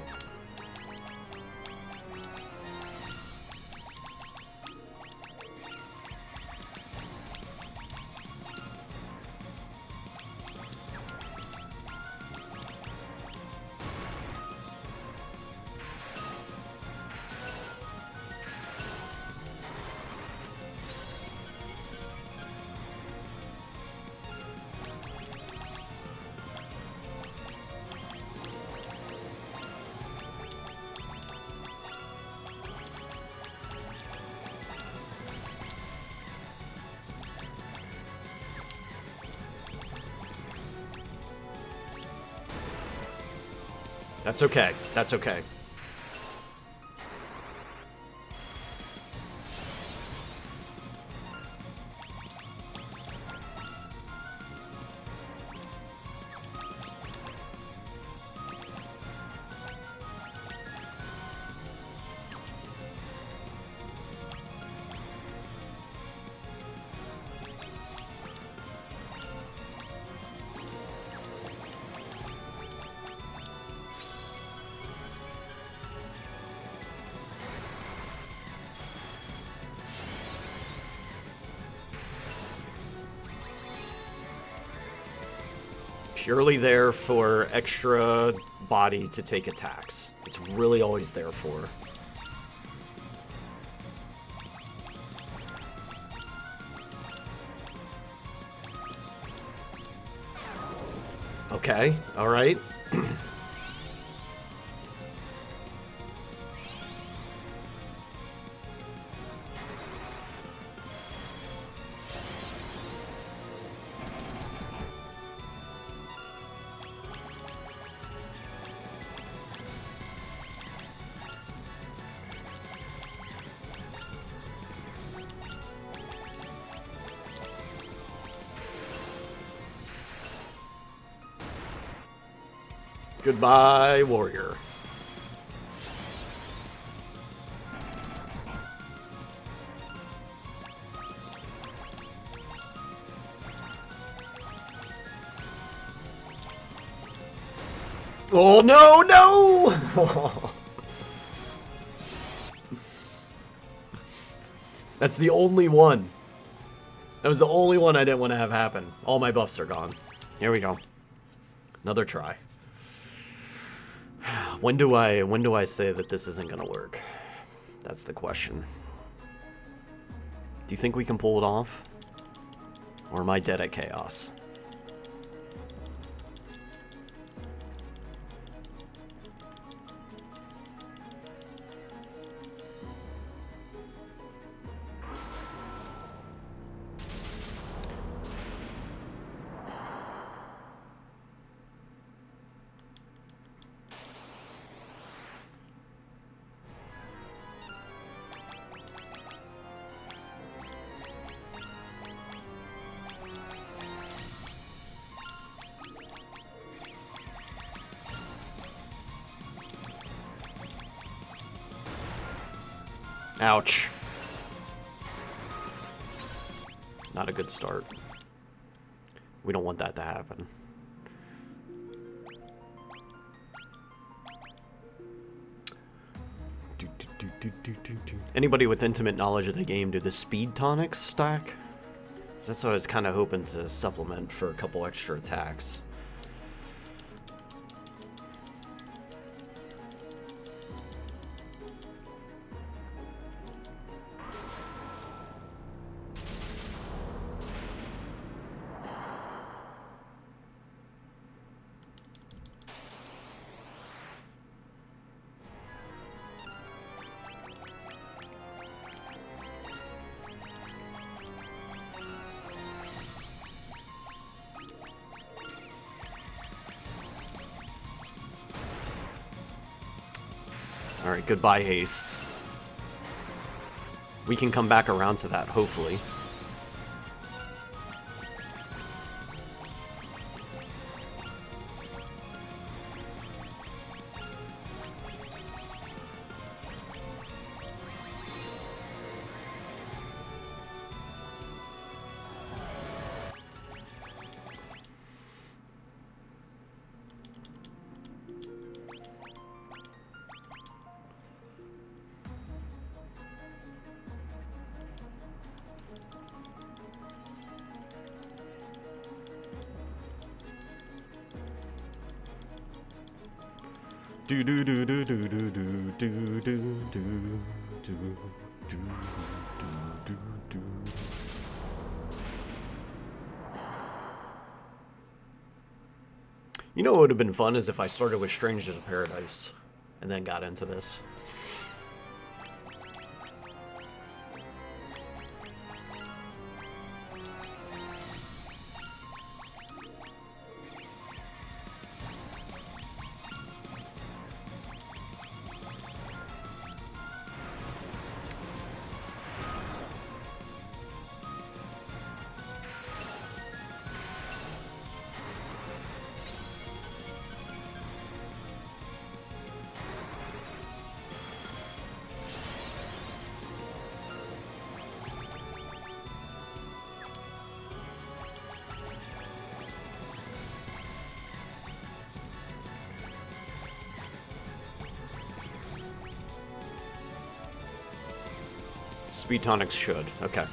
That's okay. That's okay. Purely there for extra body to take attacks. It's really always there for. Okay, alright. Goodbye, warrior. Oh, no, no! That's the only one. That was the only one I didn't want to have happen. All my buffs are gone. Here we go. Another try. When do I say that this isn't gonna work? That's the question. Do you think we can pull it off? Or am I dead at chaos? Ouch. Not a good start. We don't want that to happen. Anybody with intimate knowledge of the game, do the speed tonics stack? That's what I was kind of hoping to supplement for a couple extra attacks. Alright, goodbye, haste. We can come back around to that, hopefully. Do do do do do do do do do do do do do do do. You know what would have been fun is if I started with Strangers of Paradise and then got into this. Speed tonics should. Okay.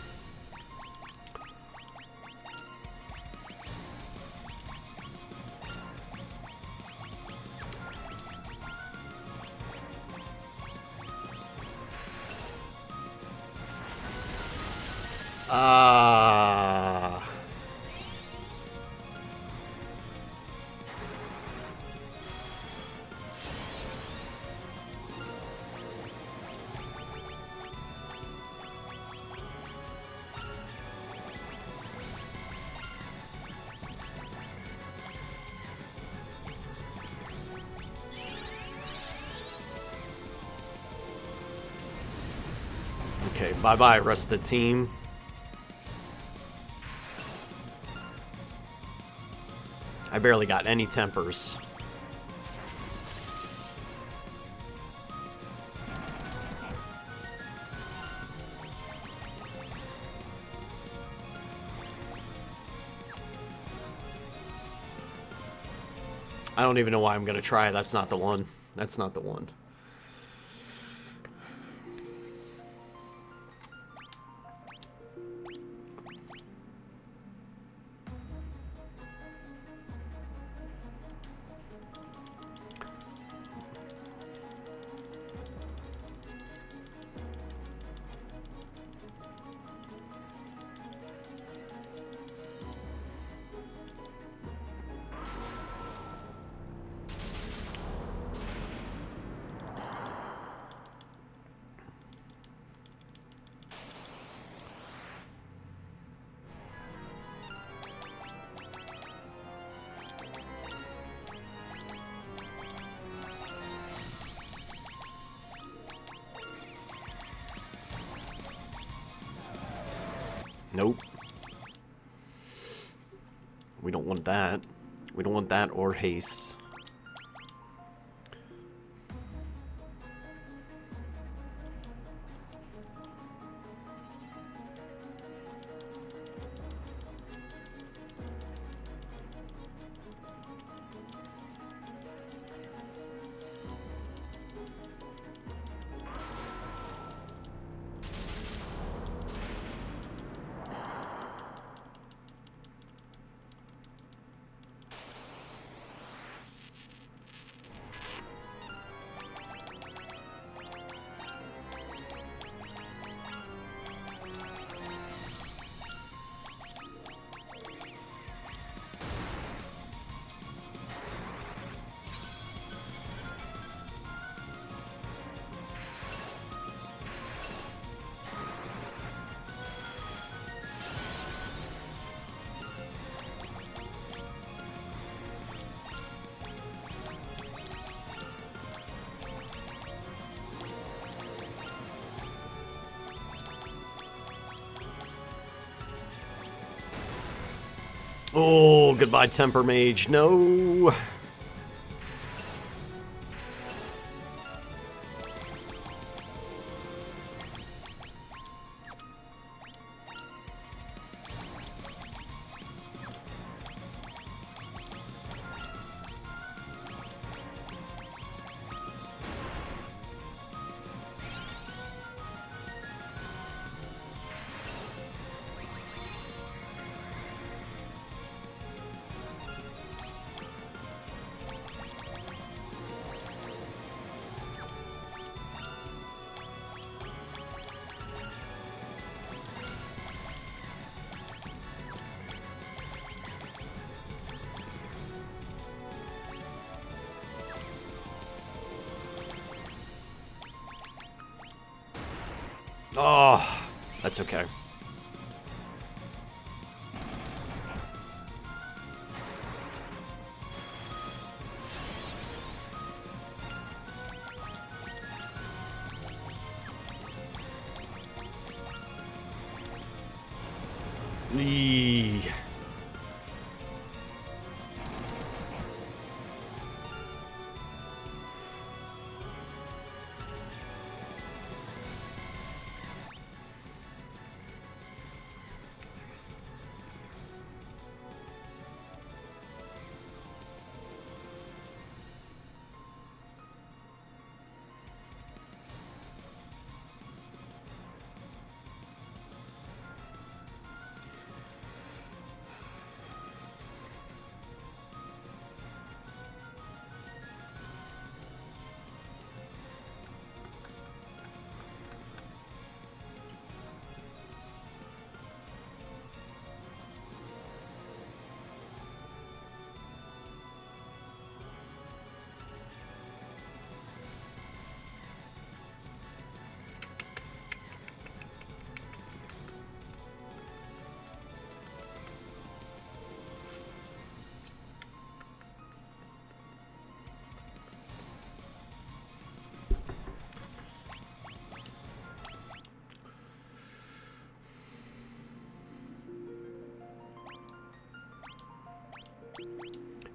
Okay, bye-bye, rest of the team. I barely got any tempers. I don't even know why I'm gonna try. That's not the one. That's not the one. Nope. We don't want that. We don't want that or haste. Oh, goodbye, Temper Mage. No. Oh, that's okay. Eee.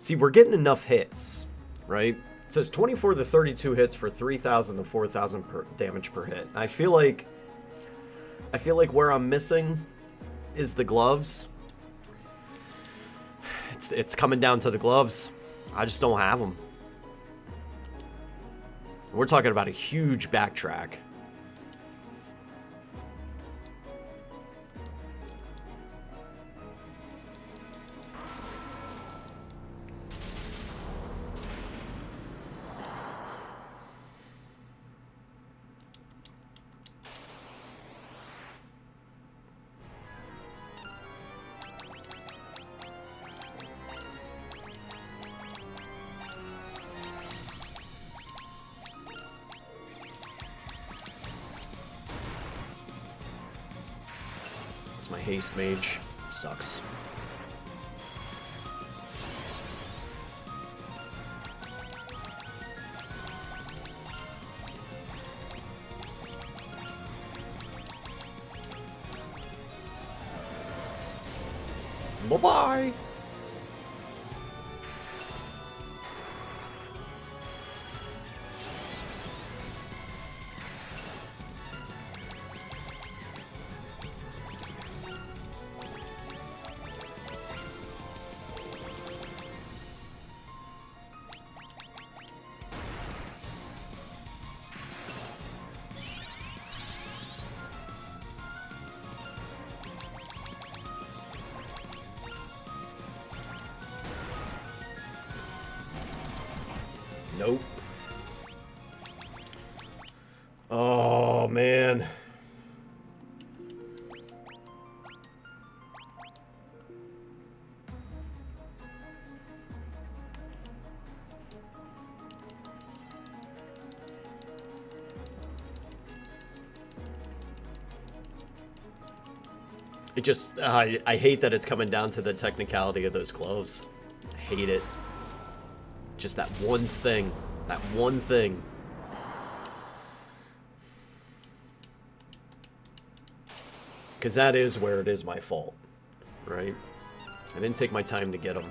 See, we're getting enough hits, right? It says 24 to 32 hits for 3,000 to 4,000 damage per hit. I feel like where I'm missing is the gloves. It's coming down to the gloves. I just don't have them. We're talking about a huge backtrack. My haste mage. It sucks. Bye-bye. Nope. Oh, man. It just, I hate that it's coming down to the technicality of those gloves. I hate it. Just that one thing. That one thing. Because that is where it is my fault. Right? I didn't take my time to get them.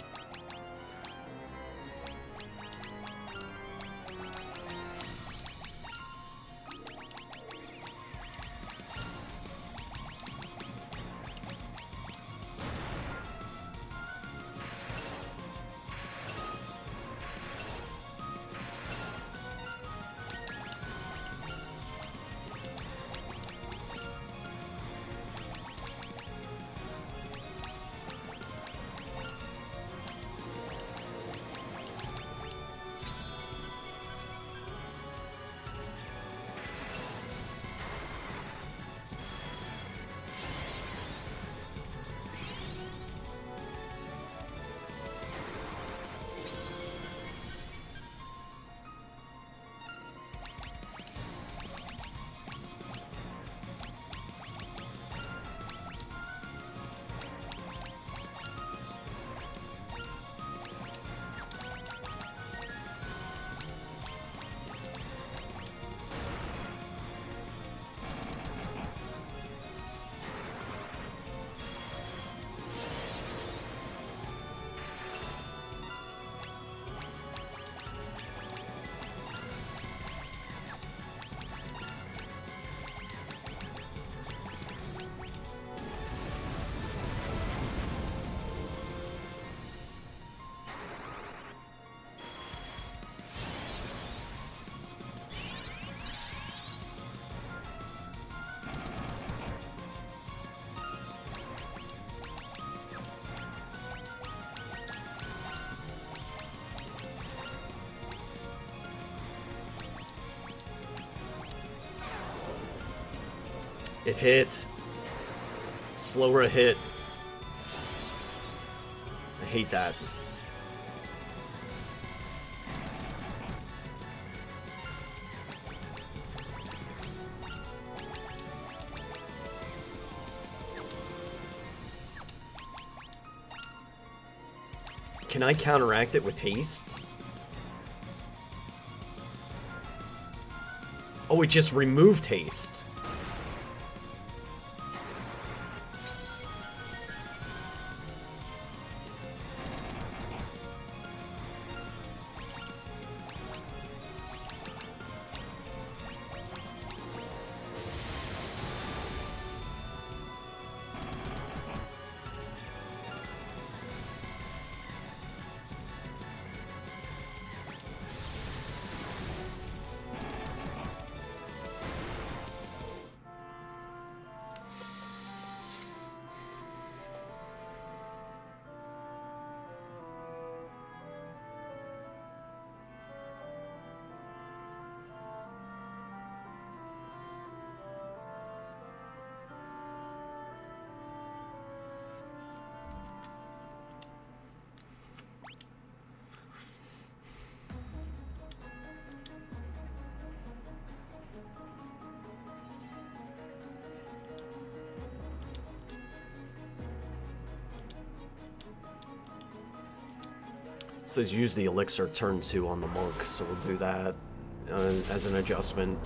It hit. Slower a hit. I hate that. Can I counteract it with haste? Oh, it just removed haste. says use the elixir turn 2 on the monk, so we'll do that as an adjustment.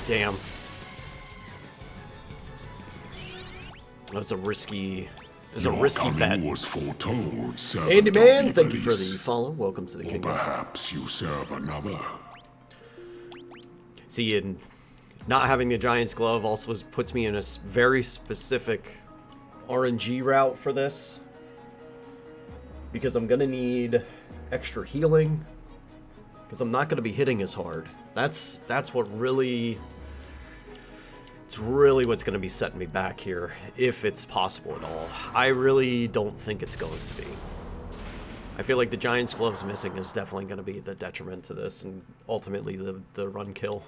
Damn. That's a risky. It's a risky bet. Was foretold, Andy Man, thank you for the follow. Welcome to the Or kingdom. perhaps you serve another. See, and not having the Giant's Glove also puts me in a very specific RNG route for this. Because I'm going to need extra healing. Because I'm not going to be hitting as hard. That's what really... It's really what's going to be setting me back here, if it's possible at all. I really don't think it's going to be. I feel like the Giant's Gloves missing is definitely going to be the detriment to this, and ultimately the run kill.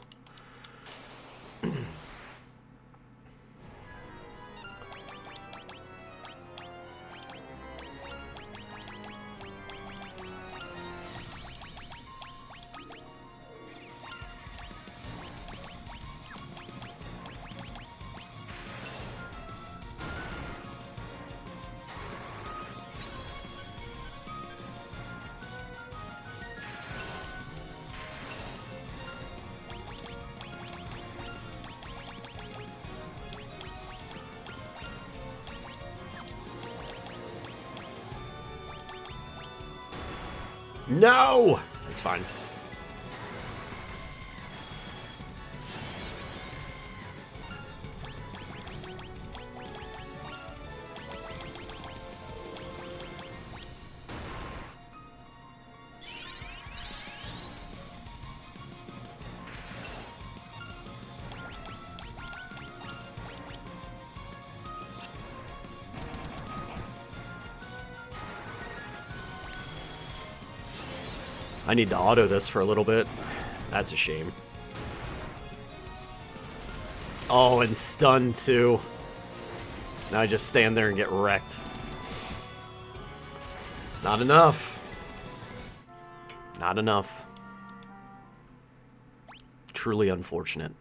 No! It's fine. I need to auto this for a little bit. That's a shame. Oh, and stun too. Now I just stand there and get wrecked. Not enough. Not enough. Truly unfortunate.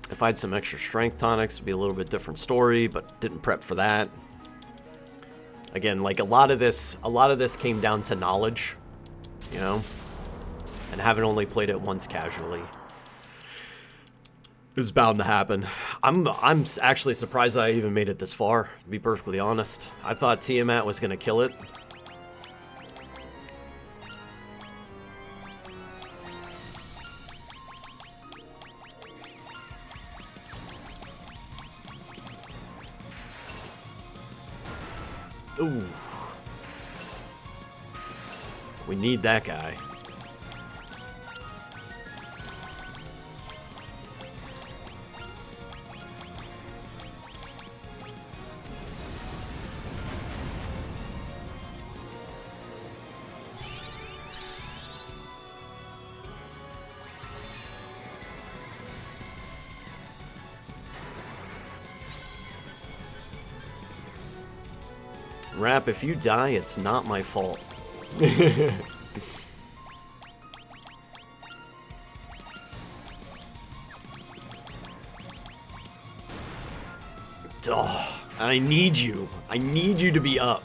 If I had some extra strength tonics, it'd be a little bit different story, but didn't prep for that. Again, like a lot of this came down to knowledge, you know, and having only played it once casually is bound to happen. I'm actually surprised I even made it this far, to be perfectly honest. I thought Tiamat was gonna kill it. Ooh. We need that guy. Rap, if you die, it's not my fault. Oh, I need you. I need you to be up.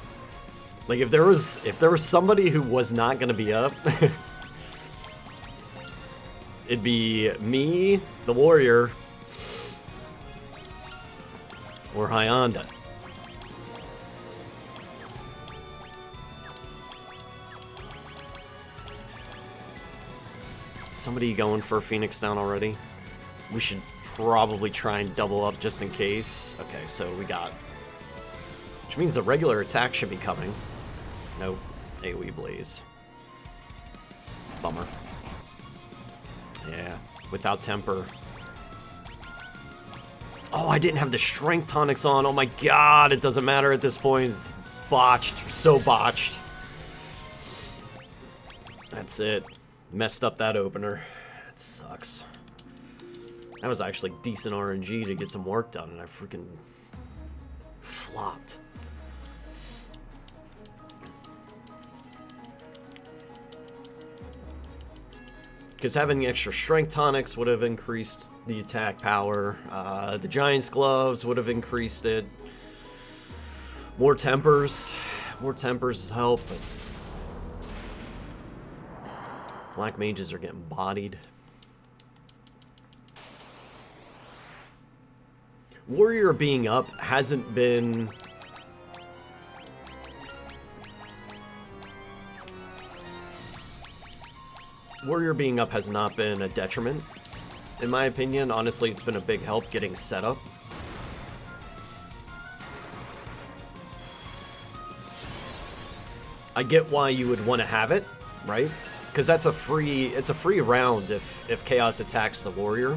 Like if there was somebody who was not gonna be up, it'd be me, the warrior, or Hyanda. somebody going for a Phoenix down already? We should probably try and double up just in case. Okay, so we got... Which means the regular attack should be coming. Nope. AoE Blaze. Bummer. Yeah, without temper. Oh, I didn't have the strength tonics on. Oh my god, it doesn't matter at this point. It's botched. So botched. That's it. Messed up that opener. It sucks. That was actually decent RNG to get some work done, and I freaking flopped. Because having the extra strength tonics would have increased the attack power. The Giant's Gloves would have increased it. More tempers. More tempers help, but... Black mages are getting bodied. Warrior being up hasn't been... Warrior being up has not been a detriment, in my opinion. Honestly, it's been a big help getting set up. I get why you would want to have it, right? Because that's a free, it's a free round if Chaos attacks the Warrior.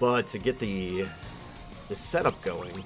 But to get the setup going,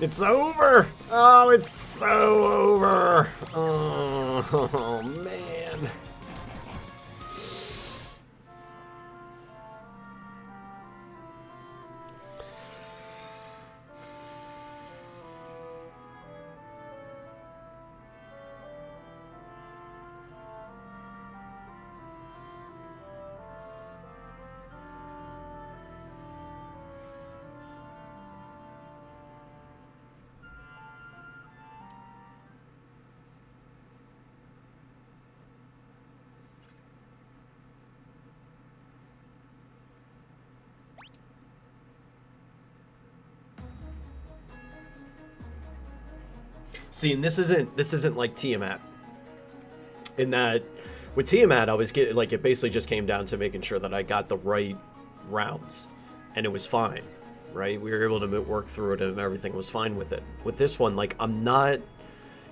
it's over! Oh, it's so over! Oh, man. See, and this isn't like Tiamat. In that, with Tiamat, I was getting, like, it basically just came down to making sure that I got the right rounds, and it was fine, right? We were able to work through it, and everything was fine with it. With this one, like, I'm not,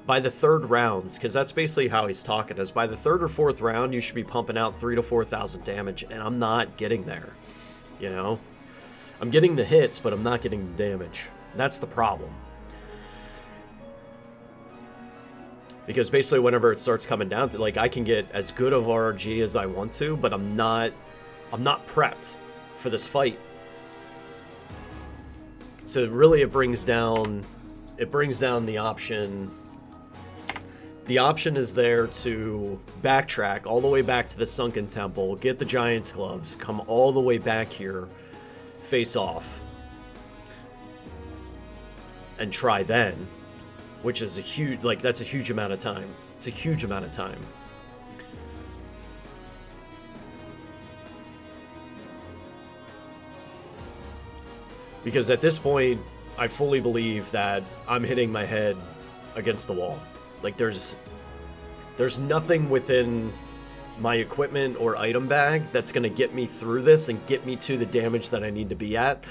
by the third round, because that's basically how he's talking, is by the third or fourth round, you should be pumping out 3,000 to 4,000 damage, and I'm not getting there, you know? I'm getting the hits, but I'm not getting the damage. That's the problem. Because basically whenever it starts coming down to, like, I can get as good of RG as I want to, but I'm not prepped for this fight. So really it brings down the option the option is there to backtrack all the way back to the Sunken Temple, get the Giant's Gloves, come all the way back here, face off, and try then, which is a huge, like, that's a huge amount of time. It's a huge amount of time. Because at this point, I fully believe that I'm hitting my head against the wall. Like, there's nothing within my equipment or item bag that's going to get me through this and get me to the damage that I need to be at.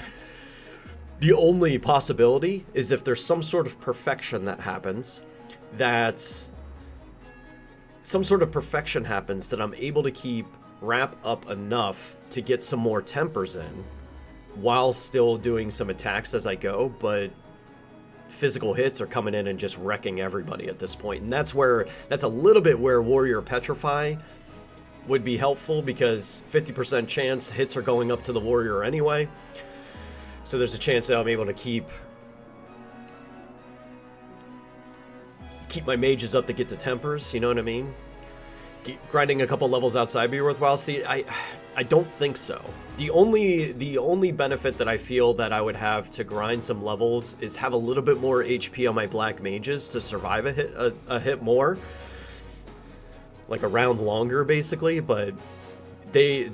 The only possibility is if there's some sort of perfection that happens, that I'm able to keep wrap up enough to get some more tempers in while still doing some attacks as I go, but physical hits are coming in and just wrecking everybody at this point. And that's a little bit where Warrior Petrify would be helpful, because 50% chance hits are going up to the Warrior anyway. So there's a chance that I'm able to keep my mages up to get the tempers, you know what I mean? Grinding a couple levels outside be worthwhile. See, I don't think so. The only benefit that I feel that I would have to grind some levels is have a little bit more HP on my black mages to survive a hit more, like a round longer basically. But they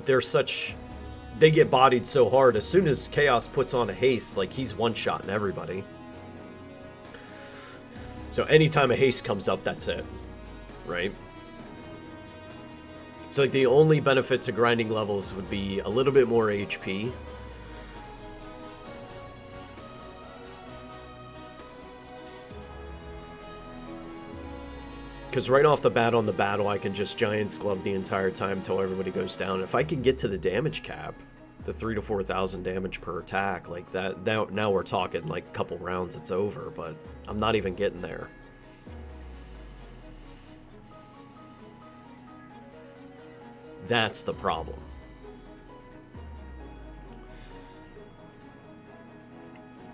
get bodied so hard. As soon as Chaos puts on a haste, like, he's one-shotting everybody. So anytime a haste comes up, that's it, right? So, like, the only benefit to grinding levels would be a little bit more HP. Because right off the bat on the battle, I can just Giant's Glove the entire time until everybody goes down. If I can get to the damage cap, the 3,000 to 4,000 damage per attack, like that, now we're talking like a couple rounds, it's over, but I'm not even getting there. That's the problem.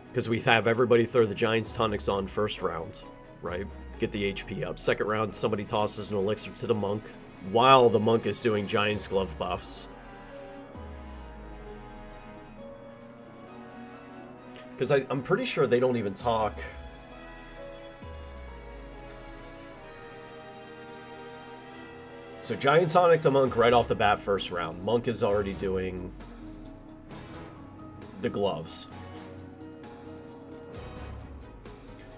Because we have everybody throw the Giant's Tonics on first round, right? Get the HP up. Second round, somebody tosses an elixir to the monk while the monk is doing Giant's Glove buffs. Because I'm pretty sure they don't even talk. So Giant Tonic to Monk right off the bat first round. Monk is already doing the gloves.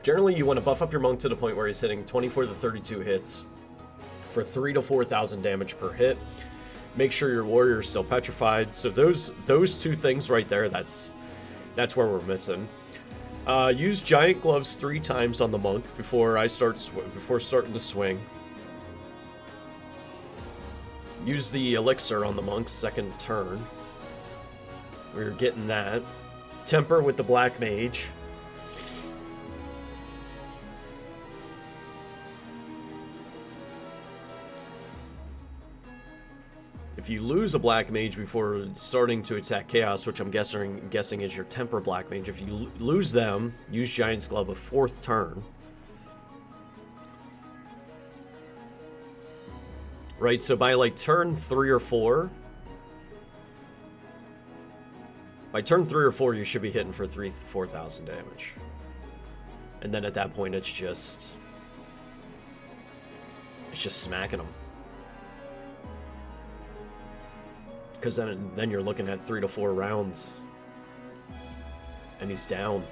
Generally, you want to buff up your Monk to the point where he's hitting 24 to 32 hits for 3,000 to 4,000 damage per hit. Make sure your warrior is still petrified. So those two things right there, that's where we're missing. Use Giant Gloves 3 times on the Monk before starting to swing. Use the elixir on the Monk's second turn. We're getting that. Temper with the Black Mage. If you lose a Black Mage before starting to attack Chaos, which I'm guessing is your Temper Black Mage, if you lose them, use Giant's Glove a 4th turn. Right, so by like turn 3 or 4, you should be hitting for 4,000 damage. And then at that point, it's just smacking them. Because then you're looking at 3 to 4 rounds, and he's down.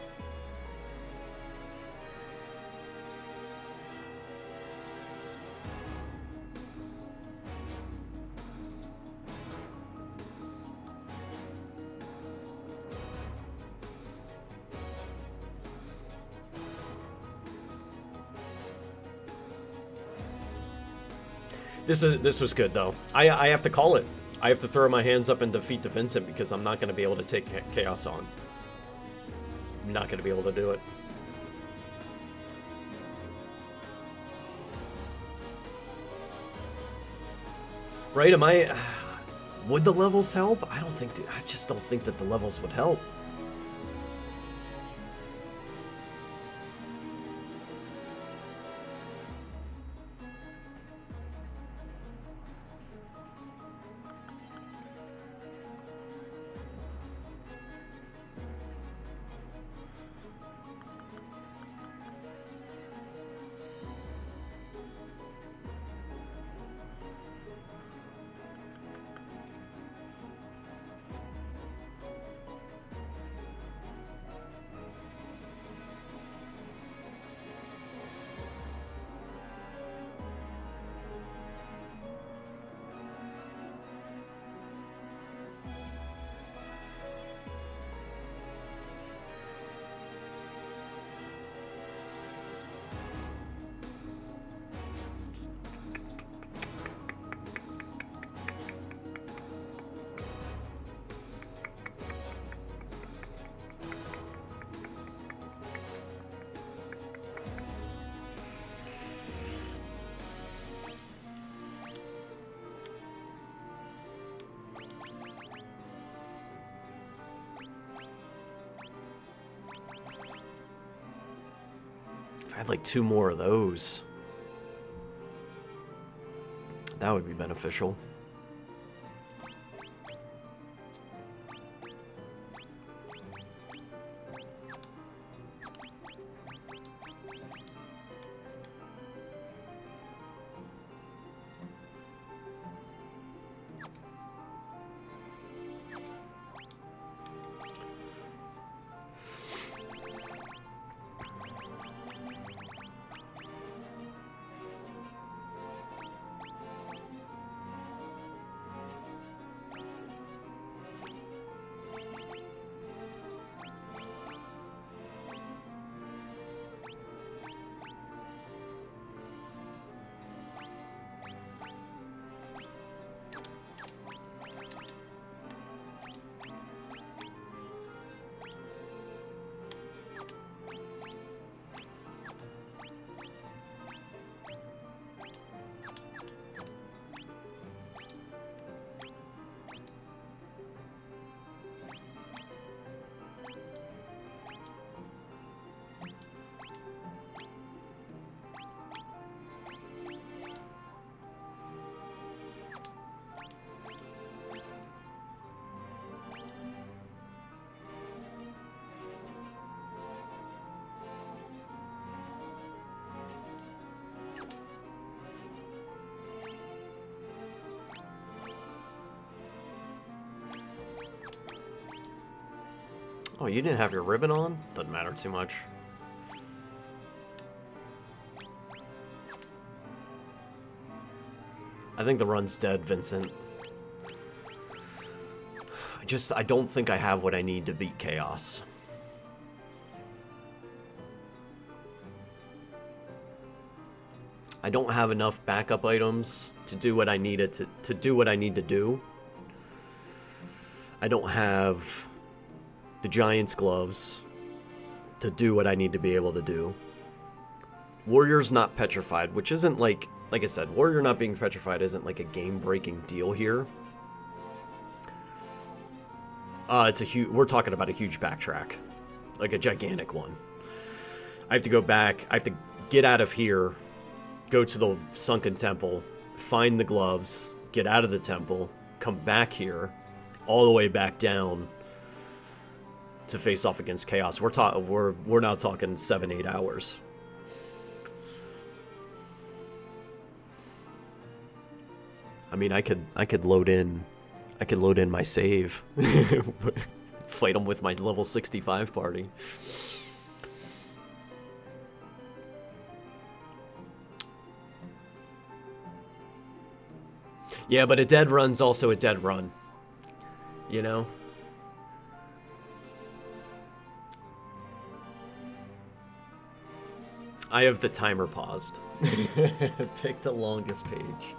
This was good though. I have to call it. I have to throw my hands up and defeat the Vincent because I'm not going to be able to take Chaos on. I'm not going to be able to do it. Right? Would the levels help? I just don't think that the levels would help. had like 2 more of those. That would be beneficial. Oh, you didn't have your ribbon on? Doesn't matter too much. I think the run's dead, Vincent. I don't think I have what I need to beat Chaos. I don't have enough backup items to do what I needed to do what I need to do. I don't have the Giant's gloves to do what I need to be able to do. Warrior's not petrified, which isn't like I said, Warrior not being petrified isn't like a game-breaking deal here. We're talking about a huge backtrack, like a gigantic one. I have to go back. I have to get out of here, go to the Sunken Temple, find the gloves, get out of the temple, come back here, all the way back down to face off against Chaos. We're now talking 7-8 hours. I mean, I could load in my save, fight them with my level 65 party. Yeah, but a dead run's also a dead run, you know? I have the timer paused. Pick the longest page.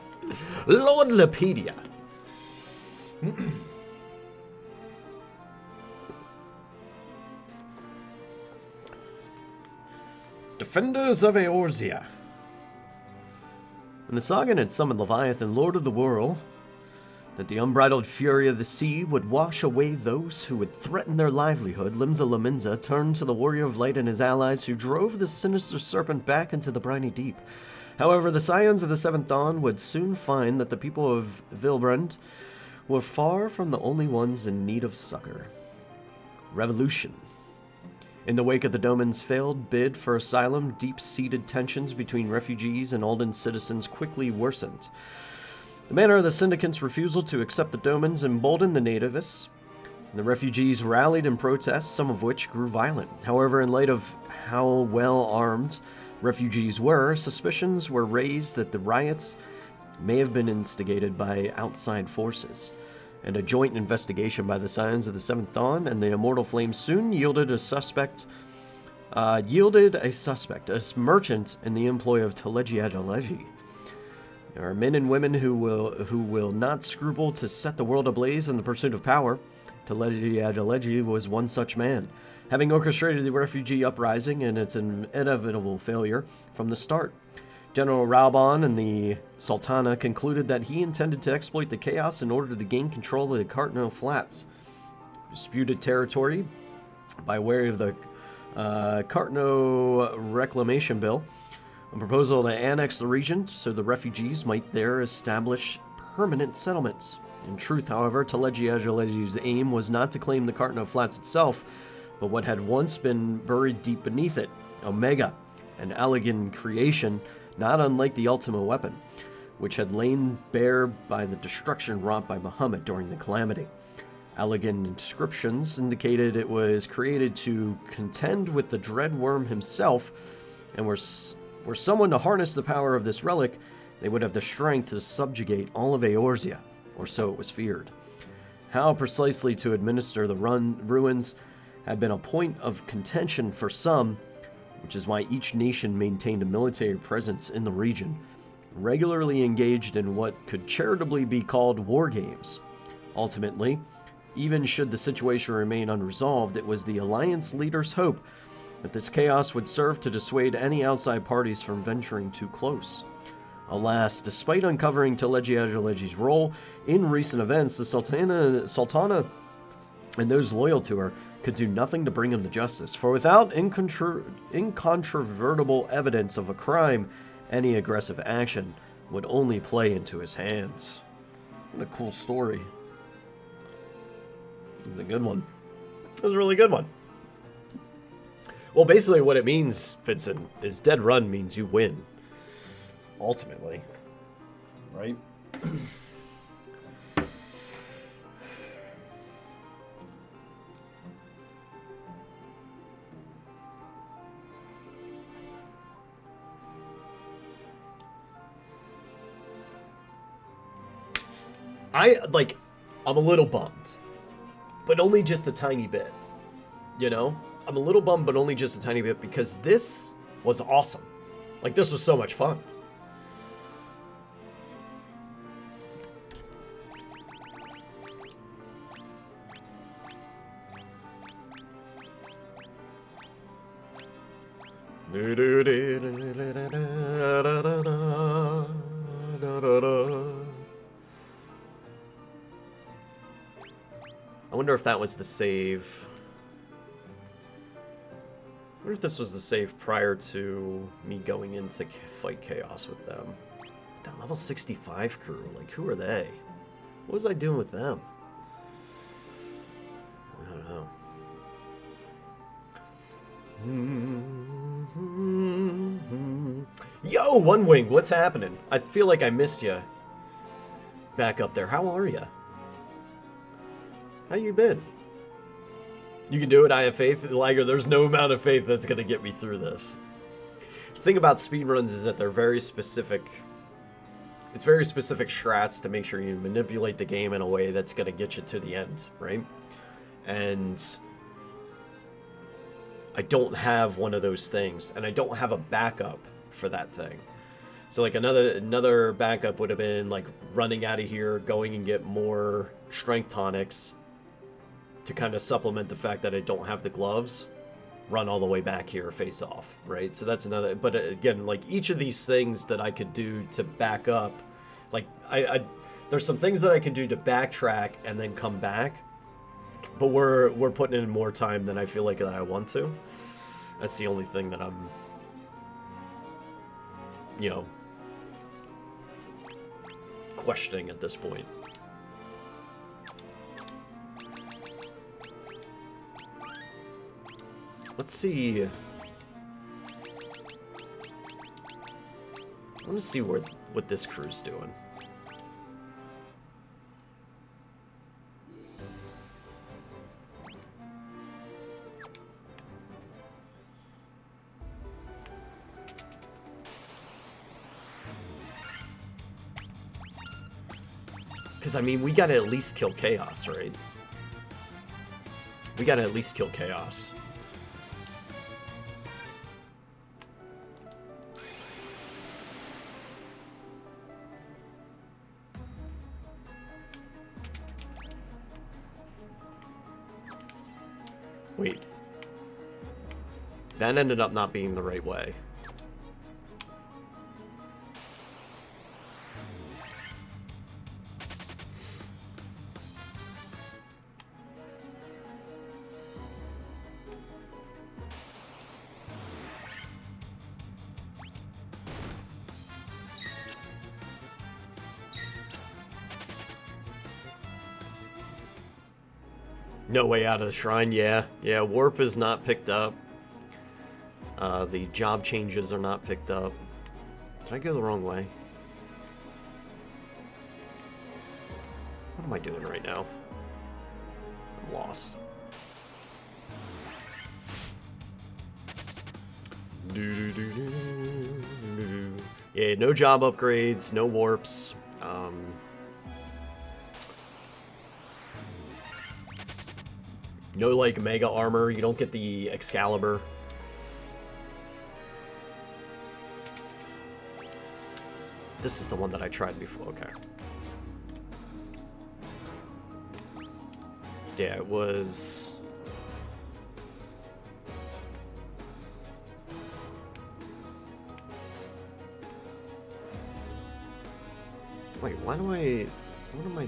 Lord Lapedia. Defenders of Eorzea. When the Sagan had summoned Leviathan, Lord of the Whirl, that the unbridled fury of the sea would wash away those who would threaten their livelihood, Limsa Lominsa turned to the Warrior of Light and his allies, who drove the sinister serpent back into the briny deep. However, the Scions of the Seventh Dawn would soon find that the people of Vilbrand were far from the only ones in need of succor. Revolution. In the wake of the Doman's failed bid for asylum, deep-seated tensions between refugees and Alden's citizens quickly worsened. The manner of the Syndicant's refusal to accept the Domans emboldened the nativists. The refugees rallied in protest, some of which grew violent. However, in light of how well-armed refugees were, suspicions were raised that the riots may have been instigated by outside forces, and a joint investigation by the Scions of the Seventh Dawn and the Immortal Flame soon yielded a merchant in the employ of Telegia Delegi. There are men and women who will not scruple to set the world ablaze in the pursuit of power. Telegia Delegi was one such man, having orchestrated the refugee uprising and its inevitable failure from the start. General Raubon and the Sultana concluded that he intended to exploit the chaos in order to gain control of the Cartno Flats, disputed territory by way of the Cartno Reclamation Bill. A proposal to annex the region so the refugees might there establish permanent settlements. In truth, however, Telegia Jalegi's aim was not to claim the Cartno Flats itself, but what had once been buried deep beneath it, Omega, an Allegan creation not unlike the Ultima weapon, which had lain bare by the destruction wrought by Bahamut during the Calamity. Allegan inscriptions indicated it was created to contend with the dread worm himself, and were someone to harness the power of this relic, they would have the strength to subjugate all of Eorzea, or so it was feared. How precisely to administer the ruins had been a point of contention for some, which is why each nation maintained a military presence in the region, regularly engaged in what could charitably be called war games. Ultimately, even should the situation remain unresolved, it was the Alliance leader's hope that this chaos would serve to dissuade any outside parties from venturing too close. Alas, despite uncovering Telegia Jalegi's role in recent events, the Sultana and those loyal to her could do nothing to bring him to justice, for without incontrovertible evidence of a crime, any aggressive action would only play into his hands. What a cool story. It was a good one. It was a really good one. Well, basically what it means, Vincent, is dead run means you win. Ultimately. Right? I'm a little bummed. But only just a tiny bit. You know? I'm a little bummed, but only just a tiny bit, because this was awesome. Like, this was so much fun. I wonder if that was the save. I wonder if this was the save prior to me going in to fight Chaos with them. That level 65 crew, like, who are they? What was I doing with them? I don't know. Yo, One Wing, what's happening? I feel like I missed you back up there. How are you? How you been? You can do it, I have faith. Liger, there's no amount of faith that's going to get me through this. The thing about speedruns is that they're very specific. It's very specific strats to make sure you manipulate the game in a way that's going to get you to the end, right? And I don't have one of those things, and I don't have a backup for that thing. So like another backup would have been like running out of here, going and get more strength tonics to kind of supplement the fact that I don't have the gloves, run all the way back here, face off, right? So that's another, but again, like each of these things that I could do to back up, like there's some things that I can do to backtrack and then come back, but we're putting in more time than I feel like that I want to. That's the only thing that I'm, you know, questioning at this point. Let's see. I want to see what this crew's doing. Because, I mean, we gotta at least kill Chaos, right? We gotta at least kill Chaos. Wait. That ended up not being the right way. No way out of the shrine, yeah. Yeah, warp is not picked up. The job changes are not picked up. Did I go the wrong way? What am I doing right now? I'm lost. Yeah, no job upgrades, no warps. No, like, mega armor. You don't get the Excalibur. This is the one that I tried before. Okay. Yeah, it was... Wait, why do I... What am I...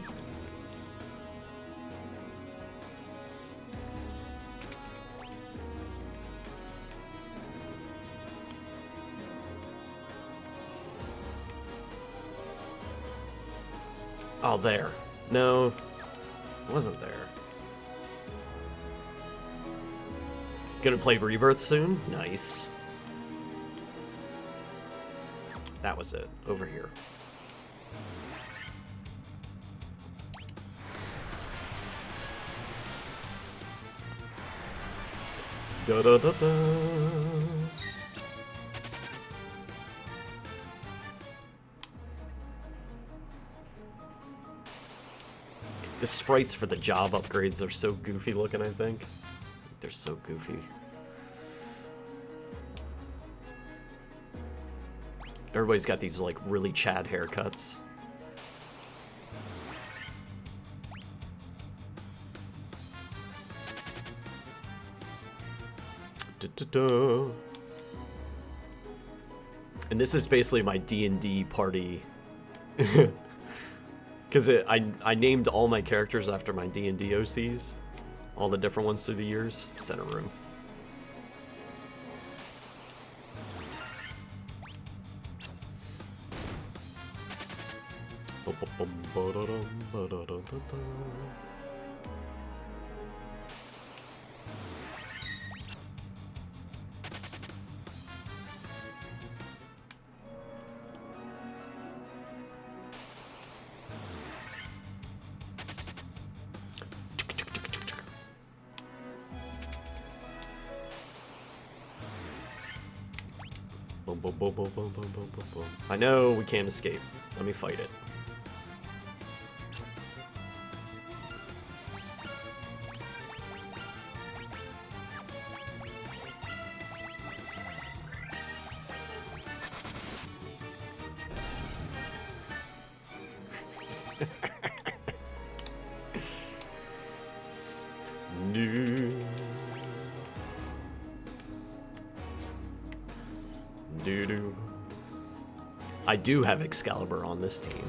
Oh, there. No, it wasn't there. Gonna play Rebirth soon? Nice. That was it. Over here. Da da da da. The sprites for the job upgrades are so goofy looking, I think. They're so goofy. Everybody's got these, like, really Chad haircuts. Da-da-da. And this is basically my D&D party. Because I named all my characters after my D&D OCs. All the different ones through the years. Center room. I know we can't escape. Let me fight it. I do have Excalibur on this team.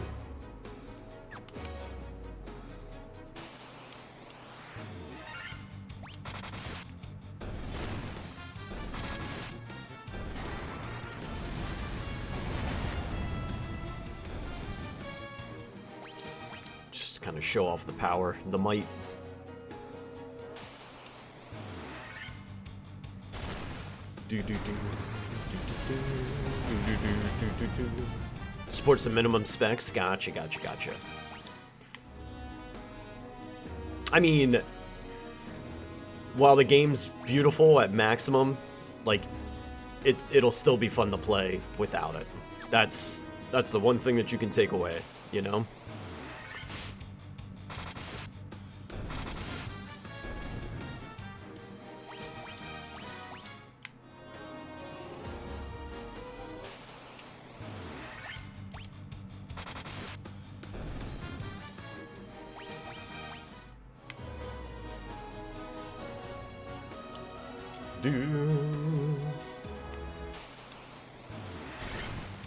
Just kind of show off the power, the might. Supports the minimum specs. Gotcha, gotcha, gotcha. I mean, while the game's beautiful at maximum, like, it'll still be fun to play without it. That's the one thing that you can take away, you know?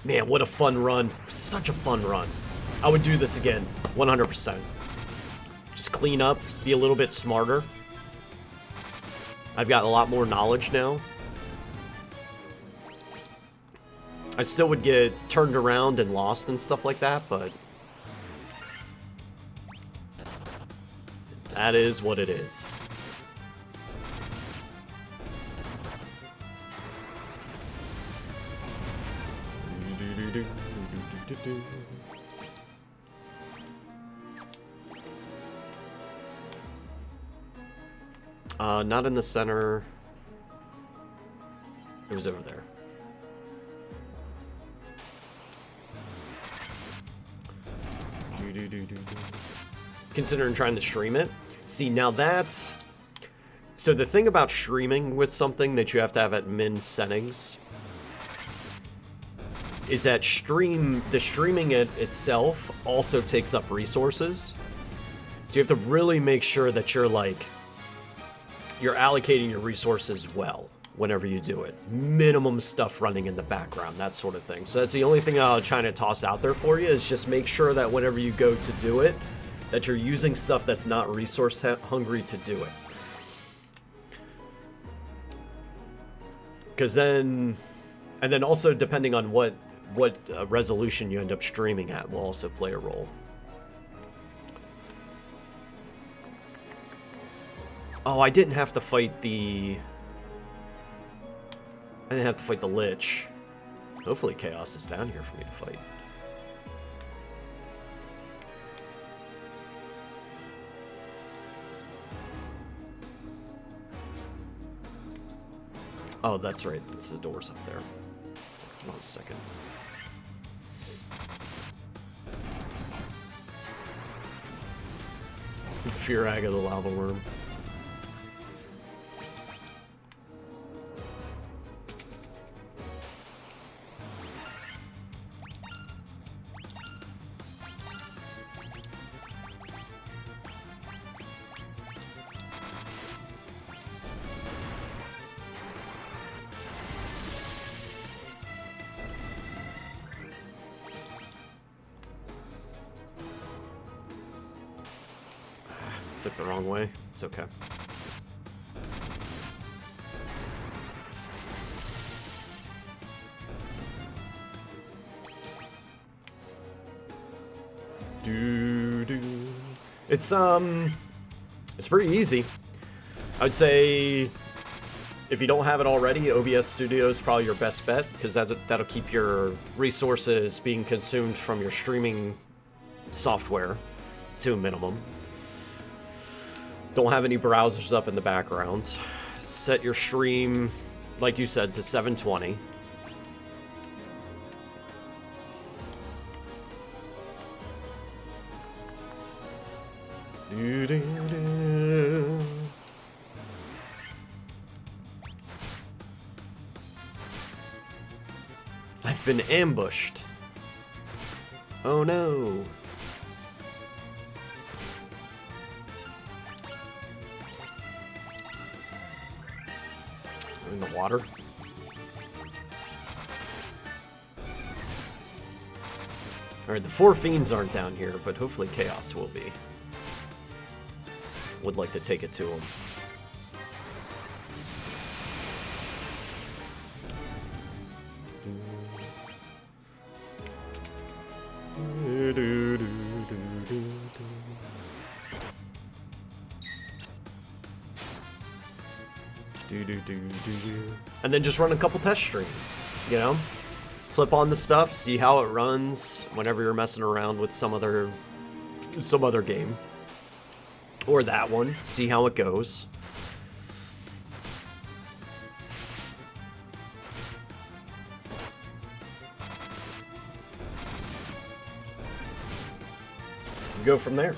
Man, what a fun run. Such a fun run. I would do this again, 100%. Just clean up, be a little bit smarter. I've got a lot more knowledge now. I still would get turned around and lost and stuff like that, but That is what it is. Not in the center. It was over there. Considering trying to stream it. See, now that's... So the thing about streaming with something that you have to have at min settings is that the streaming it itself also takes up resources. So you have to really make sure that you're allocating your resources well whenever you do it. Minimum stuff running in the background, that sort of thing. So that's the only thing I'll try to toss out there for you, is just make sure that whenever you go to do it, that you're using stuff that's not resource hungry to do it. Because then, and then also depending on what resolution you end up streaming at will also play a role. Oh, I didn't have to fight the... I didn't have to fight the Lich. Hopefully Chaos is down here for me to fight. Oh, that's right. It's the doors up there. Hold on a second. Fearag of the Lava Worm. Took the wrong way. It's okay. It's pretty easy. I would say if you don't have it already, OBS Studio is probably your best bet, because that'll keep your resources being consumed from your streaming software to a minimum. Don't have any browsers up in the background. Set your stream, like you said, to 720. I've been ambushed. Oh no. In the water. Alright, the 4 fiends aren't down here, but hopefully Chaos will be. Would like to take it to him. And then just run a couple test streams, you know? Flip on the stuff, see how it runs whenever you're messing around with some other game. Or that one, see how it goes. Go from there.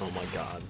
Oh my god.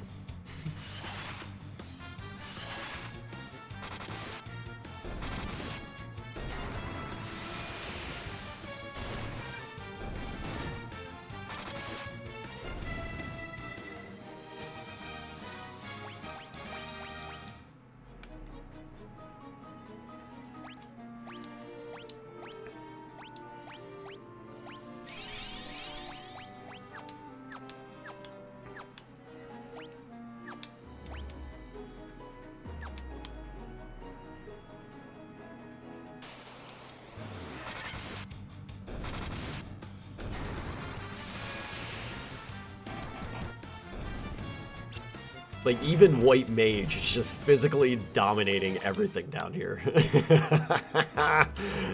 Like, even White Mage is just physically dominating everything down here.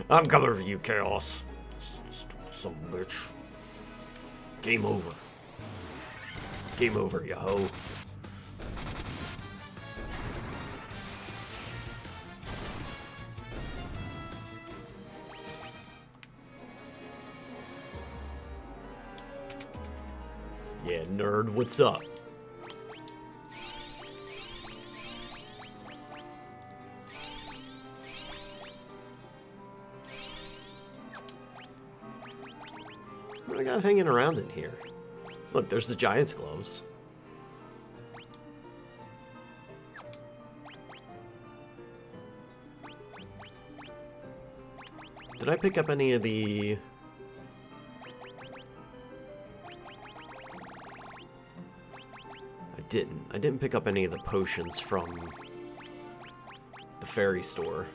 I'm coming for you, Chaos. Stupid son of a bitch. Game over. Game over, you hoe. Yeah, nerd, what's up? What do I got hanging around in here? Look, there's the Giant's Gloves. Did I pick up any of the... I didn't pick up any of the potions from the fairy store.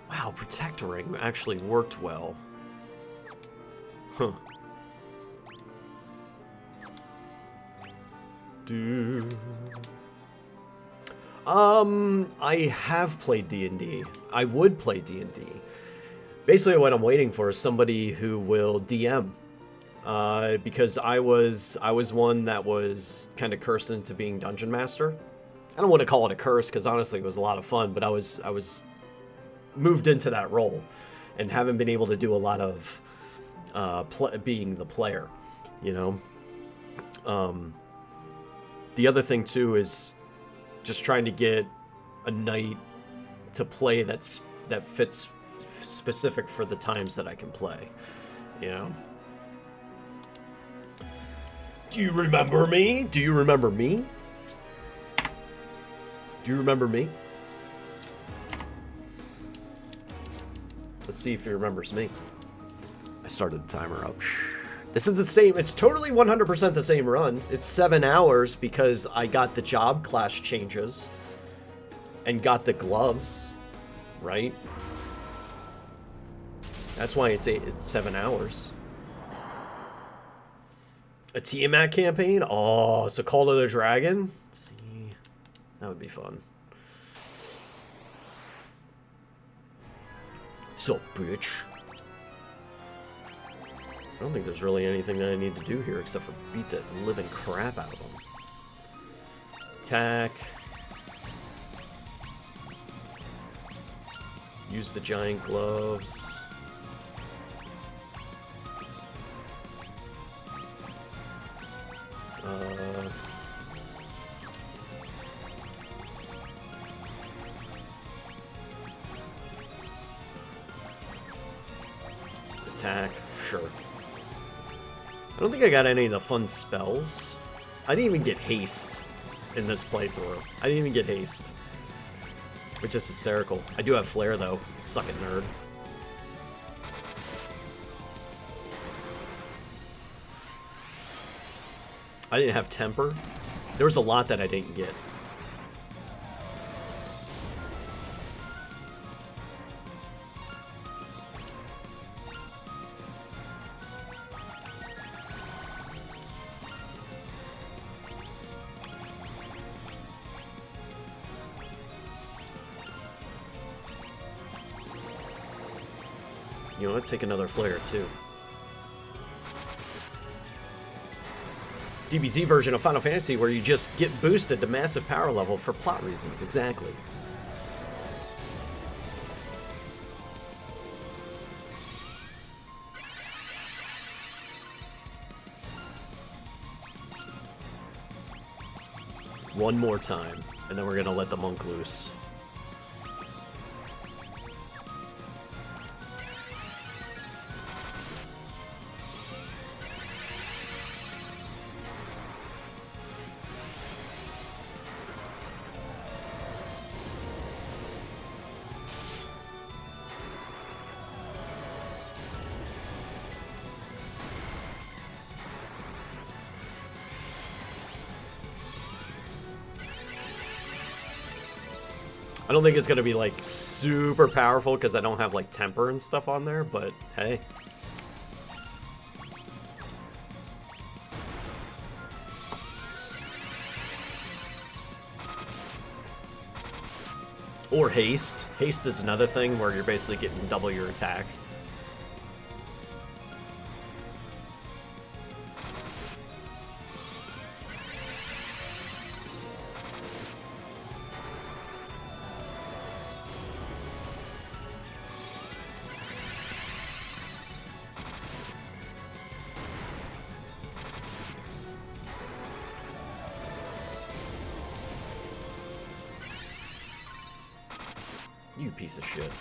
Wow, Protectoring actually worked well. Huh. I have played D&D. I would play D&D. Basically, what I'm waiting for is somebody who will DM. Because I was one that was kind of cursed into being Dungeon Master. I don't want to call it a curse, because honestly it was a lot of fun, but I was moved into that role and haven't been able to do a lot of being the player, you know? The other thing too is just trying to get a night to play that fits specific for the times that I can play, you know? Do you remember me? Do you remember me? Do you remember me? Let's see if he remembers me. I started the timer up. This is the same. It's totally 100% the same run. It's 7 hours because I got the job class changes and got the gloves, right? That's why it's 7 hours. A Tiamat campaign? Oh, it's a Call to the Dragon? Let's see. That would be fun. So, bitch. I don't think there's really anything that I need to do here except for beat the living crap out of them. Attack. Use the giant gloves. Attack, sure. I don't think I got any of the fun spells. I didn't even get haste in this playthrough. I didn't even get haste. Which is hysterical. I do have flair though. Suck it, nerd. I didn't have temper. There was a lot that I didn't get. You know what? Take another flare too. DBZ version of Final Fantasy where you just get boosted to massive power level for plot reasons. Exactly. One more time, and then we're gonna let the monk loose. I don't think it's gonna be like super powerful because I don't have like temper and stuff on there, but hey. Or haste. Haste is another thing where you're basically getting double your attack. You piece of shit.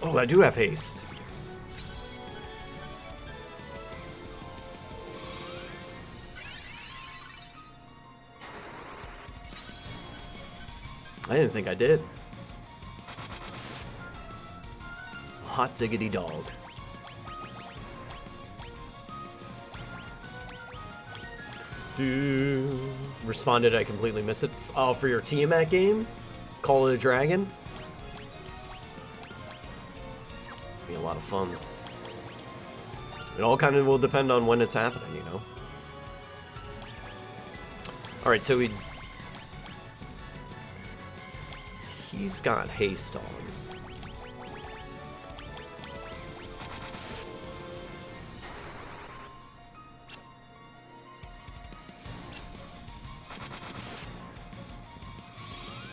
Oh, I do have haste. I didn't think I did. Hot diggity dog. Responded, I completely missed it. Oh, for your Tiamat game? Call it a Dragon? Be a lot of fun. It all kind of will depend on when it's happening, you know? Alright, so he's got haste on.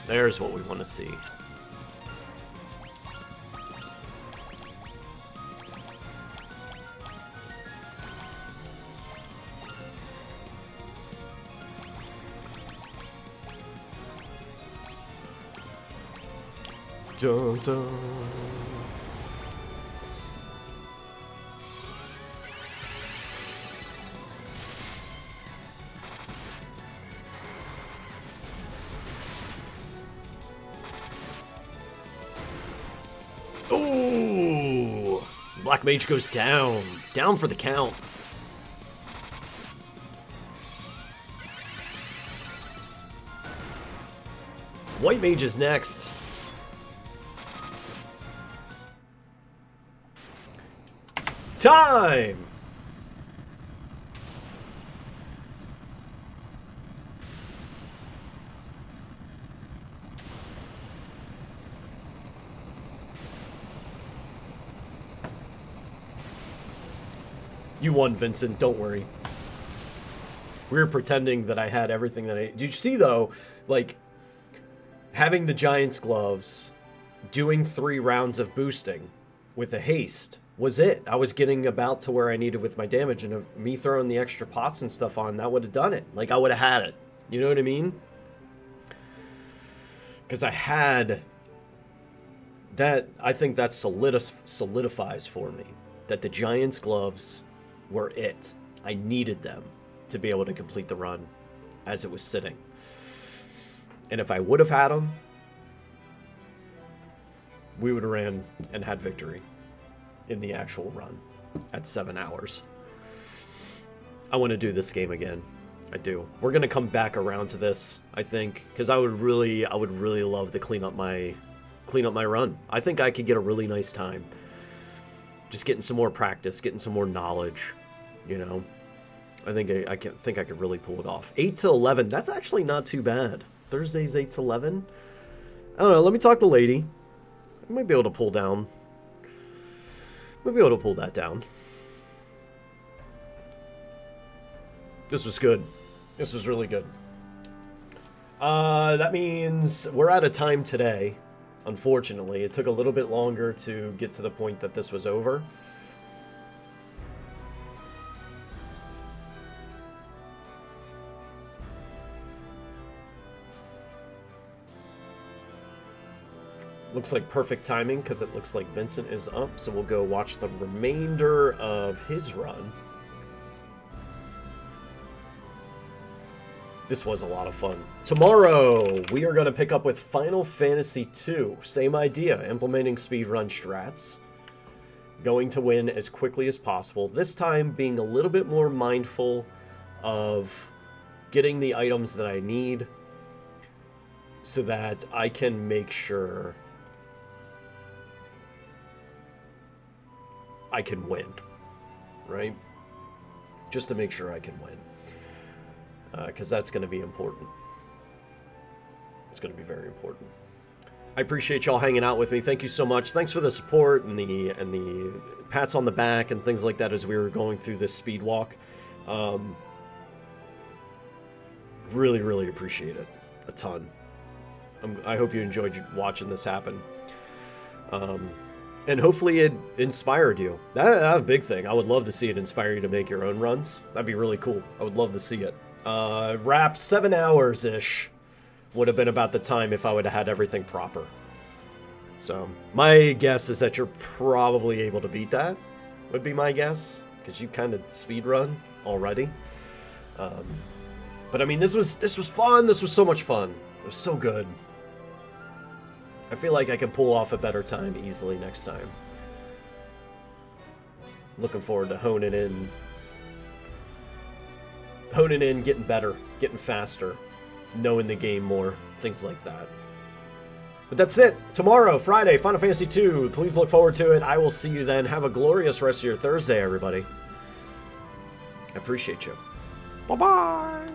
There's what we want to see. Dun, dun. Ooh! Black Mage goes down. Down for the count. White Mage is next. Time! You won, Vincent. Don't worry. We were pretending that I had everything that I... Did you see, though, like, having the Giant's Gloves, doing 3 rounds of boosting with a haste was it. I was getting about to where I needed with my damage, and if me throwing the extra pots and stuff on, that would have done it. Like, I would have had it. You know what I mean? Because I had... That, I think that solidifies for me that the Giant's Gloves were it. I needed them to be able to complete the run as it was sitting. And if I would have had them, we would have ran and had victory in the actual run at 7 hours. I want to do this game again. I do. We're going to come back around to this, I think, because I would really love to clean up my clean up my run. I think I could get a really nice time. Just getting some more practice, getting some more knowledge, you know. I think I could really pull it off. 8 to 11, that's actually not too bad. Thursdays 8 to 11. I don't know, let me talk to Lady. I might be able to pull down. Might be able to pull that down. This was good. This was really good. That means we're out of time today. Unfortunately, it took a little bit longer to get to the point that this was over. Looks like perfect timing because it looks like Vincent is up, so we'll go watch the remainder of his run. This was a lot of fun. Tomorrow, we are going to pick up with Final Fantasy II. Same idea, implementing speedrun strats. Going to win as quickly as possible. This time, being a little bit more mindful of getting the items that I need so that I can make sure I can win, right? Just to make sure I can win. Because that's going to be important. It's going to be very important. I appreciate y'all hanging out with me. Thank you so much. Thanks for the support and the pats on the back and things like that as we were going through this speed walk. Really, really appreciate it a ton. I hope you enjoyed watching this happen. And hopefully it inspired you. That's a big thing. I would love to see it inspire you to make your own runs. That'd be really cool. I would love to see it. Wrap 7 hours-ish would have been about the time if I would have had everything proper. So, my guess is that you're probably able to beat that, would be my guess, because you kind of speedrun already. But I mean, this was fun. This was so much fun. It was so good. I feel like I can pull off a better time easily next time. Looking forward to honing in, getting better, getting faster, knowing the game more, things like that. But that's it. Tomorrow, Friday, Final Fantasy II. Please look forward to it. I will see you then. Have a glorious rest of your Thursday, everybody. I appreciate you. Bye-bye.